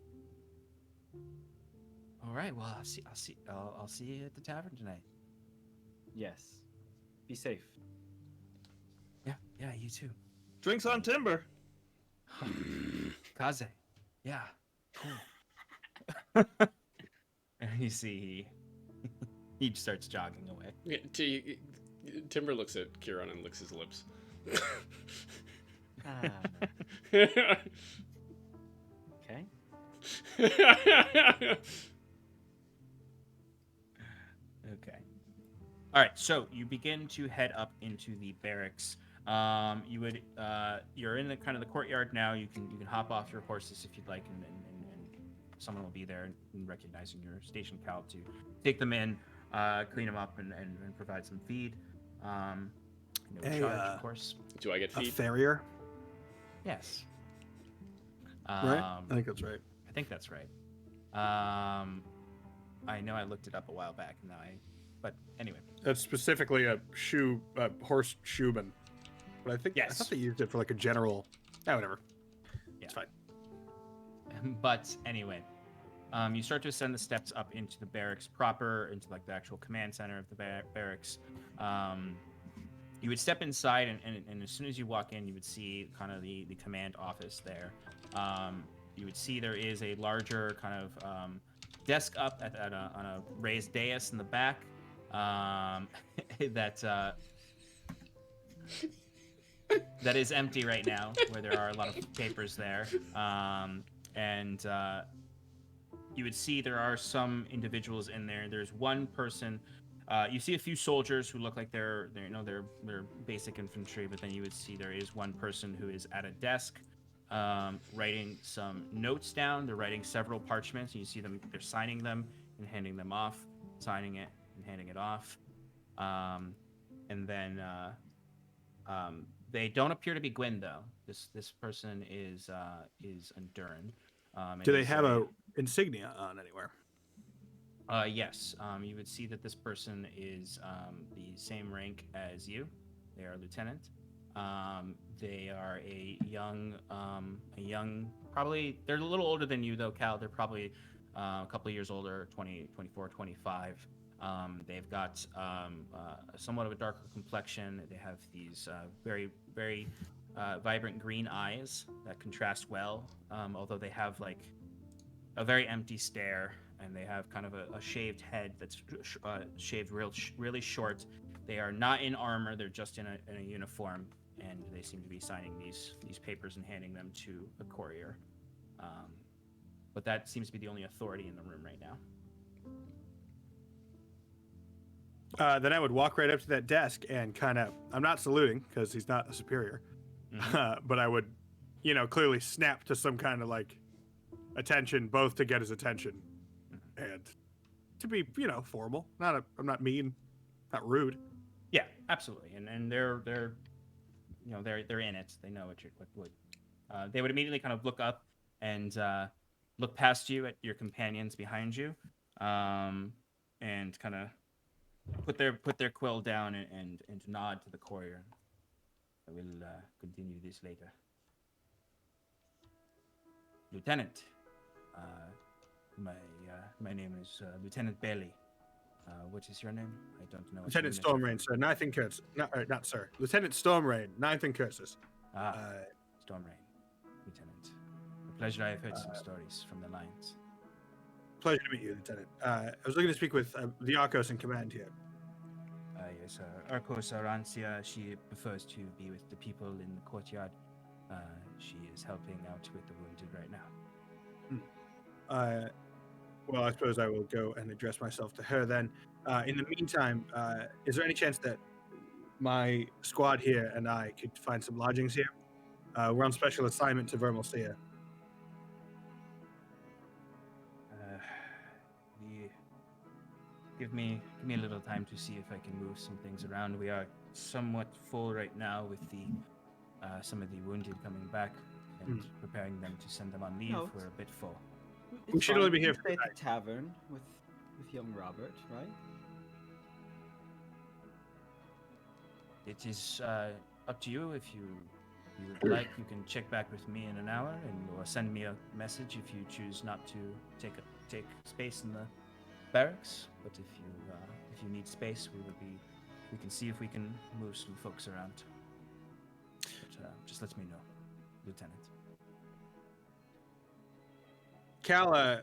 All right. Well, I'll see you at the tavern tonight. Yes. Be safe. Yeah. You too. Drinks on timber. Kaze. Yeah. Cool. And you see he starts jogging away. Yeah, Timber looks at Kieran and licks his lips. Okay. Okay. All right. So you begin to head up into the barracks. You're in the kind of the courtyard now. You can hop off your horses if you'd like, and someone will be there and recognizing your station cal to take them in, clean them up, and provide some feed. No charge, of course. Do I get A feed? farrier? Yes. Right? I think that's right. I think that's right. I know I looked it up a while back, and but anyway. That's specifically a horse shoeman. But I think I Yes. thought they used it for like a general. Whatever. Yeah. It's fine. But anyway, you start to ascend the steps up into the barracks proper, into like the actual command center of the barracks. You would step inside, and as soon as you walk in, you would see kind of the command office there. You would see there is a larger kind of desk up on a raised dais in the back that is empty right now, where there are a lot of papers there. And you would see there are some individuals in there. There's one person. You see a few soldiers who look like they're basic infantry, but then you would see there is one person who is at a desk writing some notes down. They're writing several parchments, and you see them. They're signing them and handing them off, signing it and handing it off. And then they don't appear to be Gwyn though. This person is Unduran. Do they have a insignia on anywhere? Yes. You would see that this person is the same rank as you. They are a lieutenant. They are a young, probably, they're a little older than you though, Cal. They're probably a couple of years older, 20, 24, 25. They've got somewhat of a darker complexion. They have these very, very vibrant green eyes that contrast well, although they have like a very empty stare, and they have kind of a shaved head that's shaved really short. They are not in armor. They're just in a uniform, and they seem to be signing these papers and handing them to a courier. But that seems to be the only authority in the room right now. Then I would walk right up to that desk and kind of, I'm not saluting because he's not a superior, but I would, clearly snap to some kind of like attention, both to get his attention and to be, formal. I'm not mean, not rude. Yeah, absolutely. And they're in it. They know what they would immediately kind of look up and look past you at your companions behind you, and kind of put their quill down and nod to the courier. I will continue this later. Lieutenant, my name is Lieutenant Bailey. What is your name? I don't know. Lieutenant Stormrain, sir. Ninth and Curses. Not sir. Lieutenant Stormrain, Ninth and Curses. Stormrain, Lieutenant. A pleasure. I have heard some stories from the lines. Pleasure to meet you, Lieutenant. I was looking to speak with the Arcos in command here. Yes, Arcos Arancia, she prefers to be with the people in the courtyard. She is helping out with the wounded right now. Well, I suppose I will go and address myself to her then. In the meantime, is there any chance that my squad here and I could find some lodgings here. We're on special assignment to Vermalcia. Give me a little time to see if I can move some things around. We are somewhat full right now with the some of the wounded coming back and preparing them to send them on leave. No, We're a bit full. We should only be here for for the tonight. tavern with young Robert, right? It is up to you. If you would like, you can check back with me in an hour or send me a message if you choose not to take space in the barracks. But if you need space, we can see if we can move some folks around. But just let me know, Lieutenant. Cal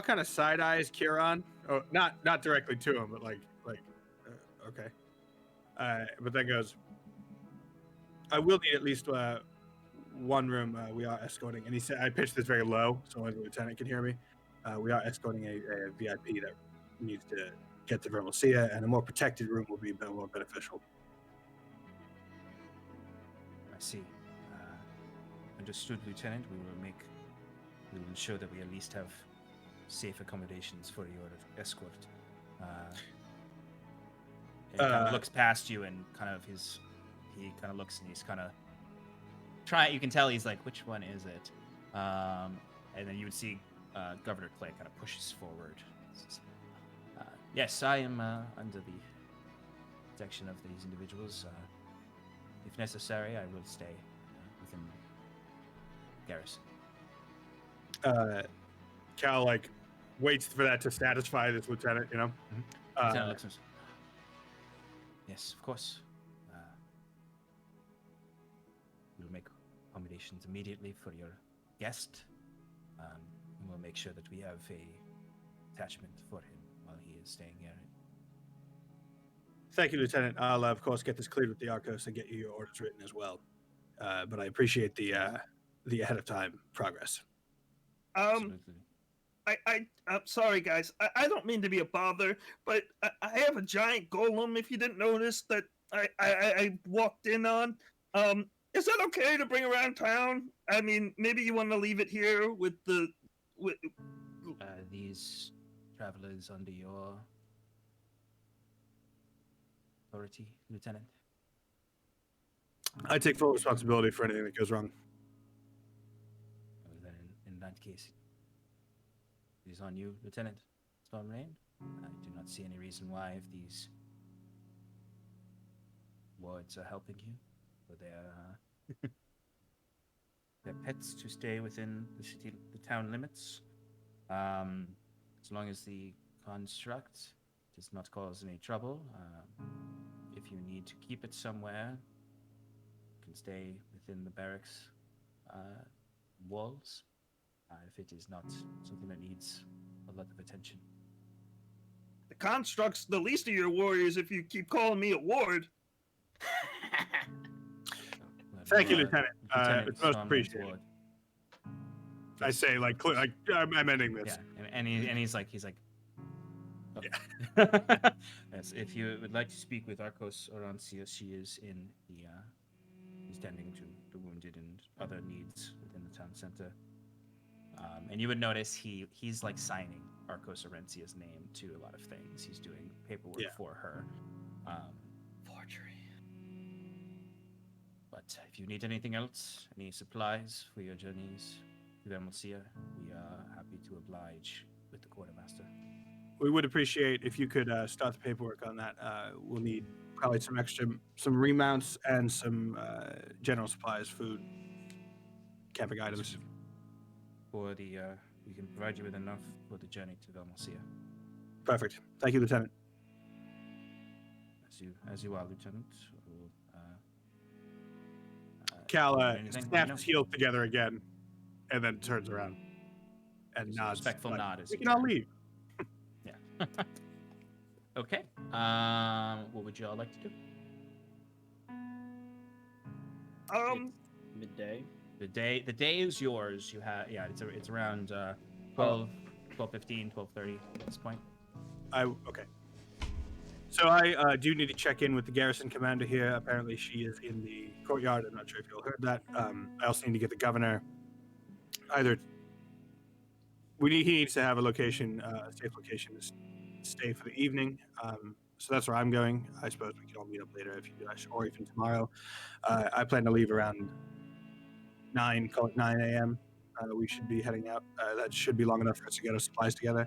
kind of side eyes Kieran. Oh, not directly to him, but okay. But then goes, I will need at least one room. We are escorting, and he said, I pitched this very low so only the lieutenant can hear me. We are escorting a VIP that needs to get to Vermalcia, and a more protected room will be more beneficial. I see. Understood, Lieutenant. We will ensure that we at least have safe accommodations for your escort. He kind of looks past you and he kind of looks and he's kind of you can tell he's like, which one is it? And then you would see Governor Clay kind of pushes forward. Yes, I am under the protection of these individuals. If necessary, I will stay within garrison. Cal waits for that to satisfy this lieutenant, you know. Lieutenant looks. Yes, of course. We'll make accommodations immediately for your guest, and we'll make sure that we have a attachment for him while he is staying here. Thank you, Lieutenant. I'll of course get this cleared with the Arcos and get you your orders written as well. But I appreciate the ahead of time progress. Absolutely. I'm sorry, guys. I don't mean to be a bother, but I have a giant golem. If you didn't notice that I walked in on. Is that okay to bring around town? I mean, maybe you want to leave it here with these travelers under your authority, Lieutenant. I take full responsibility for anything that goes wrong. Well, then, in that case, it is on you, Lieutenant Stormrain. I do not see any reason why, if these wards are helping you, for their pets to stay within the town limits, as long as the construct does not cause any trouble. If you need to keep it somewhere, you can stay within the barracks walls. If it is not something that needs a lot of attention. the construct's the least of your worries if you keep calling me a ward. Thank you, Lieutenant. It's most Stormrain's appreciated. ward. I say I'm ending this. Yeah, and he's like. Oh. Yes, if you would like to speak with Arcos Orancia, she is in the he's tending to the wounded and other needs within the town center. And you would notice he's like signing Arcos Orancia's name to a lot of things. He's doing paperwork for her. Forgery. But if you need anything else, any supplies for your journeys to Vermalcia, we are happy to oblige with the quartermaster. We would appreciate if you could start the paperwork on that. We'll need probably some remounts and some general supplies, food, camping items. For the we can provide you with enough for the journey to Vermalcia. Perfect. Thank you, Lieutenant. As you are, Lieutenant. Cal anything, snaps let me know. his heels together again, and then turns around and Just a nods. respectful like, nod as we you can all turn. leave. Okay. What would you all like to do? Midday. The day is yours. You have it's around 12:15, 12:30 at this point. Okay. So I do need to check in with the garrison commander here. Apparently, she is in the courtyard. I'm not sure if you all heard that. I also need to get the governor. Either he needs to have a location, a safe location to stay for the evening. So that's where I'm going. I suppose we can all meet up later if you guys, or even tomorrow. I plan to leave around 9 a.m. We should be heading out. That should be long enough for us to get our supplies together.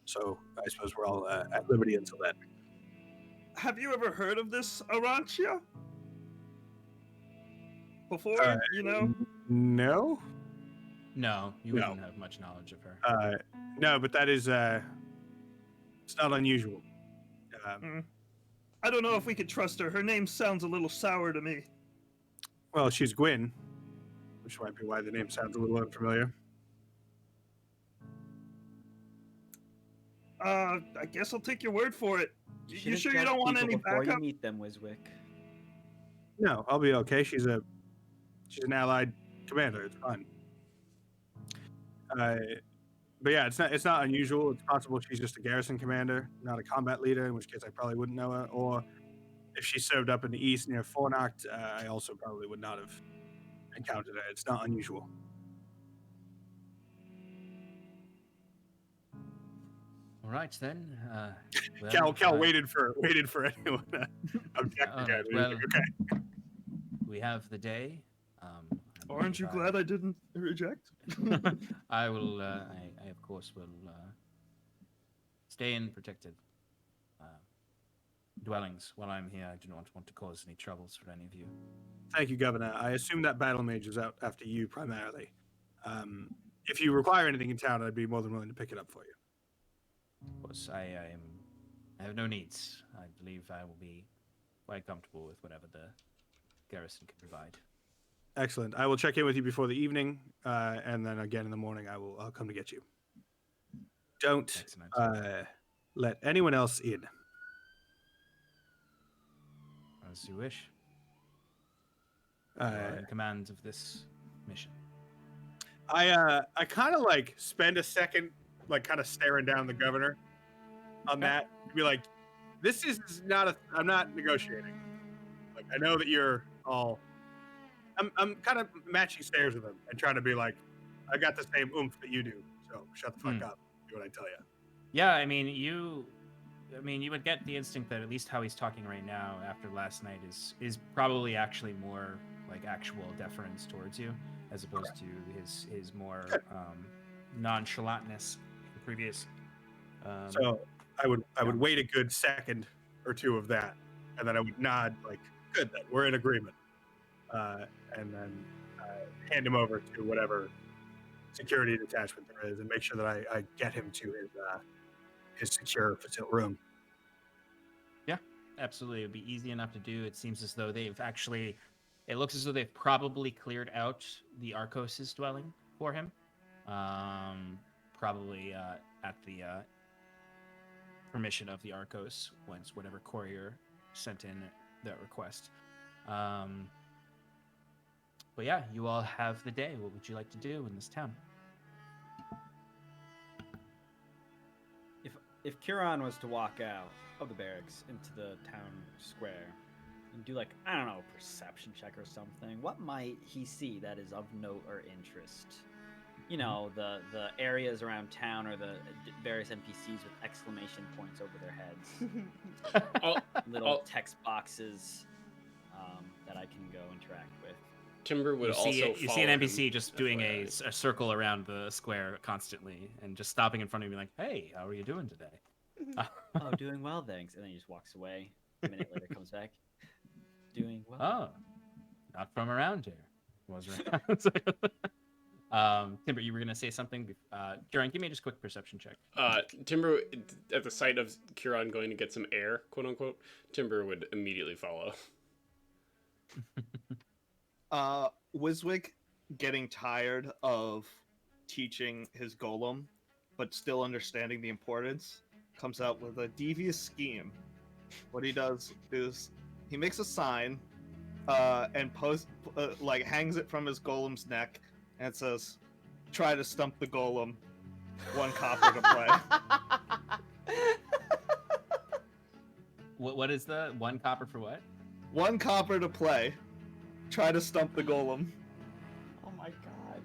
So I suppose we're all at liberty until then. Have you ever heard of this Arantia? Before, No. No, you No. wouldn't have much knowledge of her. No, but that is it's not unusual. I don't know if we could trust her. Her name sounds a little sour to me. Well, she's Gwyn, which might be why the name sounds a little unfamiliar. I guess I'll take your word for it. You shouldn't sure you judge don't want people any before backup? you meet them, Wiswick. No, I'll be okay. She's an allied commander. It's fine. But yeah, it's not unusual. It's possible she's just a garrison commander, not a combat leader, in which case I probably wouldn't know her. Or if she served up in the east near Fornacht, I also probably would not have encountered her. It's not unusual. All right then. Well, Cal waited for anyone to object all again. right, well, Okay. we have the day. Aren't you glad I didn't reject? I will. I of course will stay in protected dwellings while I'm here. I do not want to cause any troubles for any of you. Thank you, Governor. I assume that Battle Mage is out after you primarily. If you require anything in town, I'd be more than willing to pick it up for you. Of course, I have no needs. I believe I will be quite comfortable with whatever the garrison can provide. Excellent. I will check in with you before the evening, and then again in the morning. I'll come to get you. Don't Excellent. let anyone else in. As you wish. You are in command of this mission. I kind of like spend a second, like kind of staring down the governor on that. Be like, this is not I'm not negotiating. Like, I know that you're all. I'm kind of matching stares with him and trying to be like, I got the same oomph that you do, so shut the fuck up. Do what I tell you. Yeah, I mean, you would get the instinct that at least how he's talking right now after last night is probably actually more like actual deference towards you, as opposed to his more nonchalantness the previous. So I would wait a good second or two of that, and then I would nod like, good, then we're in agreement. And then hand him over to whatever security detachment there is, and make sure that I get him to his secure room. Yeah, absolutely. It would be easy enough to do. It seems as though it looks as though they've probably cleared out the Arcos' dwelling for him. Probably at the permission of the Arcos, once whatever courier sent in that request. But yeah, you all have the day. What would you like to do in this town? If Kieran was to walk out of the barracks into the town square and do like, I don't know, a perception check or something, what might he see that is of note or interest? You know, the areas around town or the various NPCs with exclamation points over their heads. Little text boxes that I can go interact with. Timber would You see an NPC him, just doing a FYI. circle around the square constantly and just stopping in front of you and being like, hey, how are you doing today? Oh, doing well, thanks. And then he just walks away. A minute later comes back. Doing well. Oh, not from around here. Was around. Timber, you were going to say something? Kieran, give me just a quick perception check. Timber, at the sight of Kieran going to get some air, quote unquote, Timber would immediately follow. Wiswick, getting tired of teaching his golem, but still understanding the importance, comes out with a devious scheme. What he does is he makes a sign and hangs it from his golem's neck, and it says, "Try to stump the golem. 1 copper to play." What is the 1 copper for what? 1 copper to play. Try to stump the golem. Oh my god.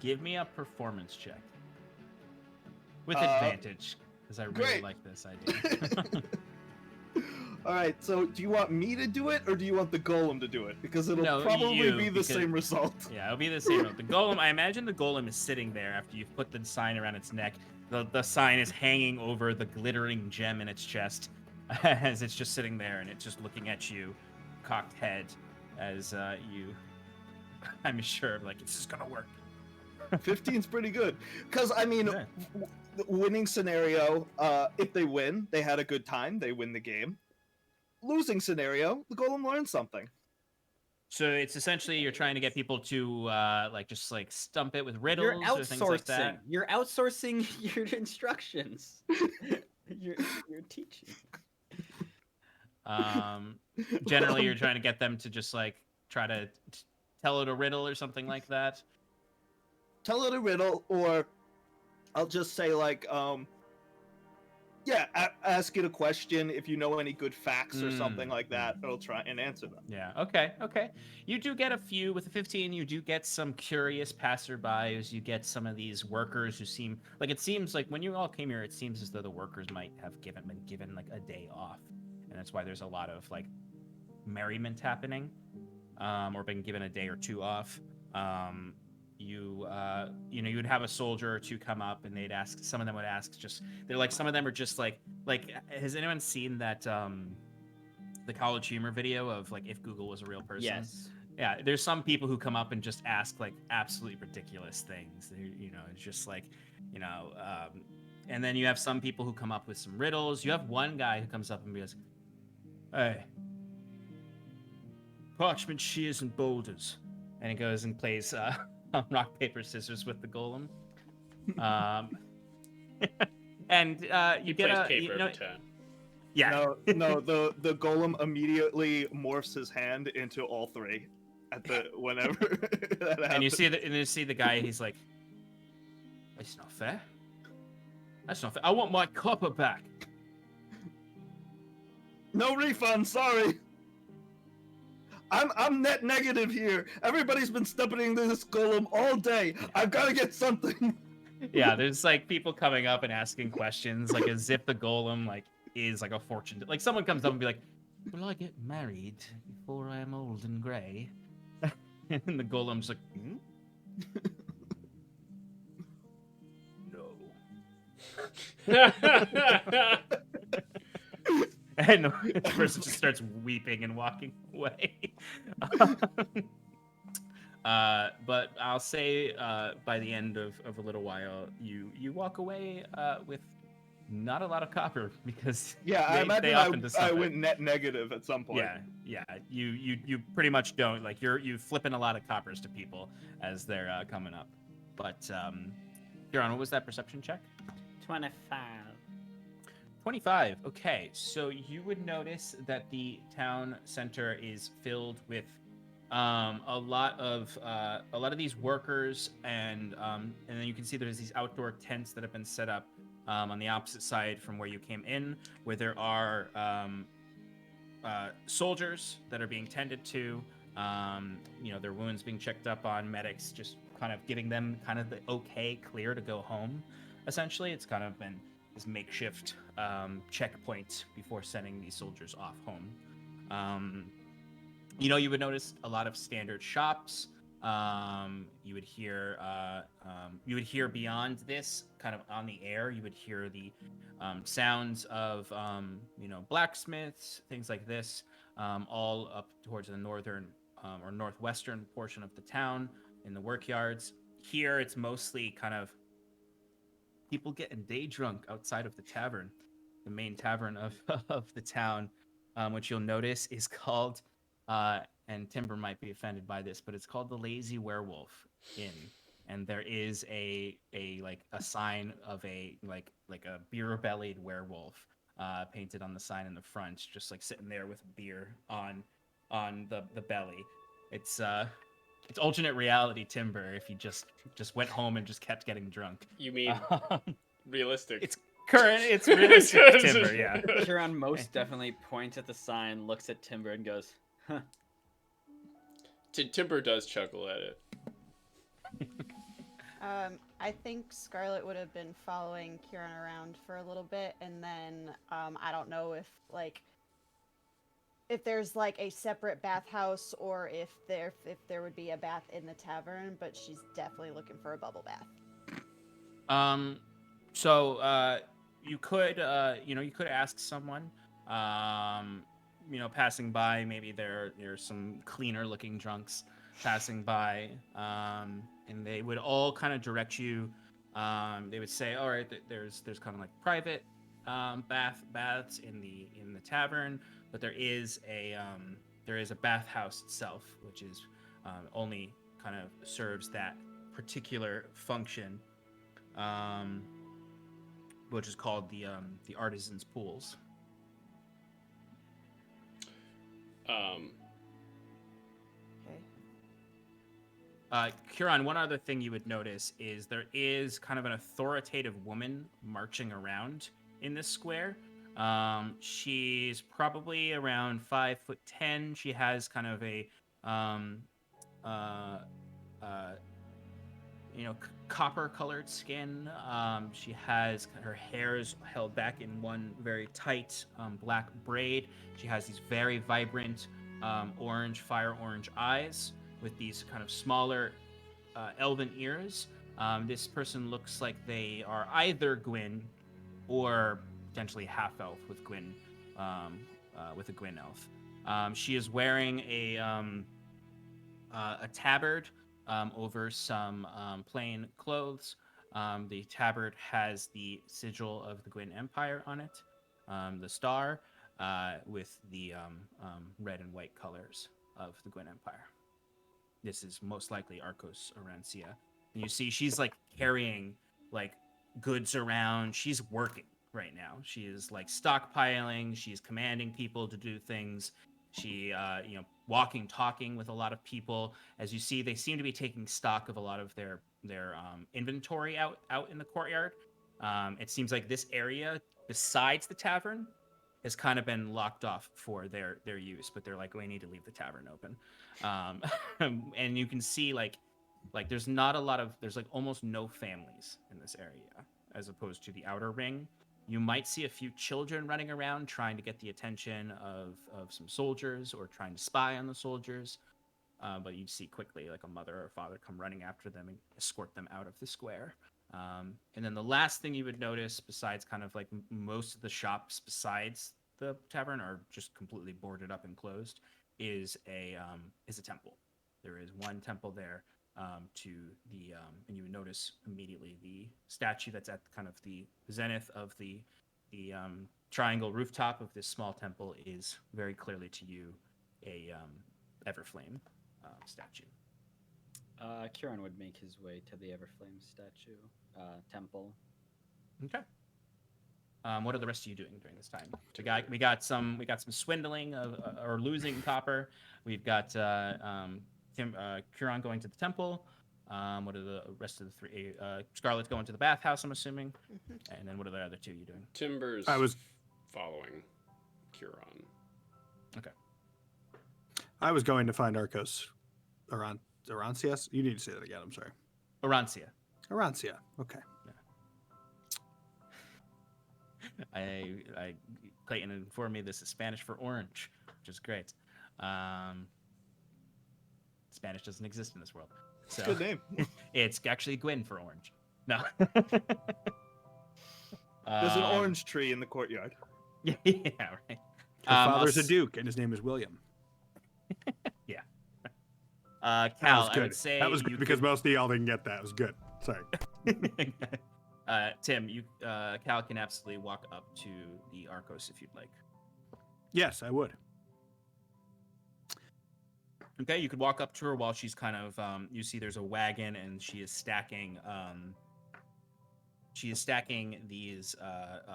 Give me a performance check with advantage, because I really great. like this idea. All right, so do you want me to do it, or do you want the golem to do it? Because it'll No, probably you, be the because- same result. Yeah, it'll be the same. The golem, I imagine the golem is sitting there after you've put the sign around its neck. The sign is hanging over the glittering gem in its chest as it's just sitting there, and it's just looking at you, cocked head, as you, I'm sure, like, this is gonna work. 15's pretty good. Because, I mean, Yeah. the winning scenario, if they win, they had a good time, they win the game. Losing scenario, the golem learns something. So it's essentially you're trying to get people to just stump it with riddles You're or things like outsourcing. that. You're outsourcing your instructions. you're teaching. Generally, you're trying to get them to just try to tell it a riddle or something like that. Tell it a riddle, or I'll just say, ask it a question. If you know any good facts or something like that, it'll try and answer them. Yeah. Okay. You do get a few with the 15. You do get some curious passerbys. You get some of these workers who seem like it seems like when you all came here, it seems as though the workers might have been given a day off, and that's why there's a lot of merriment happening, or been given a day or 2 off. You would have a soldier or 2 come up, and they'd ask. Some of them would ask some of them are just like. Has anyone seen that the College Humor video of if Google was a real person? Yes. Yeah, there's some people who come up and just ask absolutely ridiculous things. It's just and then you have some people who come up with some riddles. You have one guy who comes up and goes, "Hey, parchment, shears, and boulders," and he goes and plays rock, paper, scissors with the golem. And He you get plays a paper you know, every time. yeah. No, the golem immediately morphs his hand into all 3 at the whenever that happens. And you see the guy. He's like, "It's not fair. That's not fair. I want my copper back." No refund, sorry. I'm net negative here. Everybody's been stumping this golem all day. I've got to get something. Yeah, there's people coming up and asking questions as if the golem is a fortune. Someone comes up and be like, "Will I get married before I am old and grey?" And the golem's like, "Hmm? No." And the person just starts weeping and walking away. But I'll say by the end of a little while, you walk away with not a lot of copper because Yeah, I they imagine often I discover- went net negative at some point. Yeah. You pretty much don't you flipping a lot of coppers to people as they're coming up. But Huron, what was that perception check? 25. 25. Okay, so you would notice that the town center is filled with a lot of these workers, and then you can see there's these outdoor tents that have been set up on the opposite side from where you came in, where there are soldiers that are being tended to, their wounds being checked up on, medics just kind of giving them kind of the okay clear to go home. Essentially, it's kind of been this makeshift checkpoint before sending these soldiers off home. You would notice a lot of standard shops. You would hear beyond this, kind of on the air, you would hear the sounds of blacksmiths, things like this, all up towards the northern or northwestern portion of the town in the workyards. Here, it's mostly kind of people getting day drunk outside of the tavern, the main tavern of the town, which you'll notice is called, and Timber might be offended by this, but it's called the Lazy Werewolf Inn. And there is a sign of a beer-bellied werewolf painted on the sign in the front, just sitting there with beer on the belly. It's alternate reality Timber if you just went home and just kept getting drunk. You mean realistic? Current, it's realistic Timber, yeah. Kieran most definitely points at the sign, looks at Timber, and goes, huh. Timber does chuckle at it. I think Scarlet would have been following Kieran around for a little bit, and then I don't know if there's like a separate bathhouse or if there would be a bath in the tavern, but she's definitely looking for a bubble bath. So you could ask someone, passing by. Maybe there's some cleaner looking drunks passing by, and they would all kind of direct you. They would say, all right, there's kind of like private baths in the tavern, but there is a bathhouse itself, which is only kind of serves that particular function, which is called the artisans' pools. Kieran, one other thing you would notice is there is kind of an authoritative woman marching around in this square. She's probably around 5'10". She has kind of a copper-colored skin. She has her hair is held back in one very tight black braid. She has these very vibrant fire orange eyes with these kind of smaller elven ears. This person looks like they are either Gwyn or potentially half-elf with Gwyn, with a Gwyn elf. She is wearing a tabard over some plain clothes. The tabard has the sigil of the Gwyn Empire on it, the star, with the red and white colors of the Gwyn Empire. This is most likely Arcos Arancia. And you see she's like carrying like goods around. She's working right now. She is like stockpiling. She's commanding people to do things. She, walking, talking with a lot of people. As you see, they seem to be taking stock of a lot of their inventory out in the courtyard. It seems like this area, besides the tavern, has kind of been locked off for their use, but they're like, we need to leave the tavern open. And you can see like there's like almost no families in this area, as opposed to the outer ring. You might see a few children running around trying to get the attention of some soldiers or trying to spy on the soldiers. But you see quickly like a mother or a father come running after them and escort them out of the square. And then the last thing you would notice, besides kind of like most of the shops besides the tavern are just completely boarded up and closed, is a temple. There is one temple there to the and you would notice immediately the statue that's at kind of the zenith of the triangle rooftop of this small temple is very clearly to you a Everflame statue. Kieran would make his way to the Everflame statue temple. Okay. What are the rest of you doing during this time? We got some swindling or losing copper. We've got Kieran going to the temple. What are the rest of the three? Scarlet's going to the bathhouse, I'm assuming. Mm-hmm. And then what are the other two you doing? Timber's I was following Kieran. Okay. I was going to find Arcos Arancias. You need to say that again. I'm sorry. Arancia. Okay. I Clayton informed me this is Spanish for orange, which is great. Spanish doesn't exist in this world. So Good name. It's actually Gwyn for orange. No. There's an orange tree in the courtyard. Yeah, right. His father's a duke, and his name is William. Yeah. That Cal, was good. I would say that was good because most of y'all didn't get that. It was good. Sorry. Tim, Cal can absolutely walk up to the Arcos if you'd like. Yes, I would. Okay, you could walk up to her while she's kind of, you see there's a wagon and she is stacking these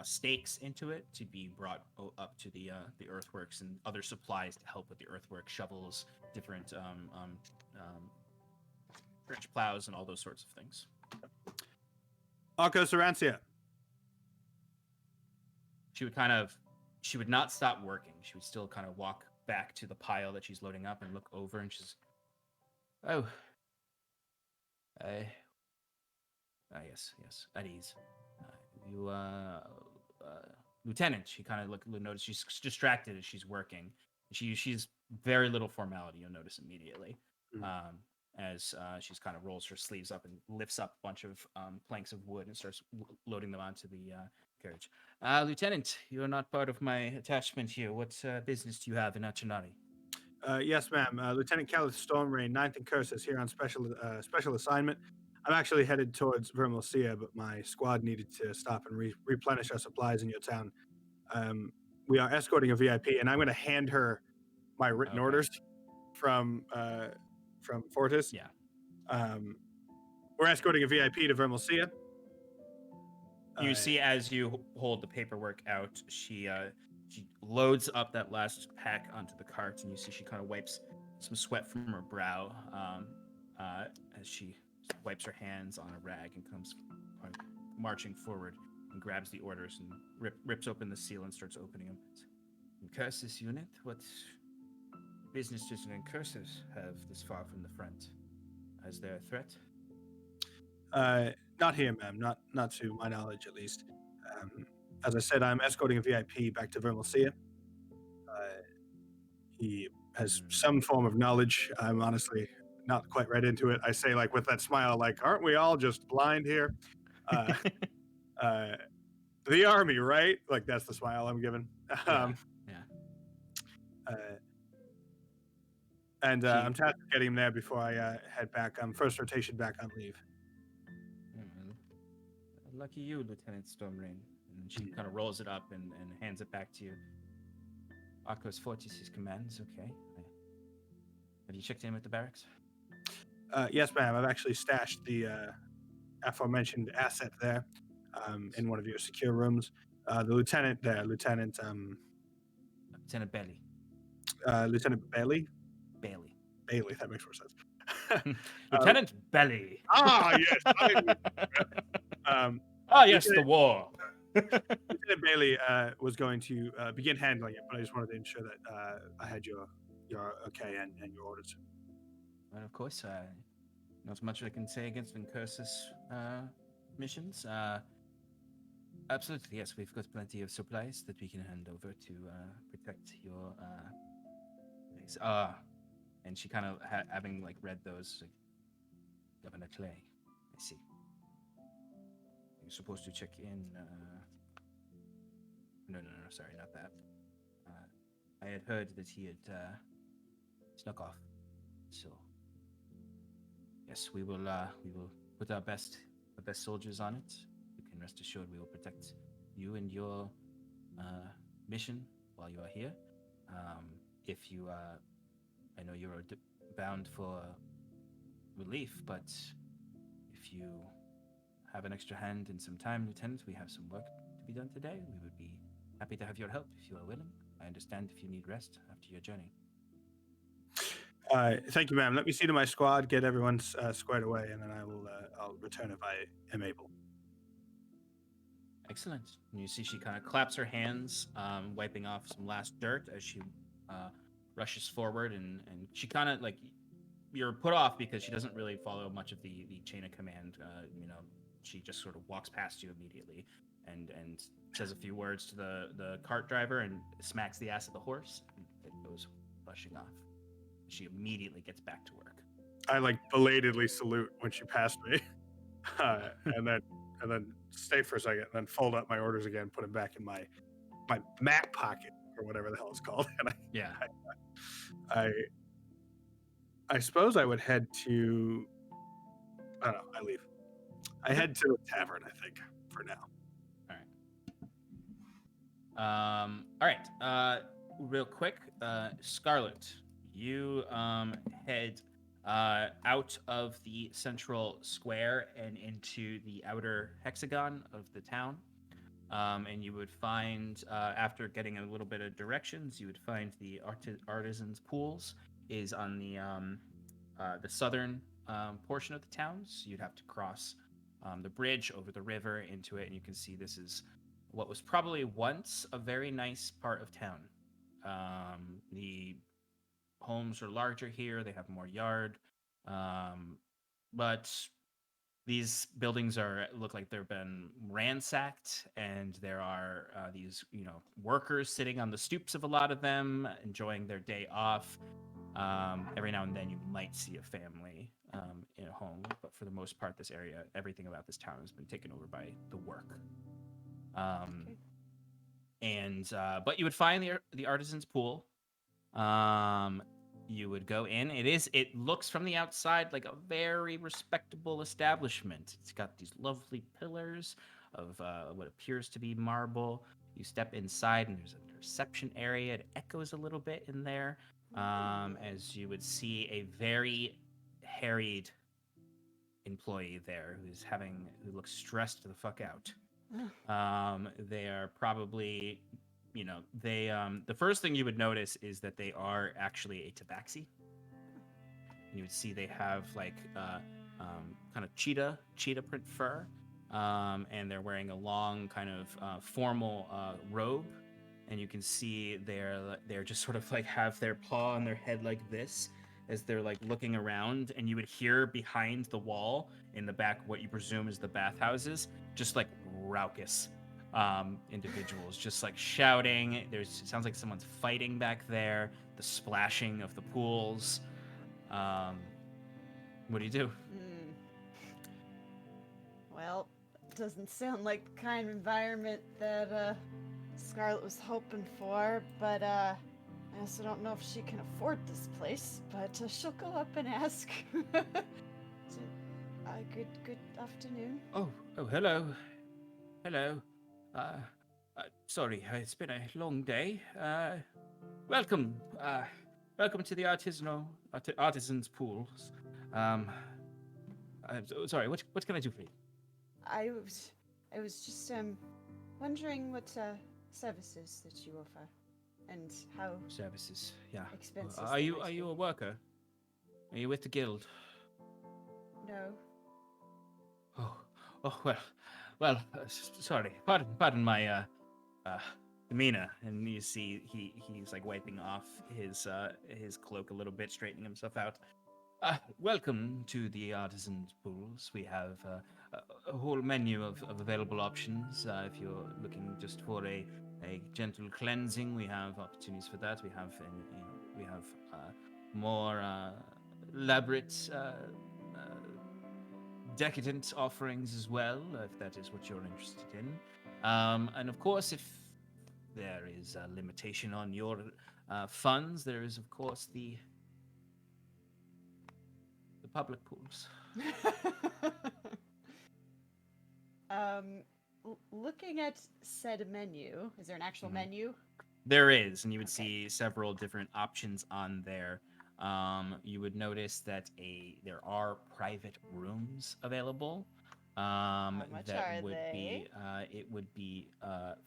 stakes into it to be brought up to the earthworks and other supplies to help with the earthworks, shovels, different trench plows and all those sorts of things. Arcos Arancia. she would not stop working. She would still kind of walk back to the pile that she's loading up and look over, and she's, oh, yes, at ease. You, Lieutenant. She kind of notice she's distracted as she's working. She's very little formality. You'll notice immediately. As she's kind of rolls her sleeves up and lifts up a bunch of planks of wood and starts loading them onto the carriage. Lieutenant, you are not part of my attachment here. What business do you have in Atranari? Yes, ma'am. Lieutenant Khaled Stormrain, 9th and Cursus, here on special assignment. I'm actually headed towards Vermalcia, but my squad needed to stop and replenish our supplies in your town. We are escorting a VIP, and I'm going to hand her my written orders from Fortis. Yeah. We're escorting a VIP to Vermalcia. You see, as you hold the paperwork out, she loads up that last pack onto the cart, and you see she kind of wipes some sweat from her brow as she wipes her hands on a rag and comes marching forward and grabs the orders and rips open the seal and starts opening them. Cursus unit, what business does an Incursus have this far from the front? Is there a threat? Not here, ma'am. Not to my knowledge, at least. As I said, I'm escorting a VIP back to Vermalcia. He has some form of knowledge. I'm honestly not quite read into it. I say, like, with that smile, like, aren't we all just blind here? The army, right? Like, that's the smile I'm giving. And I'm tasked with getting him there before I head back. I'm first rotation back on leave. Lucky you, Lieutenant Stormrain. And she kind of rolls it up and hands it back to you. Arcos Fortis' commands, okay. Have you checked in with the barracks? Yes, ma'am. I've actually stashed the aforementioned asset there in one of your secure rooms. The lieutenant there, Lieutenant Bailey. Lieutenant Bailey? Bailey, that makes more sense. Lieutenant Bailey. Yes. Yes, the war. Lieutenant Bailey was going to begin handling it, but I just wanted to ensure that I had your okay and your orders. Well, of course, not much I can say against Incursus missions. Absolutely, yes, we've got plenty of supplies that we can hand over to protect your base. And she kind of having like read those, like, Governor Clay. I see. You're supposed to check in. No, sorry, not that. I had heard that he had snuck off. So yes, we will put our best soldiers on it. You can rest assured we will protect you and your mission while you are here. If you, I know you're bound for relief, but if you have an extra hand and some time, Lieutenant, we have some work to be done today. We would be happy to have your help if you are willing. I understand if you need rest after your journey. Thank you, ma'am. Let me see to my squad, get everyone squared away, and then I'll return if I am able. Excellent. And you see she kind of claps her hands, wiping off some last dirt as she rushes forward, and she kind of, like, you're put off because she doesn't really follow much of the chain of command. She just sort of walks past you immediately and says a few words to the cart driver and smacks the ass of the horse, and it goes rushing off. She immediately gets back to work. I like belatedly salute when she passed me, and then stay for a second, and then fold up my orders again, put them back in my map pocket or whatever the hell it's called. And I suppose I would head to. I don't know. I leave. I head to the tavern, I think, for now. All right. Real quick, Scarlet, you head out of the central square and into the outer hexagon of the town. And you would find, after getting a little bit of directions, you would find the artisans' pools is on the southern portion of the town. So you'd have to cross the bridge over the river into it, and you can see this is what was probably once a very nice part of town. The homes are larger here; they have more yard, but these buildings look like they've been ransacked, and there are these workers sitting on the stoops of a lot of them, enjoying their day off. Every now and then you might see a family in a home, but for the most part, this area, everything about this town has been taken over by the work. Okay. And but you would find the artisan's pool. You would go in. It looks from the outside like a very respectable establishment. It's got these lovely pillars of what appears to be marble. You step inside and there's a reception area. It echoes a little bit in there, as you would see a very harried employee there who looks stressed the fuck out. They are probably, the first thing you would notice is that they are actually a tabaxi. You would see they have like kind of cheetah print fur, and they're wearing a long kind of formal robe, and you can see they're just sort of like have their paw on their head like this as they're like looking around, and you would hear behind the wall in the back what you presume is the bathhouses, just like raucous individuals just like shouting. It sounds like someone's fighting back there, the splashing of the pools. What do you do? Well, doesn't sound like the kind of environment that Scarlet was hoping for, but I also don't know if she can afford this place, but she'll go up and ask. Good afternoon. Oh, hello. Sorry, it's been a long day. Welcome to the artisans' pools. I'm sorry. What can I do for you? I was just wondering what services that you offer, and how Services, yeah. expensive. Are you a worker? Are you with the guild? No. Well. Sorry. Pardon my demeanor. And you see he's like wiping off his cloak a little bit, straightening himself out. Welcome to the artisans' pools. We have a whole menu of available options. If you're looking just for a gentle cleansing, we have opportunities for that. We have more elaborate, decadent offerings as well, if that is what you're interested in. And of course, if there is a limitation on your funds, there is of course the public pools. Looking at said menu, is there an actual menu? There is, and you would Okay. see several different options on there. You would notice that there are private rooms available. much That are would they? be it would be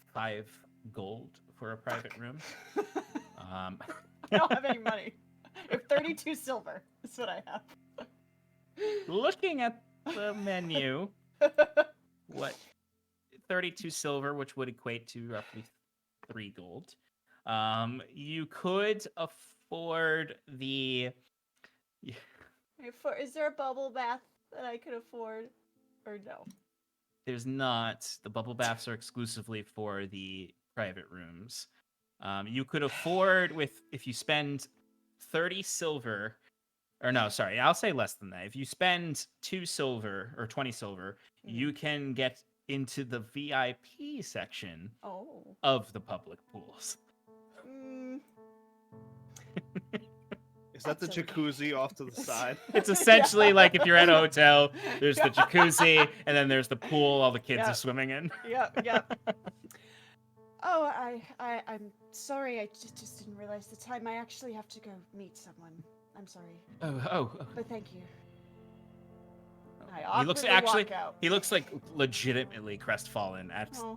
5 gold for a private room. I don't have any money. I have 32 silver. That's what I have. Looking at the menu, what 32 silver, which would equate to roughly 3 gold. You could afford the. Is there a bubble bath that I could afford, or no? There's not. The bubble baths are exclusively for the private rooms. You could afford if you spend 30 silver, or no, sorry, I'll say less than that. If you spend 2 silver or 20 silver, you can get into the VIP section of the public pools. Is that the jacuzzi off to the side? It's essentially like if you're at a hotel, there's the jacuzzi, and then there's the pool all the kids are swimming in. Yep. Oh, I'm sorry. I just didn't realize the time. I actually have to go meet someone. I'm sorry. Oh. But thank you. He looks walk out. He looks like legitimately crestfallen at I'm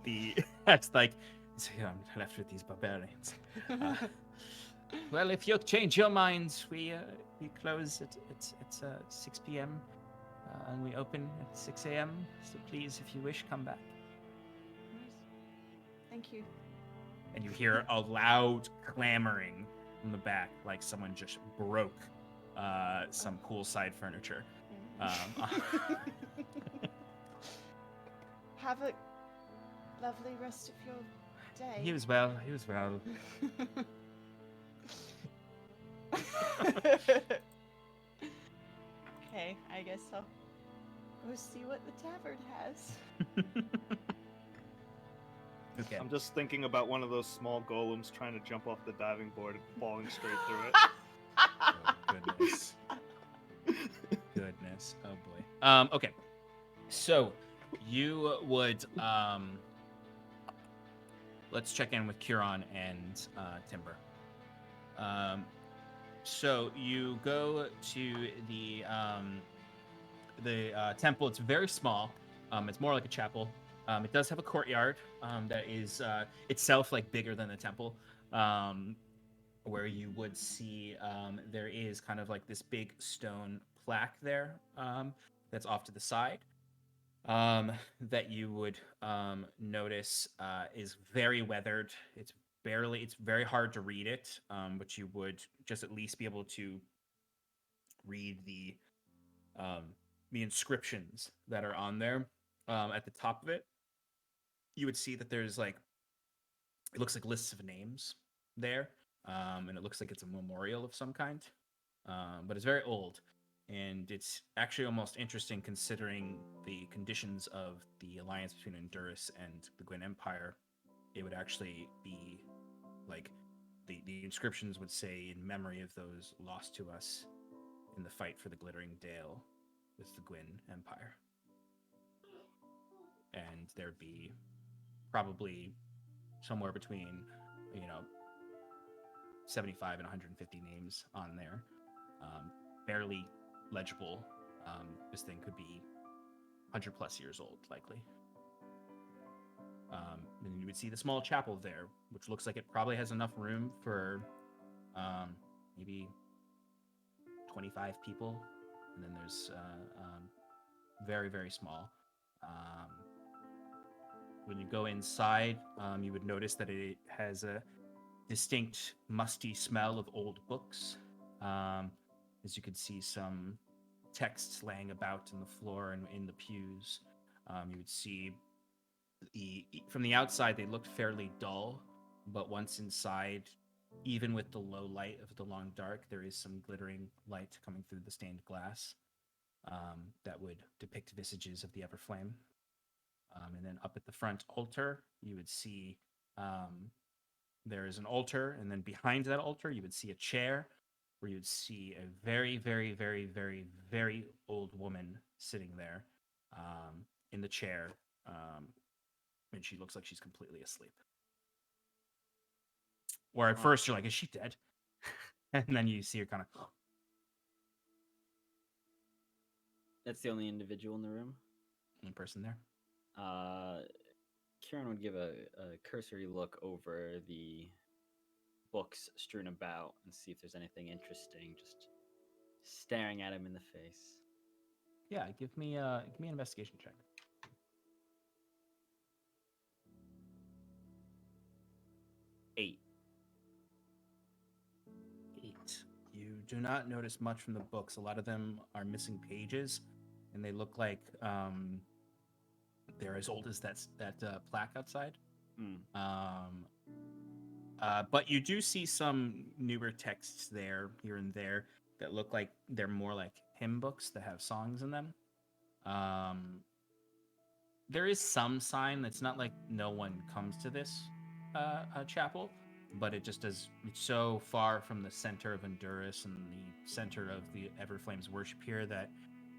left with these barbarians. Well, if you change your minds, we close at 6 p.m. And we open at 6 a.m. So please, if you wish, come back. Thank you. And you hear a loud clamoring from the back, like someone just broke some poolside furniture. Have a lovely rest of your day. He was well. He was well. Okay, I guess I'll go see what the tavern has. Okay. I'm just thinking about one of those small golems trying to jump off the diving board and falling straight through it. Oh, goodness. Goodness. Oh boy. Okay. So you would let's check in with Curon and Timber. So you go to the temple. It's very small. It's more like a chapel. It does have a courtyard that is itself like bigger than the temple, where you would see there is kind of like this big stone plaque there that's off to the side that you would notice is very weathered. It's very hard to read it, but you would just at least be able to read the inscriptions that are on there. At the top of it, you would see that there's like, it looks like lists of names there, and it looks like it's a memorial of some kind, but it's very old, and it's actually almost interesting considering the conditions of the alliance between Untduras and the Gwyn Empire. It would actually be like the inscriptions would say in memory of those lost to us in the fight for the Glittering Dale with the Gwyn Empire. And there'd be probably somewhere between, 75 and 150 names on there. Barely legible. This thing could be 100 plus years old, likely. And you would see the small chapel there, which looks like it probably has enough room for maybe 25 people. And then there's very, very small. When you go inside, you would notice that it has a distinct musty smell of old books. As you could see some texts laying about in the floor and in the pews. You would see from the outside they looked fairly dull, but once inside, even with the low light of the long dark, there is some glittering light coming through the stained glass that would depict visages of the Everflame. And then up at the front altar, you would see there is an altar, and then behind that altar, you would see a chair where you'd see a very, very, very, very, very old woman sitting there in the chair, and she looks like she's completely asleep. Or at first, you're like, is she dead? And then you see her kind of... That's the only individual in the room? One person there. Kieran would give a cursory look over the books strewn about and see if there's anything interesting, just staring at him in the face. Yeah, give me an investigation check. 8. You do not notice much from the books. A lot of them are missing pages, and they look like they're as old as that plaque outside. But you do see some newer texts there, here and there, that look like they're more like hymn books that have songs in them. There is some sign that's not like no one comes to this chapel, but it just does. It's so far from the center of Untduras and the center of the Everflame's worship here that,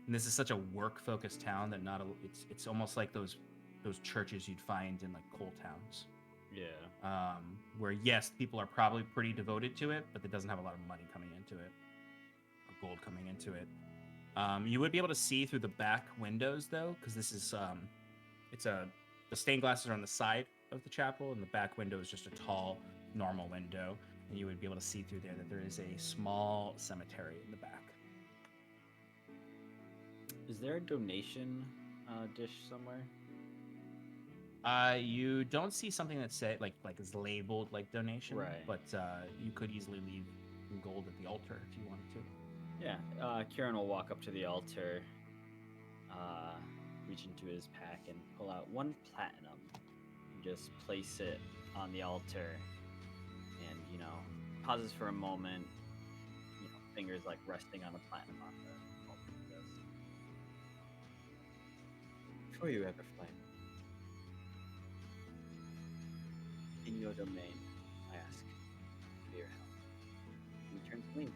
and this is such a work-focused town that it's almost like those churches you'd find in like coal towns. Yeah. Where yes, people are probably pretty devoted to it, but it doesn't have a lot of money coming into it, or gold coming into it. You would be able to see through the back windows though, because this is the stained glasses are on the side of the chapel, and the back window is just a tall, normal window, and you would be able to see through there that there is a small cemetery in the back. Is there a donation dish somewhere? You don't see something that say like is labeled like donation, Right. but you could easily leave some gold at the altar if you wanted to. Yeah, Kieran will walk up to the altar, reach into his pack and pull out 1 platinum, and just place it on the altar, and pauses for a moment, fingers like resting on the platinum on the altar. He goes, "Before you ever flame, in your domain, I ask for your help." And he turns and leaves.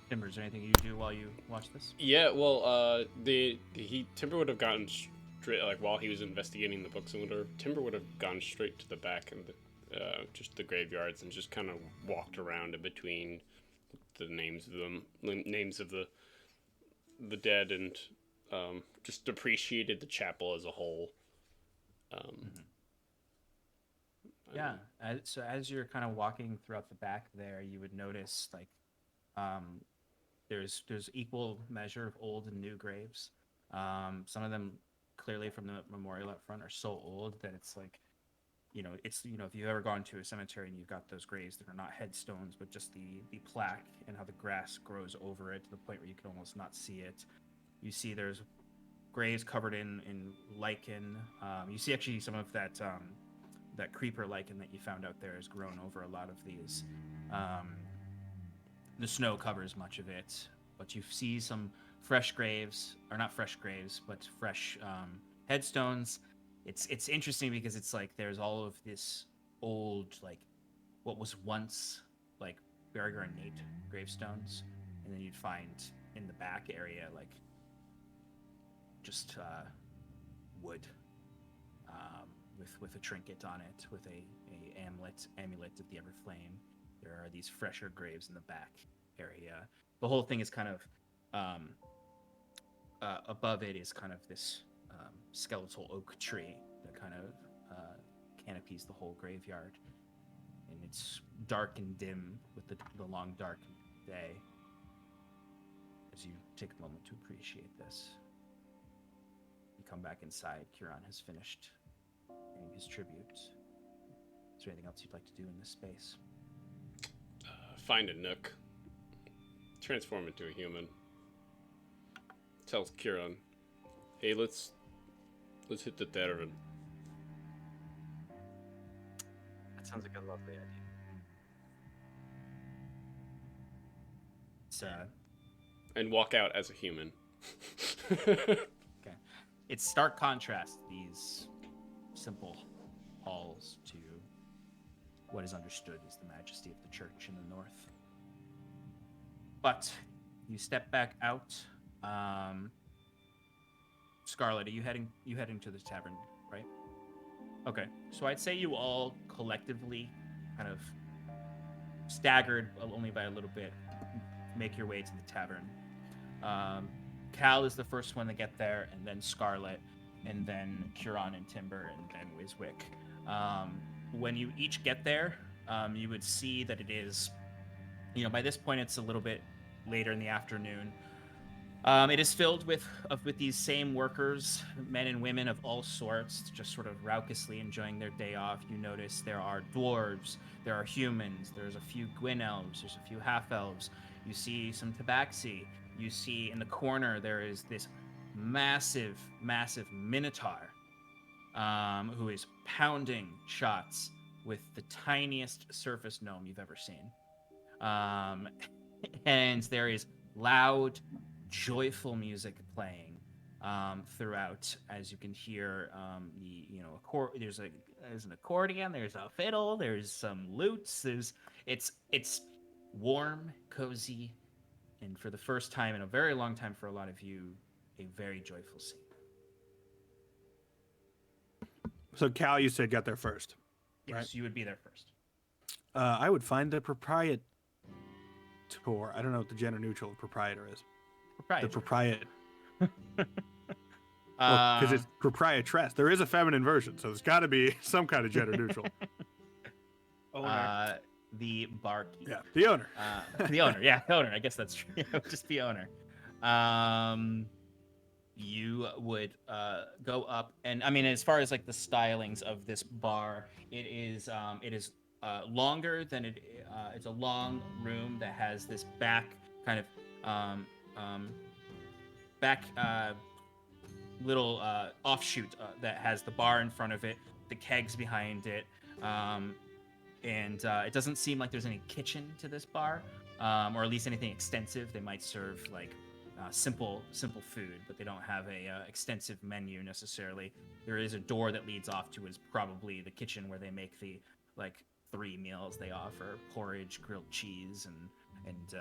Timber, is there anything you do while you watch this? Yeah, well, Timber would have gotten straight, like while he was investigating the books and whatever. Timber would have gone straight to the back and just the graveyards and just kind of walked around in between the names of the dead and just appreciated the chapel as a whole. Yeah. So as you're kind of walking throughout the back there, you would notice like there's equal measure of old and new graves. Some of them clearly from the memorial up front are so old that it's like, if you've ever gone to a cemetery and you've got those graves that are not headstones, but just the plaque and how the grass grows over it to the point where you can almost not see it. You see there's graves covered in lichen. You see actually some of that creeper lichen that you found out there has grown over a lot of these. The snow covers much of it, but you see some fresh graves, or not fresh graves, but fresh headstones. It's interesting because it's like there's all of this old, like what was once like very ornate gravestones, and then you'd find in the back area like just wood with a trinket on it, with a amulet of the Everflame. There are these fresher graves in the back area. The whole thing is kind of above it is kind of this skeletal oak tree that kind of canopies the whole graveyard, and it's dark and dim with the long dark day. As you take a moment to appreciate this, you come back inside. Kieran has finished paying his tribute. Is there anything else you'd like to do in this space? Find a nook. Transform into a human. Tells Kieran, "Hey, let's hit the tavern." That sounds like a lovely idea. It's And walk out as a human. okay. It's stark contrast, these simple halls, to what is understood as the majesty of the church in the north. But you step back out. Scarlet, are you heading to the tavern, right? Okay. So I'd say you all collectively kind of staggered only by a little bit, make your way to the tavern. Cal is the first one to get there, and then Scarlet, and then Kieran and Timber, and then Wiswick. When you each get there, you would see that it is, by this point it's a little bit later in the afternoon. It is filled with these same workers, men and women of all sorts, just sort of raucously enjoying their day off. You notice there are dwarves, there are humans, there's a few Gwyn elves, there's a few half elves. You see some tabaxi. You see in the corner there is this massive minotaur who is pounding shots with the tiniest surface gnome you've ever seen. And there is loud, joyful music playing throughout, as you can hear. There's an accordion, there's a fiddle, there's some lutes. It's warm, cozy, and for the first time in a very long time for a lot of you, a very joyful scene. So Cal, you said got there first. Yes, right? You would be there first. I would find the proprietor. I don't know what the gender neutral proprietor is. Proprietor. The proprietor. Because it's proprietress. There is a feminine version, so there's got to be some kind of gender neutral. The barkeep. Yeah, the owner. The owner. Yeah, the owner. I guess that's true. Just the owner. you would go up, and I mean, as far as like the stylings of this bar, it is longer than it. It's a long room that has this back kind of back little offshoot that has the bar in front of it, the kegs behind it, and it doesn't seem like there's any kitchen to this bar, or at least anything extensive. They might serve like simple food, but they don't have a extensive menu necessarily. There is a door that leads off to is probably the kitchen where they make the like 3 meals they offer: porridge, grilled cheese, and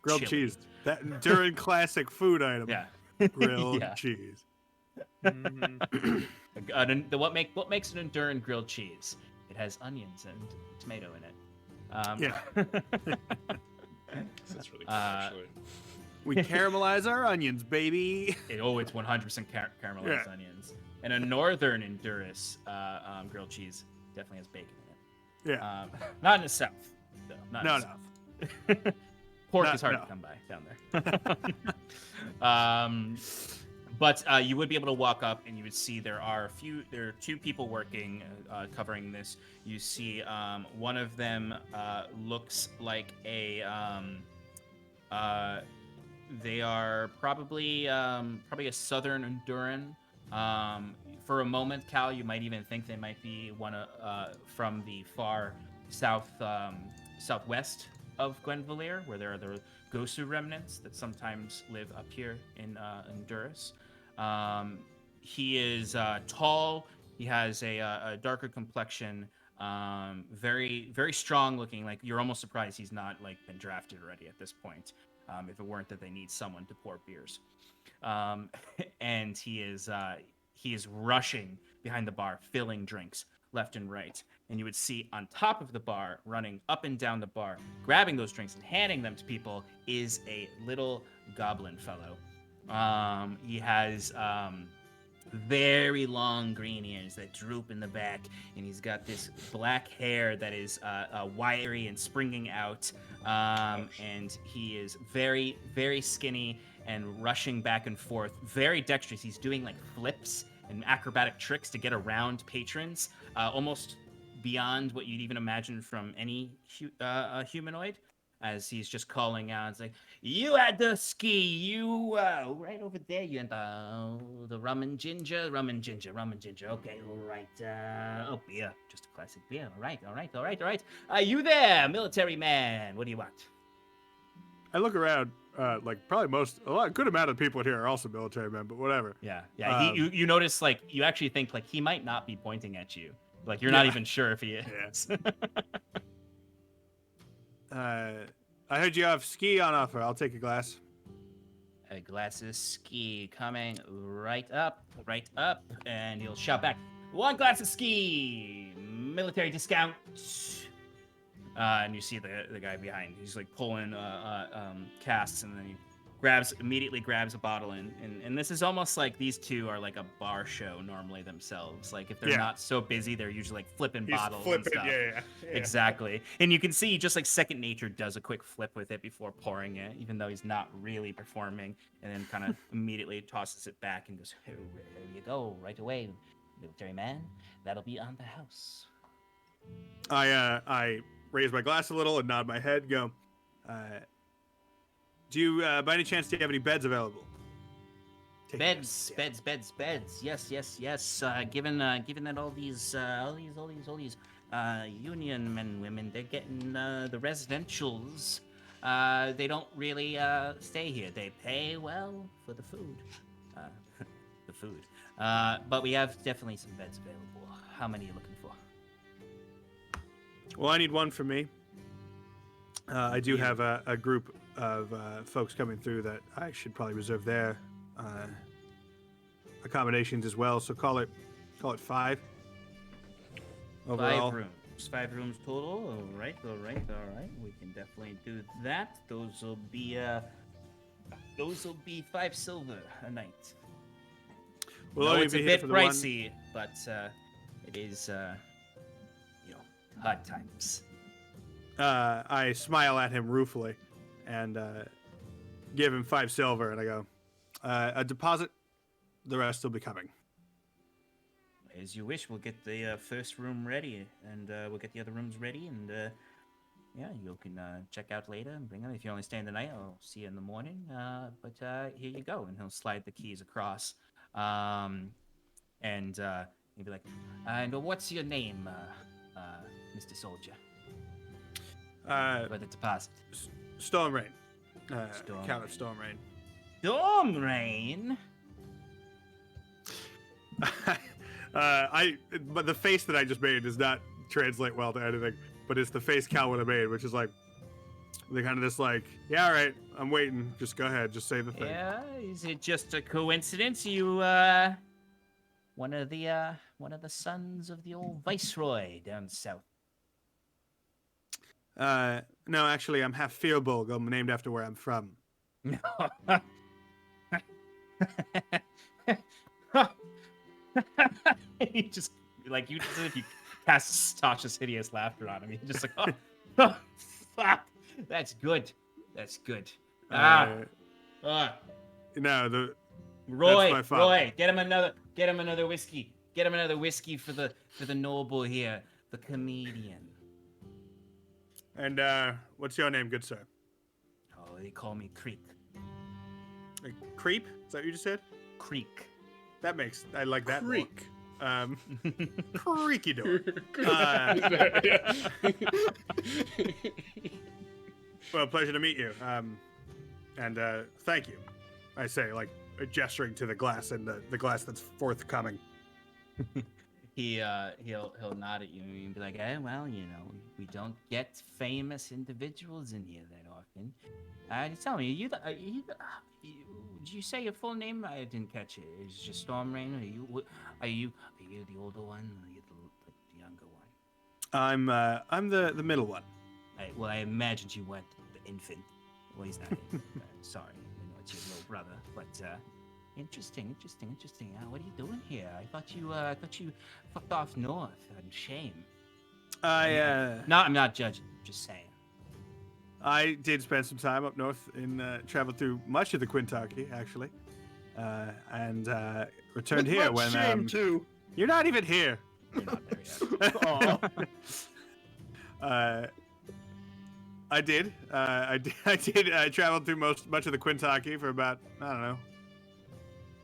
Grilled chili. cheese. That enduring classic food item. Yeah. Grilled Yeah. cheese. What makes an enduring grilled cheese? It has onions and tomato in it. Yeah. That's really cool, actually. We caramelize our onions, baby. It's 100% caramelized Yeah. onions. And a Northern Untduras grilled cheese definitely has bacon in it. Yeah. Not in the South, though. Not in No, the no. South. Pork No, is hard no. to come by down there. But you would be able to walk up, and you would see there are 2 people working, covering this. You see one of them looks like a they are probably a Southern Unduran. For a moment, Cal, you might even think they might be one from the far southwest of Gwenvalier, where there are the Gosu remnants that sometimes live up here in Untduras. He is tall. He has a darker complexion. Very, very strong looking. Like, you're almost surprised he's not like been drafted already at this point. If it weren't that they need someone to pour beers. And he is rushing behind the bar, filling drinks left and right. And you would see on top of the bar, running up and down the bar, grabbing those drinks and handing them to people, is a little goblin fellow. He has very long green ears that droop in the back, and he's got this black hair that is wiry and springing out. And he is very, very skinny and rushing back and forth, very dexterous. He's doing like flips and acrobatic tricks to get around patrons, almost beyond what you'd even imagine from any humanoid, as he's just calling out. It's like, you had the ski, you right over there, you had the rum and ginger. Okay, all right. Oh, beer, just a classic beer. All right. You there, military man? What do you want? I look around, like probably a good amount of people here are also military men, but whatever. Yeah. You notice, like, you actually think like he might not be pointing at you. Like, you're not even sure if he is. I heard you have ski on offer. I'll take a glass. A glass of ski coming right up, and he'll shout back, 1 glass of ski, military discount. And you see the guy behind. He's like pulling casks, and then he immediately grabs a bottle, and this is almost like these two are like a bar show normally themselves. Like, if they're not so busy, they're usually like flipping bottles and stuff. Yeah. Exactly. And you can see just like second nature does a quick flip with it before pouring it, even though he's not really performing, and then kind of immediately tosses it back and goes, here you go, right away, military man. That'll be on the house. I raise my glass a little and nod my head. Go. Do you, by any chance, do you have any beds available? Beds. Yes. Given that all these union men and women, they're getting the residentials. They don't really stay here. They pay well for the food. But we have definitely some beds available. How many are you looking for? Well, I need one for me. I do have a group of folks coming through that I should probably reserve their accommodations as well. So call it 5 overall. 5 rooms total. All right. We can definitely do that. Those will be 5 silver a night. We'll No, only it's be a here bit for the one- pricey, but it is hard times. I smile at him ruefully and give him 5 silver, and I go, A deposit. The rest will be coming. As you wish. We'll get the first room ready, and we'll get the other rooms ready, and yeah, you can check out later and bring them. If you only stay in the night, I'll see you in the morning. But here you go, and he'll slide the keys across. And he'll be like, and what's your name, Mr. Soldier? For the deposit. Storm Rain. Storm Count Rain. of Storm Rain. Storm Rain? But the face that I just made does not translate well to anything. But it's the face Cal would have made, which is like, they're kind of just like, yeah, all right, I'm waiting. Just go ahead, just say the thing. Yeah, is it just a coincidence? You one of the sons of the old viceroy down south. No, actually, I'm half Fearbolg. I'm named after where I'm from. No. He just like you just if you cast Tasha's hideous laughter on him. He's just like, oh, fuck. That's good. That's good. No, Roy, my father. Roy, get him another whiskey. Get him another whiskey for the noble here, the comedian. And what's your name, good sir? Oh, they call me Creek. Creep? Is that what you just said? Creek. I like that more. Creek. Creaky door. Well, pleasure to meet you. And thank you. I say, like gesturing to the glass and the glass that's forthcoming. He'll nod at you and be like, well, we don't get famous individuals in here that often. Tell me, did you say your full name? I didn't catch it. Is it just Storm Rain? Are you the older one or are you the younger one? I'm the middle one. I imagined you weren't the infant. Well, he's not. Sorry, I know it's your little brother, but interesting. What are you doing here? I thought you fucked off north. Shame. No, I'm not judging. Just saying. I did spend some time up north and traveled through much of the Quintaki, actually, and returned With here much when shame too. you're not even here. You're not there yet. Aw. I did. I traveled through much of the Quintaki for about, I don't know,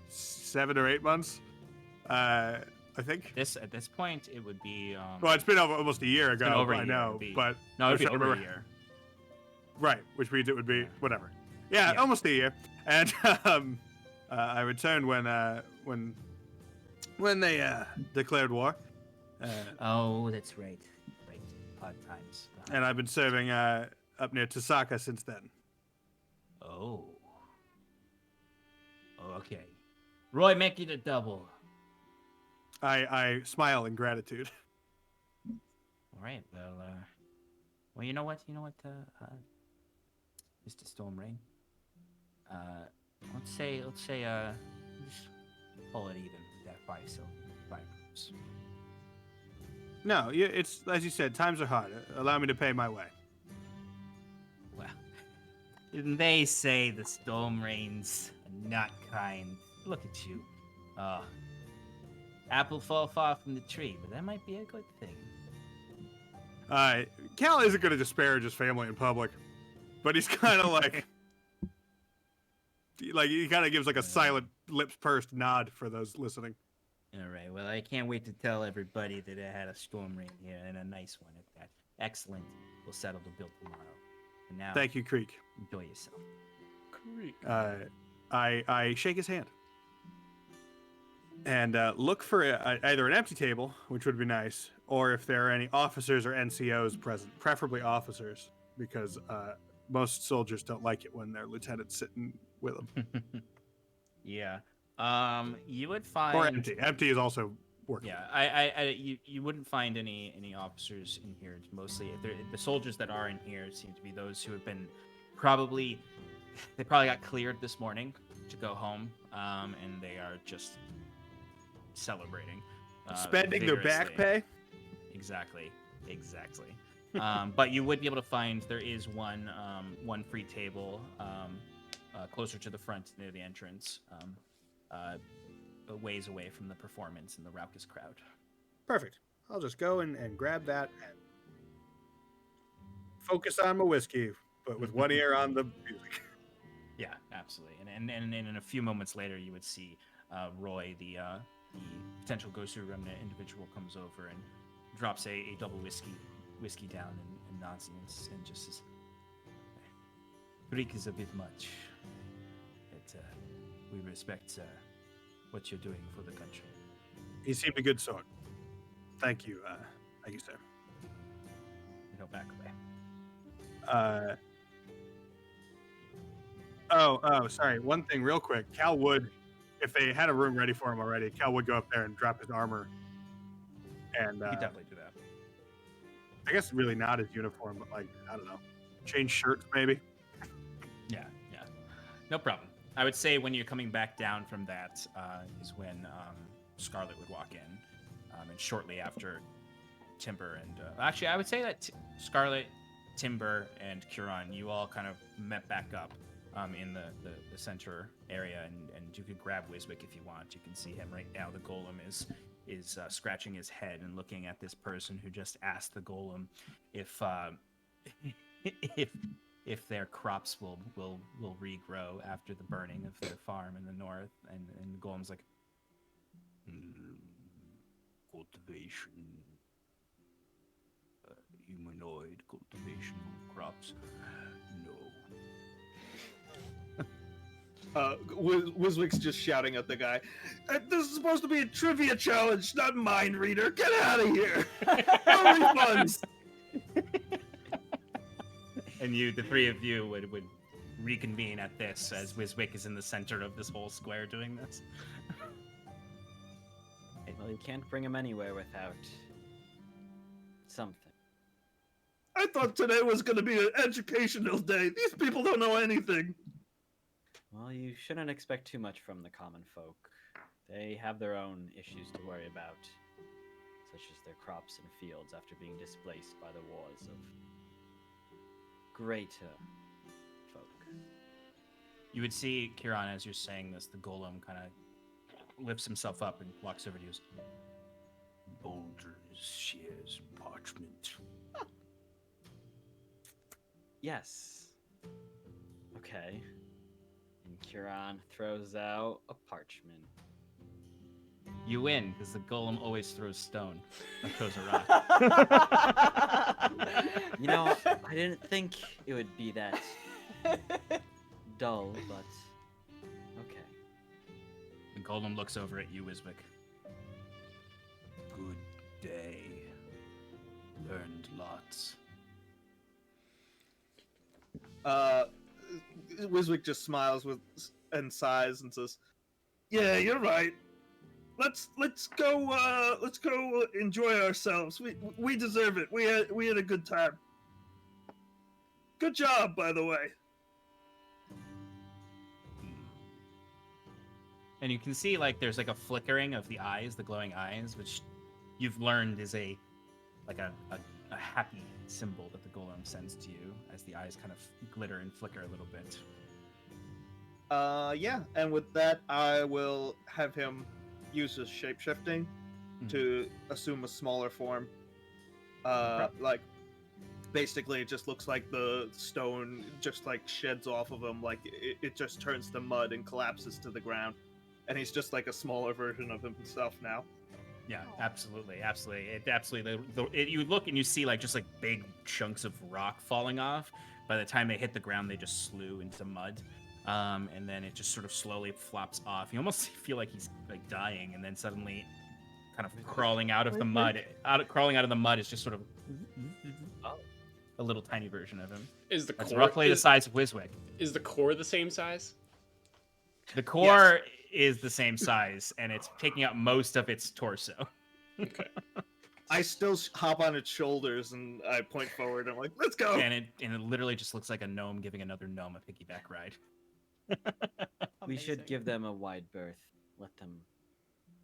7 or 8 months. I think. At this point, it would be. Well, it's been almost a year ago. over a I year, know, but No, it'd be I over a remember- year. Right, which means it would be whatever. Yeah, Yeah. almost a year. And I returned when they declared war. Oh, that's right. Right. Hard times. And I've been serving up near Tasaka since then. Oh. Okay. Roy, make it a double. I smile in gratitude. All right. Well, you know what? Mr. Storm Rain. Let's say, just call it even with that 5 rooms. No, it's as you said. Times are hard. Allow me to pay my way. Well, they say the Storm Rain's not kind. Look at you. Apple fall far from the tree, but that might be a good thing. Cal isn't going to disparage his family in public, but he's kind of like he kind of gives like a silent, lips pursed nod for those listening. All right. Well, I can't wait to tell everybody that I had a Storm Rain here and a nice one at that. Excellent. We'll settle the bill tomorrow. And now, Thank you, Creek. enjoy yourself. Creek. I shake his hand and look for either an empty table, which would be nice, or if there are any officers or NCOs present, preferably officers, because most soldiers don't like it when their lieutenant's sitting with them. Yeah. You would find. Or empty. Empty is also working. Yeah. You wouldn't find any officers in here. It's mostly the soldiers that are in here seem to be those who have been they probably got cleared this morning to go home, and they are just celebrating. Spending their back vigorously. pay? Exactly. But you would be able to find there is one free table closer to the front near the entrance, a ways away from the performance and the raucous crowd. Perfect. I'll just go and grab that and focus on my whiskey, but with one ear on the music. Yeah, absolutely. And in a few moments later, you would see Roy, the potential Ghost Remnant individual, comes over and drops a double whiskey down and nods and just says, "Greek is a bit much. But we respect what you're doing for the country." He seemed a good sort. Thank you, sir. And he'll back away. Sorry. One thing real quick. Cal would, if they had a room ready for him already, Cal would go up there and drop his armor. And You could definitely do that. I guess really not his uniform, but like, I don't know, change shirts maybe. Yeah. No problem. I would say when you're coming back down from that is when Scarlet would walk in. And shortly after, Timber and... actually, I would say that Scarlet, Timber, and Curon, you all kind of met back up in the center area, and you could grab Wiswick if you want. You can see him right now. The golem is scratching his head and looking at this person who just asked the golem if if their crops will regrow after the burning of their farm in the north. And the golem's like, cultivation, humanoid cultivation crops, no. Wiswick's just shouting at the guy. This is supposed to be a trivia challenge, not mind reader. Get out of here. No refunds. And the three of you would reconvene at this as Wiswick is in the center of this whole square doing this. Well, you can't bring him anywhere without something. I thought today was going to be an educational day. These people don't know anything. Well, you shouldn't expect too much from the common folk. They have their own issues to worry about, such as their crops and fields after being displaced by the wars of greater folk. You would see, Kiran, as you're saying this, the golem kind of lifts himself up and walks over to you. Boulders, shears, and parchment. Yes. Okay. And Kiran throws out a parchment. You win, because the golem always throws stone. Or throws a rock. You know, I didn't think it would be that dull, but okay. The golem looks over at you, Wiswick. Good day. Learned lots. Wiswick just smiles and sighs and says, Yeah, you're right. Let's go enjoy ourselves. We deserve it. We had a good time. Good job, by the way. And you can see there's a flickering of the eyes, the glowing eyes, which you've learned is a happy symbol that the golem sends to you as the eyes kind of glitter and flicker a little bit. yeah, and with that, I will have him use his shapeshifting to assume a smaller form. Basically, it just looks like the stone just sheds off of him, it just turns to mud and collapses to the ground, and he's just a smaller version of himself now. Yeah, absolutely. You look and you see just big chunks of rock falling off. By the time they hit the ground, they just slew into mud, and then it just sort of slowly flops off. You almost feel like he's dying, and then suddenly, kind of crawling out of the mud. Crawling out of the mud is just sort of a little tiny version of him. Is the That's core roughly the size of Wiswick. Is the core the same size? The core is the same size, and it's taking up most of its torso. Okay. I still hop on its shoulders and I point forward. I'm like, let's go. And it literally just looks like a gnome giving another gnome a piggyback ride. We should give them a wide berth. Let them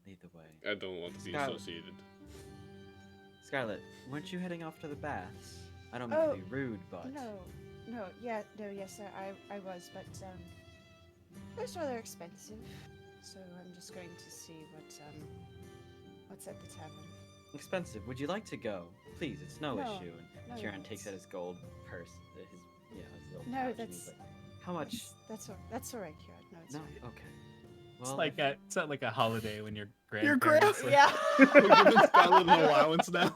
lead the way. I don't want to be Scarlet. associated. Scarlet, weren't you heading off to the baths? I don't mean to be rude, but yes, sir, I was, but Those rather expensive. So I'm just going to see what's at the tavern. Expensive. Would you like to go? Please, it's no, No, issue. And no, Kieran no, takes out his gold purse, his little No, pouch, and that's- he's like, how much? That's all right, Kieran. No, it's No, fine. okay. It's Well, like it's not like a holiday when your Your grandparents. Yeah. We're giving Skylar an allowance now.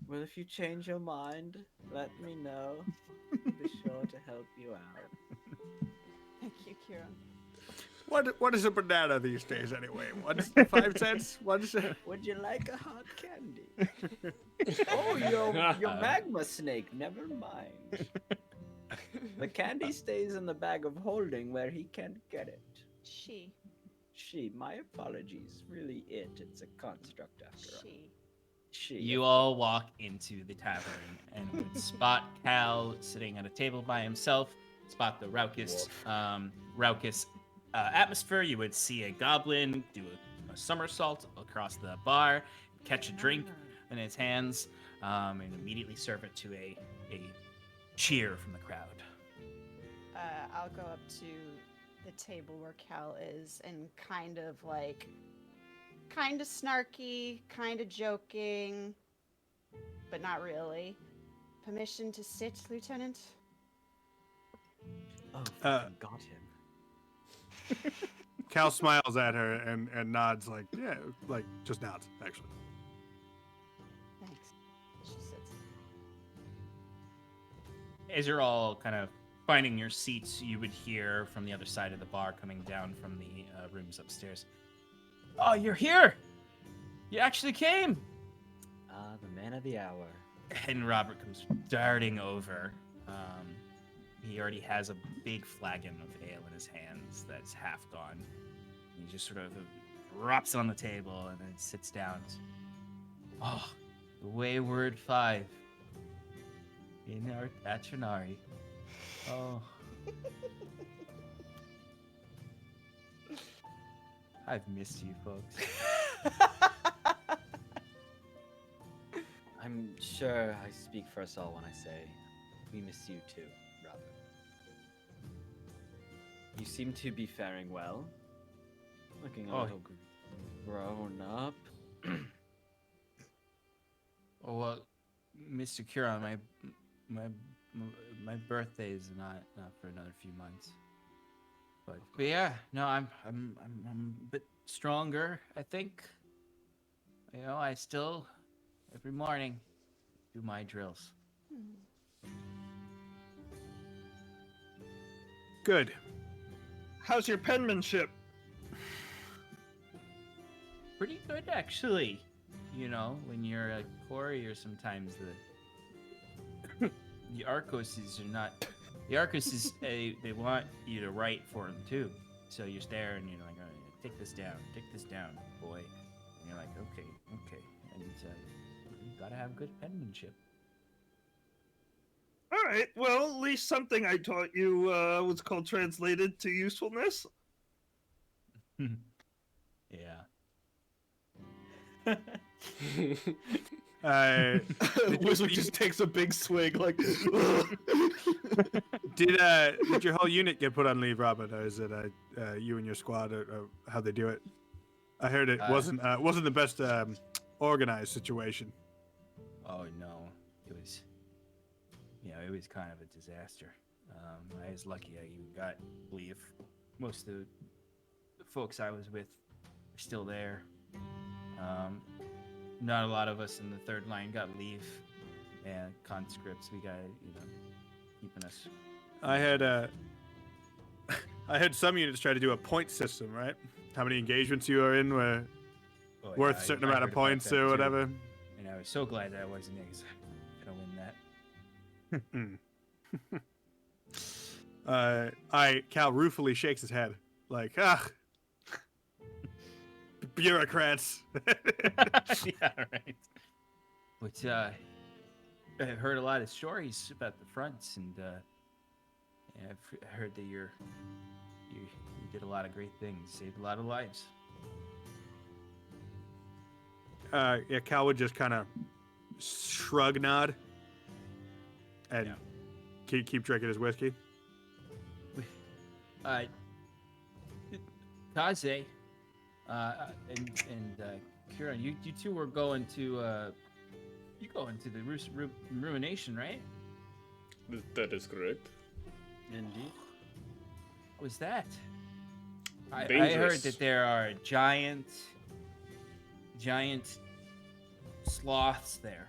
well, if you change your mind, let me know. I'll be sure to help you out. Thank you, Kieran. What is a banana these days anyway? What's 5 cents? What's Would you like a hot candy? oh, your magma snake. Never mind. The candy stays in the bag of holding where he can't get it. She. My apologies. Really it's a construct after all. She. You all walk into the tavern and would spot Cal sitting at a table by himself. Spot the raucous atmosphere. You would see a goblin do a somersault across the bar, catch a drink in his hands, and immediately serve it to a cheer from the crowd. I'll go up to the table where Cal is and kind of snarky, kind of joking, but not really. Permission to sit, Lieutenant? Oh, fucking got him. Cal smiles at her and nods like, yeah, like just nods, actually. Thanks. She sits. As you're all kind of finding your seats, you would hear from the other side of the bar coming down from the rooms upstairs. Oh, you're here! You actually came! The man of the hour. And Robert comes darting over. He already has a big flagon of ale in his hands that's half gone. He just sort of drops it on the table and then sits down. Oh, the Wayward Five. In our Atranari. Oh. I've missed you, folks. I'm sure I speak for us all when I say we miss you too, Robert. You seem to be faring well. Looking a little grown up. Oh, well, Mr. Curon, my birthday is not for another few months. But yeah, no, I'm a bit stronger, I think. You know, I still every morning do my drills. Good. How's your penmanship? Pretty good, actually. You know, when you're a courier, sometimes the Arcoses are not. The Arcoses, they want you to write for them too. So you're there and you're like, oh, take this down, boy. And you're like, okay. And you gotta have good penmanship. All right. Well, at least something I taught you was called translated to usefulness. Yeah. Wizard just takes a big swig, like. Did your whole unit get put on leave, Robert, or is it you and your squad, or how they do it? I heard it wasn't the best organized situation. Oh no, it was. It was kind of a disaster. I was lucky I even got leave. Most of the folks I was with are still there. Not a lot of us in the third line got leave, and conscripts. We got keeping us. I had some units try to do a point system, right? How many engagements you are in were worth a certain amount of points or whatever. And I was so glad that I wasn't gonna win that. Cal ruefully shakes his head, like, bureaucrats. Yeah, right. But I've heard a lot of stories about the fronts, and I've heard that you did a lot of great things, saved a lot of lives. Cal would just kind of shrug, nod, and keep drinking his whiskey. Kaze, and Kieran, you two were going to the ruination, right? That is correct. Indeed. What was that? I heard Dangerous. that there are giant sloths there.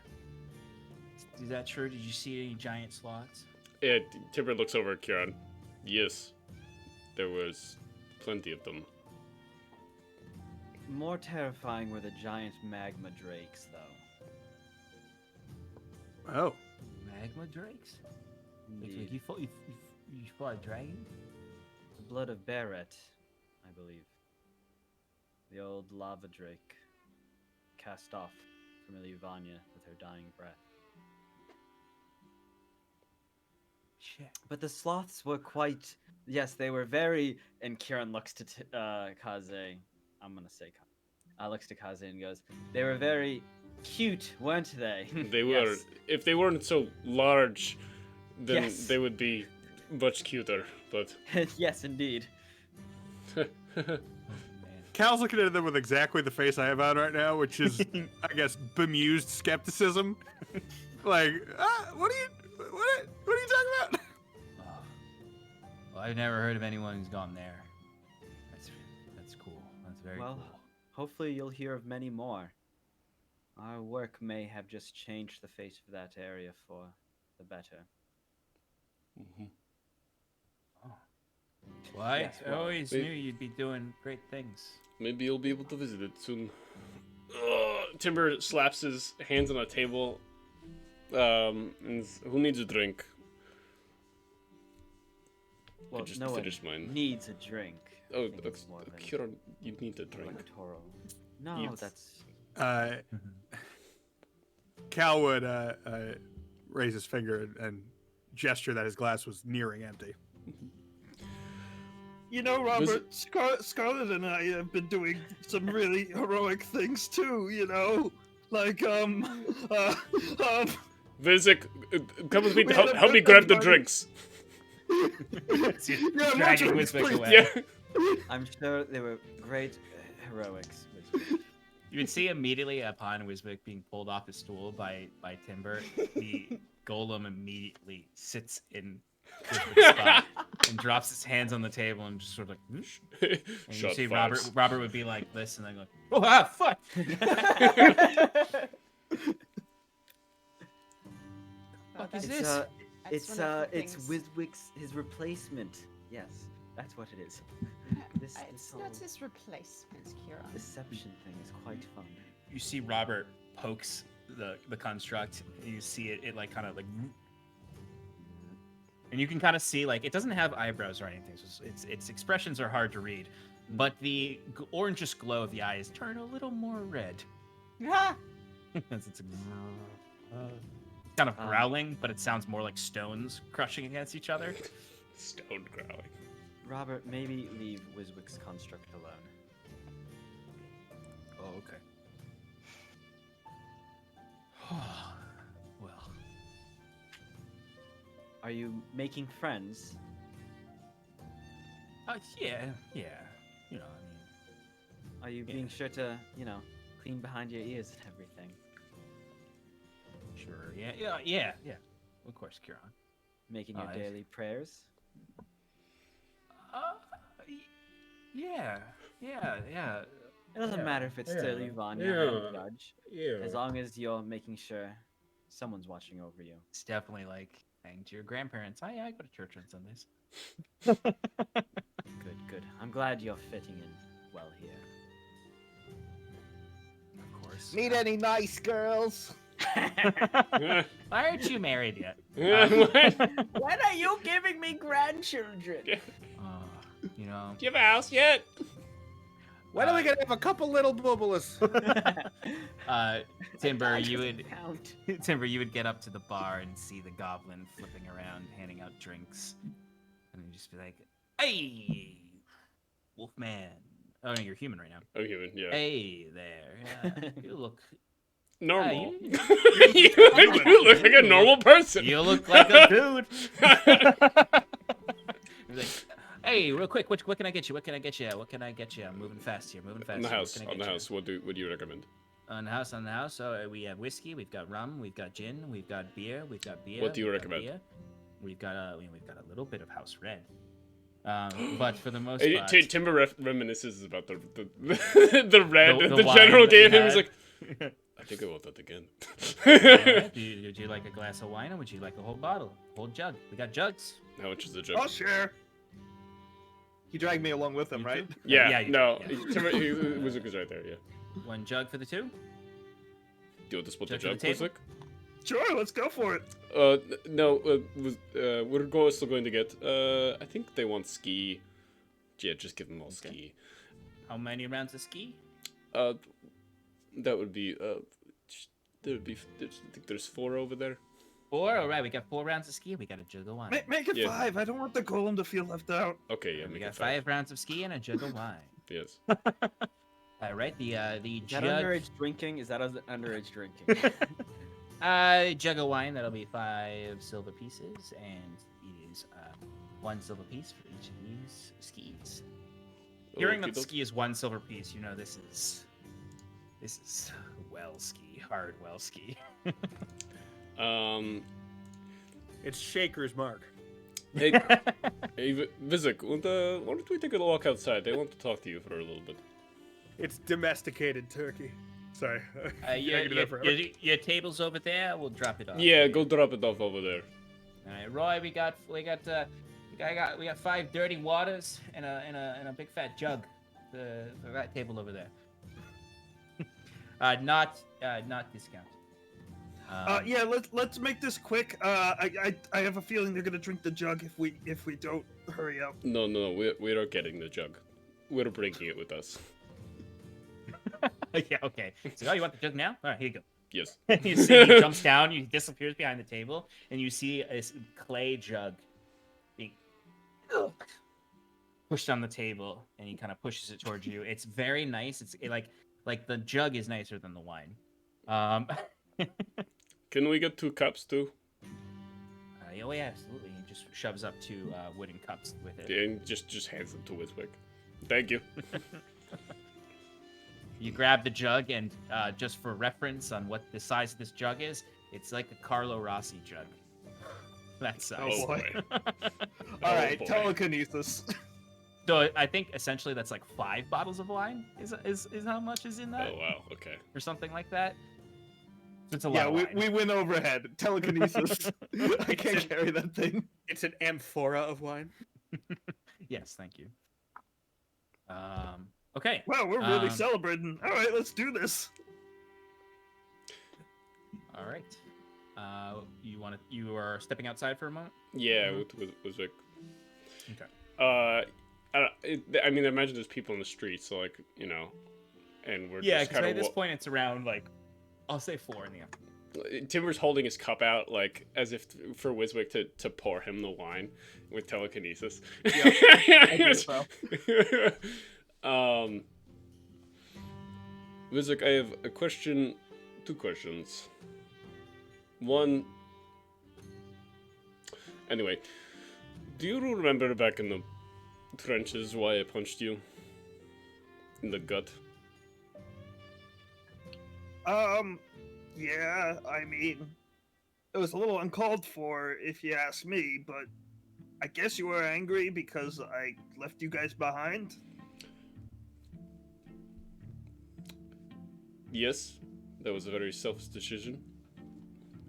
Is that true? Did you see any giant sloths? Yeah, Timber looks over at Kieran. Yes, there was plenty of them. More terrifying were the giant magma drakes, though. Oh, Magma drakes? Like Indeed. you fought a dragon? The blood of Barrett, I believe. The old lava drake cast off from Iluvania with her dying breath. Shit. But the sloths were quite... Yes, they were very... And Kieran looks to Kaze. I'm gonna say Kaze. Looks to Kaze and goes, they were very cute, weren't they? They were. Yes. If they weren't so large, then Yes. they would be much cuter. But Yes, indeed. Cal's looking at them with exactly the face I have on right now, which is, I guess, bemused skepticism. Like, what are you talking about? Oh. Well, I've never heard of anyone who's gone there. That's cool. That's very Well, cool. hopefully you'll hear of many more. Our work may have just changed the face of that area for the better. Well, I yes, well, always knew you'd be doing great things. maybe you'll be able to visit it soon. Timber slaps his hands on a table. And who needs a drink? Well, just no one finished mine. needs a drink. I Oh, think that's it's more of an Kieran. You need a drink. electoral. No, Yes. that's... Cal would raise his finger and gesture that his glass was nearing empty. You know, Robert, Scarlett and I have been doing some really heroic things too. You know, like Vizik, come with me. We had a Help me birthday grab the party. drinks. Yeah, Dragging more Wiswick drinks, away. Yeah. I'm sure they were great heroics. You can see immediately upon Wiswick being pulled off his stool by Timber, the golem immediately sits in Wiswick's spot and drops his hands on the table and just sort of like, whoosh. And you Shot see fires. Robert would be like this and then go, oh, ah, fuck. Fuck is this? It's wonderful it's things. Wiswick's his replacement. Yes, that's what it is. This It's whole not his replacement, Kieran. deception thing is quite fun. You see Robert pokes the construct and you see it like kind of like, and you can kind of see like it doesn't have eyebrows or anything, so its expressions are hard to read, but the orangish glow of the eyes turn a little more red. As it's kind of growling, but it sounds more like stones crushing against each other. Stone growling. Robert, maybe leave Wiswick's construct alone. Oh, okay. Well, Are you making friends? yeah. You know, I mean, Are you being sure to, clean behind your ears and everything? sure. Yeah. Of course, Kieran. Making your Nice. daily prayers? Yeah. It doesn't Yeah, matter if it's still Ivania or Judge, as long as you're making sure someone's watching over you. It's definitely like saying to your grandparents, I go to church on Sundays. Good. I'm glad you're fitting in well here. Of course. Need any nice girls? Why aren't you married yet? When are you giving me grandchildren? You know. Do you have a house yet? When are we gonna have a couple little bubbles? Timber, you would Count. Timber, you would get up to the bar and see the goblin flipping around, handing out drinks, and you'd just be like, "Hey, Wolfman." Oh no, you're human right now. I'm human. Yeah. Hey there. Yeah, you look normal. you- You look like a normal person. You look like a dude. He's like, hey, real quick, what can I get you? What can I get you? What can I get you? I'm moving fast here, moving fast. On the here. What house. can I On the get you? house. What do you recommend? On the house. So we have whiskey, we've got rum, we've got gin, we've got beer, we've got beer. What do you we've got recommend? beer. We've got a little bit of house red. But for the most Hey, part, Timber reminisces about the the red The the wine general that you gave him. He's had. like, I think I want that again. Alright, would you like a glass of wine or would you like a whole bottle, whole jug? We got jugs. How much is the joke? I'll share. He dragged me along with him, You right? too? Yeah, you do, no, yeah. Timber, Wizard is right there. Yeah. One jug for the two. Do you want to split the Jug jug, for the table? Wizard? Sure, let's go for it. No, we're still going to get. I think they want ski. Yeah, just give them all ski. How many rounds of ski? That would be. There would be. I think there's 4 over there. 4. All right, we got 4 rounds of ski. We got a jug of wine. Make it Yeah. 5. I don't want the golem to feel left out. Okay, yeah, we make got it 5 rounds of ski and a jug of wine. Yes. All right, the Is that jug. underage drinking? Is that underage drinking? Jug of wine. That'll be 5 silver pieces, and it is 1 silver piece for each of these skis. Hearing that ski is 1 silver piece, you know this is well ski, hard well ski. It's Shaker's mark. Hey, hey Vizik, why don't we take a walk outside? They want to talk to you for a little bit. It's domesticated turkey. Sorry. I Your, could do that forever. your table's over there. We'll drop it off. Yeah, go drop it off over there. All right, Roy. We got 5 dirty waters and a big fat jug. For that table over there. Not discount. Yeah, let's make this quick. I have a feeling they're gonna drink the jug if we don't hurry up. No, we are getting the jug. We're bringing it with us. Yeah, okay. So, oh, you want the jug now? All right, here you go. Yes. You see, he jumps down, he disappears behind the table, and you see this clay jug being pushed on the table, and he kind of pushes it towards you. It's very nice. Like the jug is nicer than the wine. Can we get 2 cups too? Oh yeah, absolutely. He just shoves up 2 wooden cups with it. And just hands them to Wiswick. Thank you. You grab the jug, and just for reference on what the size of this jug is, it's like a Carlo Rossi jug. That size. Oh boy. All right, boy. telekinesis. So I think essentially that's like 5 bottles of wine is how much is in that, Oh wow. Okay. or something like that. So it's a lot. Yeah, of wine. we went overhead. Telekinesis. I can't carry that thing. It's an amphora of wine. Yes, thank you. Okay. Wow, we're really Um, celebrating. All right, let's do this. All right. You are stepping outside for a moment. Yeah, with Wiswick. Okay. I mean, I imagine there's people in the street, so like, you know, and we're Yeah, just because kind at this of. point it's around like, I'll say 4 in the afternoon. Timber's holding his cup out, like as if for Wiswick to pour him the wine with telekinesis. I think so. Wiswick, I have a question, 2 questions. One. Anyway, do you remember back in the trenches why I punched you in the gut? Yeah, I mean, it was a little uncalled for, if you ask me, but I guess you were angry because I left you guys behind. Yes, that was a very selfish decision.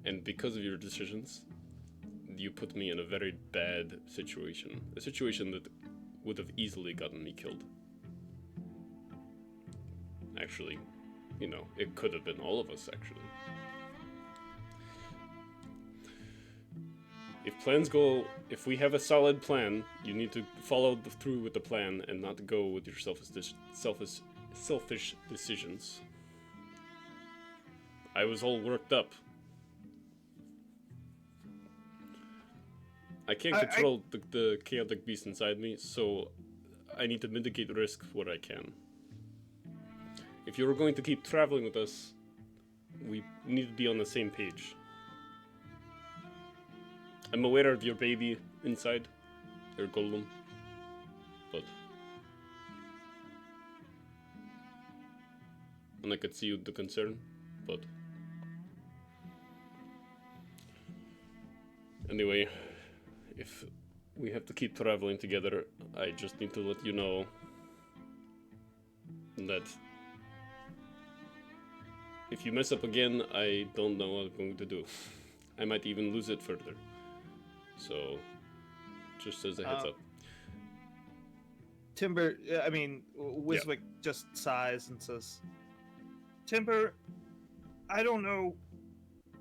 And because of your decisions, you put me in a very bad situation. A situation that would have easily gotten me killed. Actually, you know, it could have been all of us, actually. If we have a solid plan, you need to follow through with the plan and not go with your selfish decisions. I was all worked up. I can't control the chaotic beast inside me, so I need to mitigate risk where I can. If you were going to keep traveling with us, we need to be on the same page. I'm aware of your baby inside, your golem, but... And I could see the concern, but... Anyway, if we have to keep traveling together, I just need to let you know that if you mess up again, I don't know what I'm going to do. I might even lose it further. So, just as a heads up. Timber, Wiswick just sighs and says, Timber, I don't know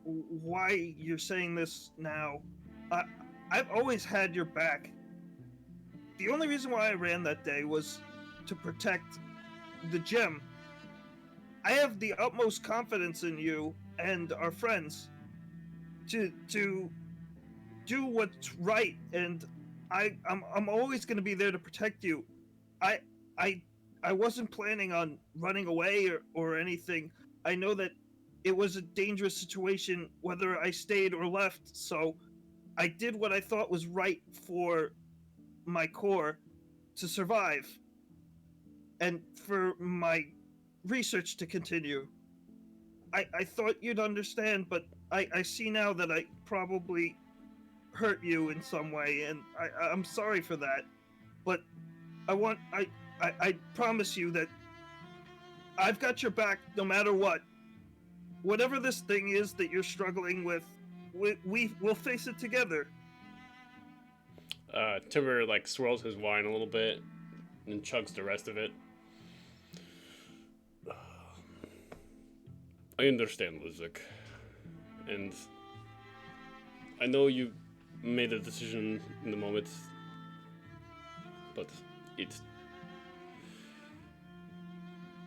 why you're saying this now. I've always had your back. The only reason why I ran that day was to protect the gem. I have the utmost confidence in you and our friends to do what's right, and I'm always going to be there to protect you. I wasn't planning on running away or anything. I know that it was a dangerous situation whether I stayed or left, so I did what I thought was right for my core to survive and for my research to continue. I thought you'd understand, but I see now that I probably hurt you in some way, and I'm sorry for that. But I promise you that I've got your back no matter what. Whatever this thing is that you're struggling with, we'll face it together. Timber like swirls his wine a little bit and chugs the rest of it. I understand, Lizik. And I know you made a decision in the moment, but it's...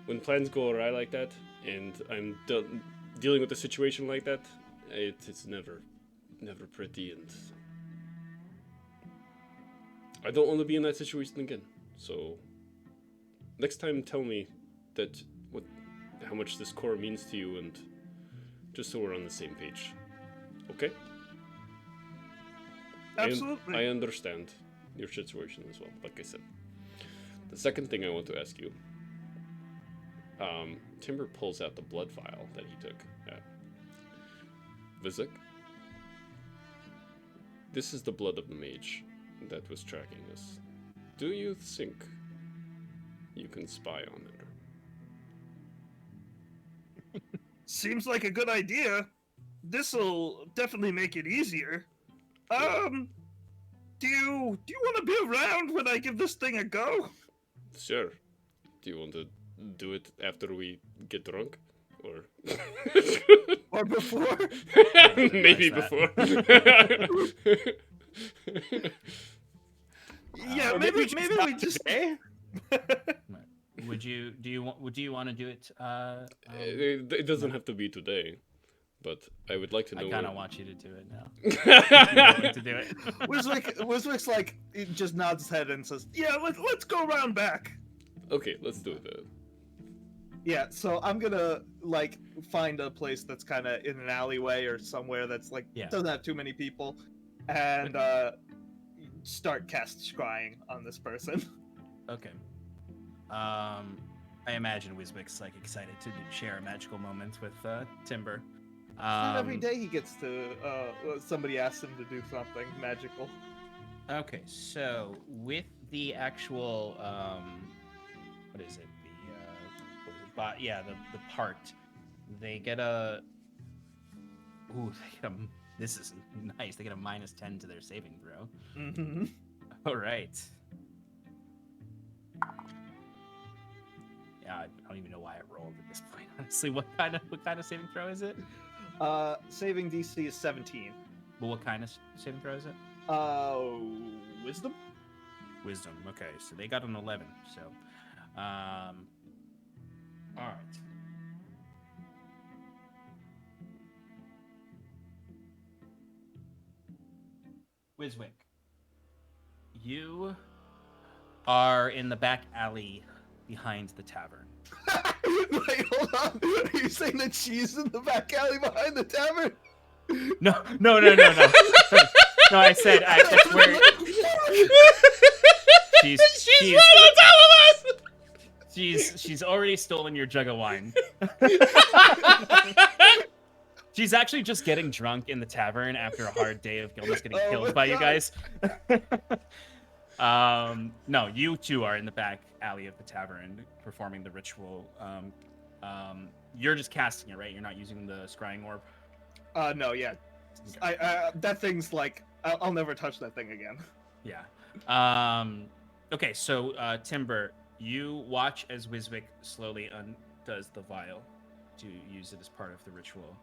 When plans go awry like that, and I'm dealing with a situation like that, it's never pretty, and I don't want to be in that situation again. So next time, tell me how much this core means to you, and just so we're on the same page. Okay? Absolutely. I understand your situation as well, like I said. The second thing I want to ask you, Timber pulls out the blood vial that he took at Vizik. This is the blood of the mage that was tracking us. Do you think you can spy on it? Seems like a good idea. This'll definitely make it easier. Do you want to be around when I give this thing a go? Sure. Do you want to do it after we get drunk? Or Or before? Maybe Nice before. Yeah, maybe we just... Do you want to do it? It doesn't have to be today, but I would like to know. I kind of want you to do it now. to do it. Wiswick's like, he just nods his head and says, Yeah, let's go around back. Okay, let's do it then. yeah, so I'm gonna, like, find a place that's kind of in an alleyway or somewhere that's, like, doesn't have too many people, and, start cast scrying on this person. Okay. I imagine Wiswick's like excited to share a magical moment with Timber. Not every day he gets to, somebody asks him to do something magical. Okay, so with the actual, what is it? The part. They get a. Ooh, this is nice. They get a -10 to their saving throw. Mm-hmm. All right. Yeah, I don't even know why I rolled at this point. Honestly, what kind of saving throw is it? Saving DC is 17. Well, what kind of saving throw is it? Wisdom? Wisdom. Okay, so they got an 11. So, all right. Wiswick, you are in the back alley behind the tavern. Wait, hold on. Are you saying that she's in the back alley behind the tavern? No. No, I said that's where she's right on top of us. she's already stolen your jug of wine. She's actually just getting drunk in the tavern after a hard day of almost getting Oh killed my by you God. guys. No, you two are in the back alley of the tavern performing the ritual. You're just casting it, right? You're not using the scrying orb. No, yeah. That thing's like, I'll never touch that thing again. Yeah. Okay, so Timber, you watch as Wiswick slowly undoes the vial to use it as part of the ritual.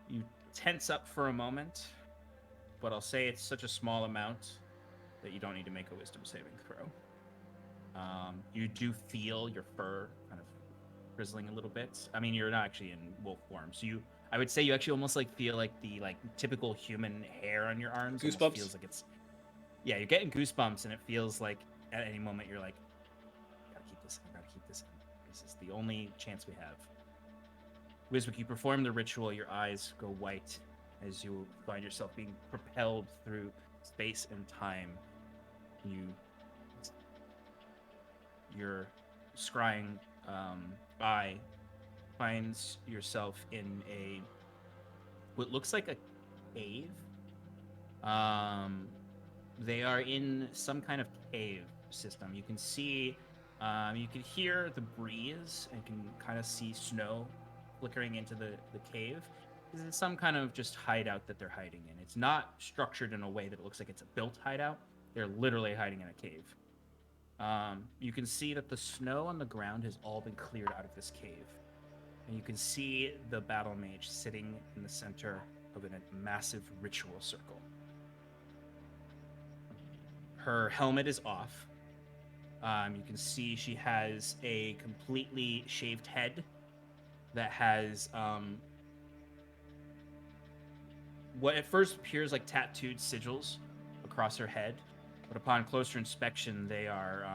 You tense up for a moment, but I'll say it's such a small amount that you don't need to make a wisdom saving throw. You do feel your fur kind of frizzling a little bit. I mean, you're not actually in wolf form, so I would say you actually almost like feel like the typical human hair on your arms. almost Goosebumps? Feels like it's, yeah, you're getting goosebumps, and it feels like at any moment you're like, gotta keep this in. This is the only chance we have. Wiswick, you perform the ritual. Your eyes go white as you find yourself being propelled through space and time. Your scrying eye finds yourself in what looks like a cave. They are in some kind of cave system. You can see, you can hear the breeze and can kind of see snow flickering into the cave. This is some kind of just hideout that they're hiding in. It's not structured in a way that it looks like it's a built hideout. They're literally hiding in a cave. You can see that the snow on the ground has all been cleared out of this cave. And you can see the battle mage sitting in the center of a massive ritual circle. Her helmet is off. You can see she has a completely shaved head that has what at first appears like tattooed sigils across her head, but upon closer inspection, they are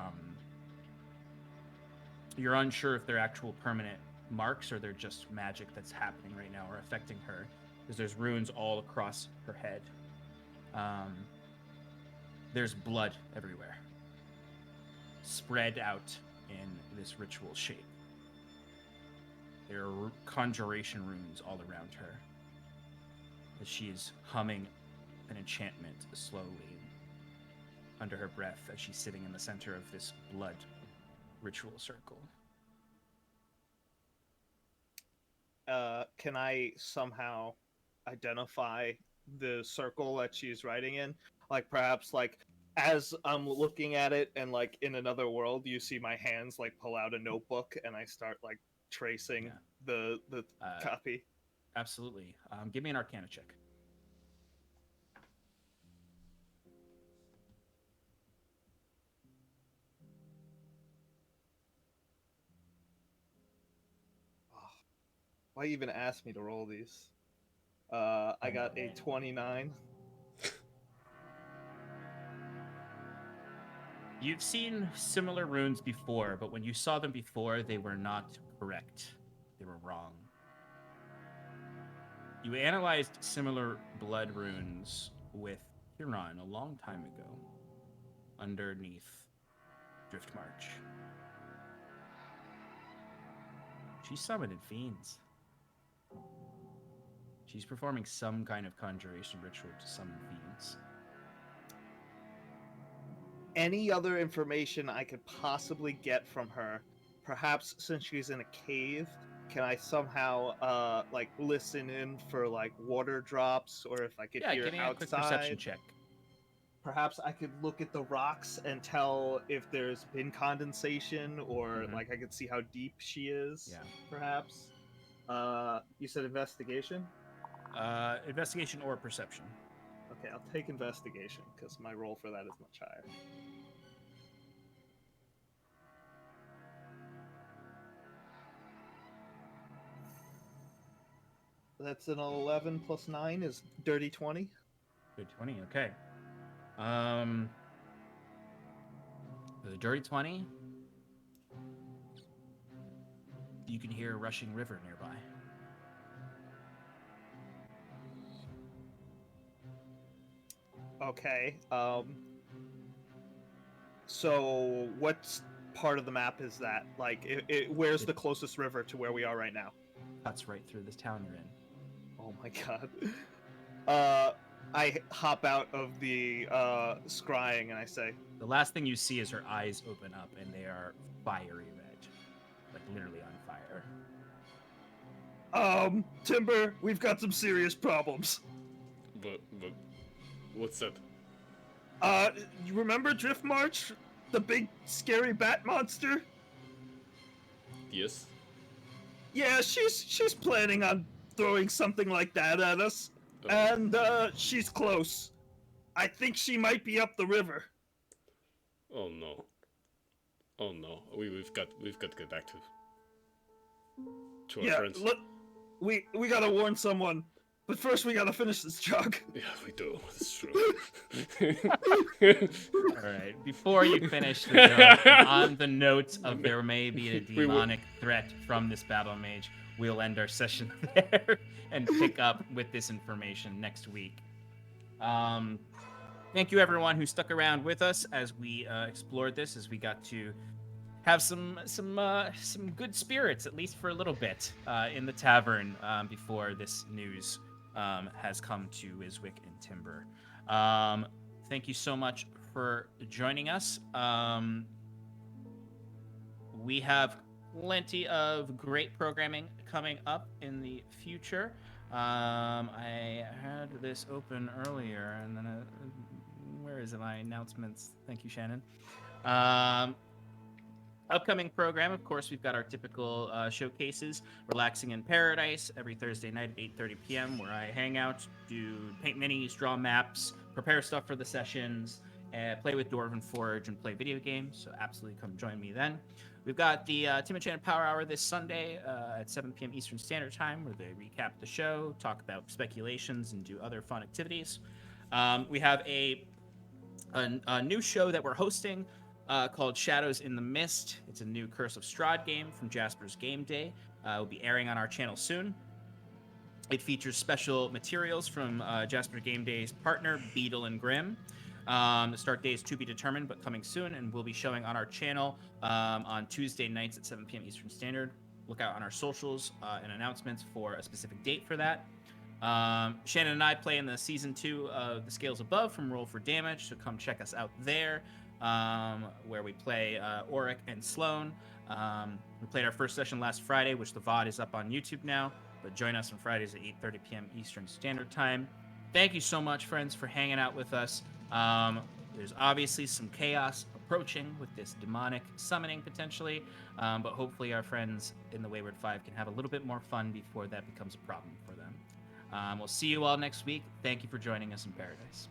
you're unsure if they're actual permanent marks or they're just magic that's happening right now or affecting her, because there's runes all across her head. There's blood everywhere, spread out in this ritual shape. There are conjuration runes all around her as she is humming an enchantment slowly under her breath as she's sitting in the center of this blood ritual circle. Can I somehow identify the circle that she's writing in? Like perhaps like as I'm looking at it and like in another world, you see my hands like pull out a notebook and I start like tracing the copy. Absolutely. Give me an Arcana check. Why even ask me to roll these? I got a 29. You've seen similar runes before, but when you saw them before, they were not correct. They were wrong. You analyzed similar blood runes with Huron a long time ago, underneath Driftmarch. She summoned fiends. She's performing some kind of conjuration ritual to summon fiends. Any other information I could possibly get from her, perhaps since she's in a cave, can I somehow like listen in for like water drops, or if I could hear give me a quick outside? perception check. Perhaps I could look at the rocks and tell if there's been condensation, or like I could see how deep she is. Yeah. Perhaps. You said investigation? Investigation or perception. Okay, I'll take investigation because my roll for that is much higher. That's an 11 plus 9 is dirty 20. Good 20, okay. The dirty 20. you can hear a rushing river nearby. Okay. So what part of the map is that? Like, where's the closest river to where we are right now? Cuts right through this town you're in. Oh my god. I hop out of the scrying and I say, The last thing you see is her eyes open up, and they are fiery red, like literally on fire. Timber, we've got some serious problems. But what's that? You remember Drift March? The big scary bat monster? Yes. Yeah, she's planning on throwing something like that at us. And she's close. I think she might be up the river. Oh no. Oh no. We've got to get back to our friends. Look, we gotta warn someone. But first we gotta finish this jug. Yeah, we do. That's true. All right. Before you finish the joke, on the note of there may be a demonic threat from this battle mage, we'll end our session there and pick up with this information next week. Thank you, everyone who stuck around with us as we explored this, as we got to have some good spirits, at least for a little bit, in the tavern before this news has come to Wiswick and Timber. Thank you so much for joining us. We have plenty of great programming coming up in the future. I had this open earlier, and then where is it? My announcements. Thank you, Shannon. Upcoming program, of course, we've got our typical showcases, Relaxing in Paradise, every Thursday night at 8:30 p.m., where I hang out, do paint minis, draw maps, prepare stuff for the sessions, play with Dwarven Forge, and play video games, so absolutely come join me then. We've got the Tim and Shannon Power Hour this Sunday at 7 p.m. Eastern Standard Time, where they recap the show, talk about speculations, and do other fun activities. We have a new show that we're hosting, called Shadows in the Mist. It's a new Curse of Strahd game from Jasper's Game Day. It will be airing on our channel soon. It features special materials from Jasper Game Day's partner, Beetle and Grimm. The start date is to be determined, but coming soon, and we'll be showing on our channel on Tuesday nights at 7 p.m. Eastern Standard. Look out on our socials and announcements for a specific date for that. Shannon and I play in the Season 2 of The Scales Above from Roll for Damage, so come check us out there. Where we play Auric and Sloan. We played our first session last Friday, which the VOD is up on YouTube now, but join us on Fridays at 8:30 p.m. Eastern Standard Time. Thank you so much, friends, for hanging out with us. There's obviously some chaos approaching with this demonic summoning, potentially, but hopefully our friends in the Wayward Five can have a little bit more fun before that becomes a problem for them. We'll see you all next week. Thank you for joining us in Paradise.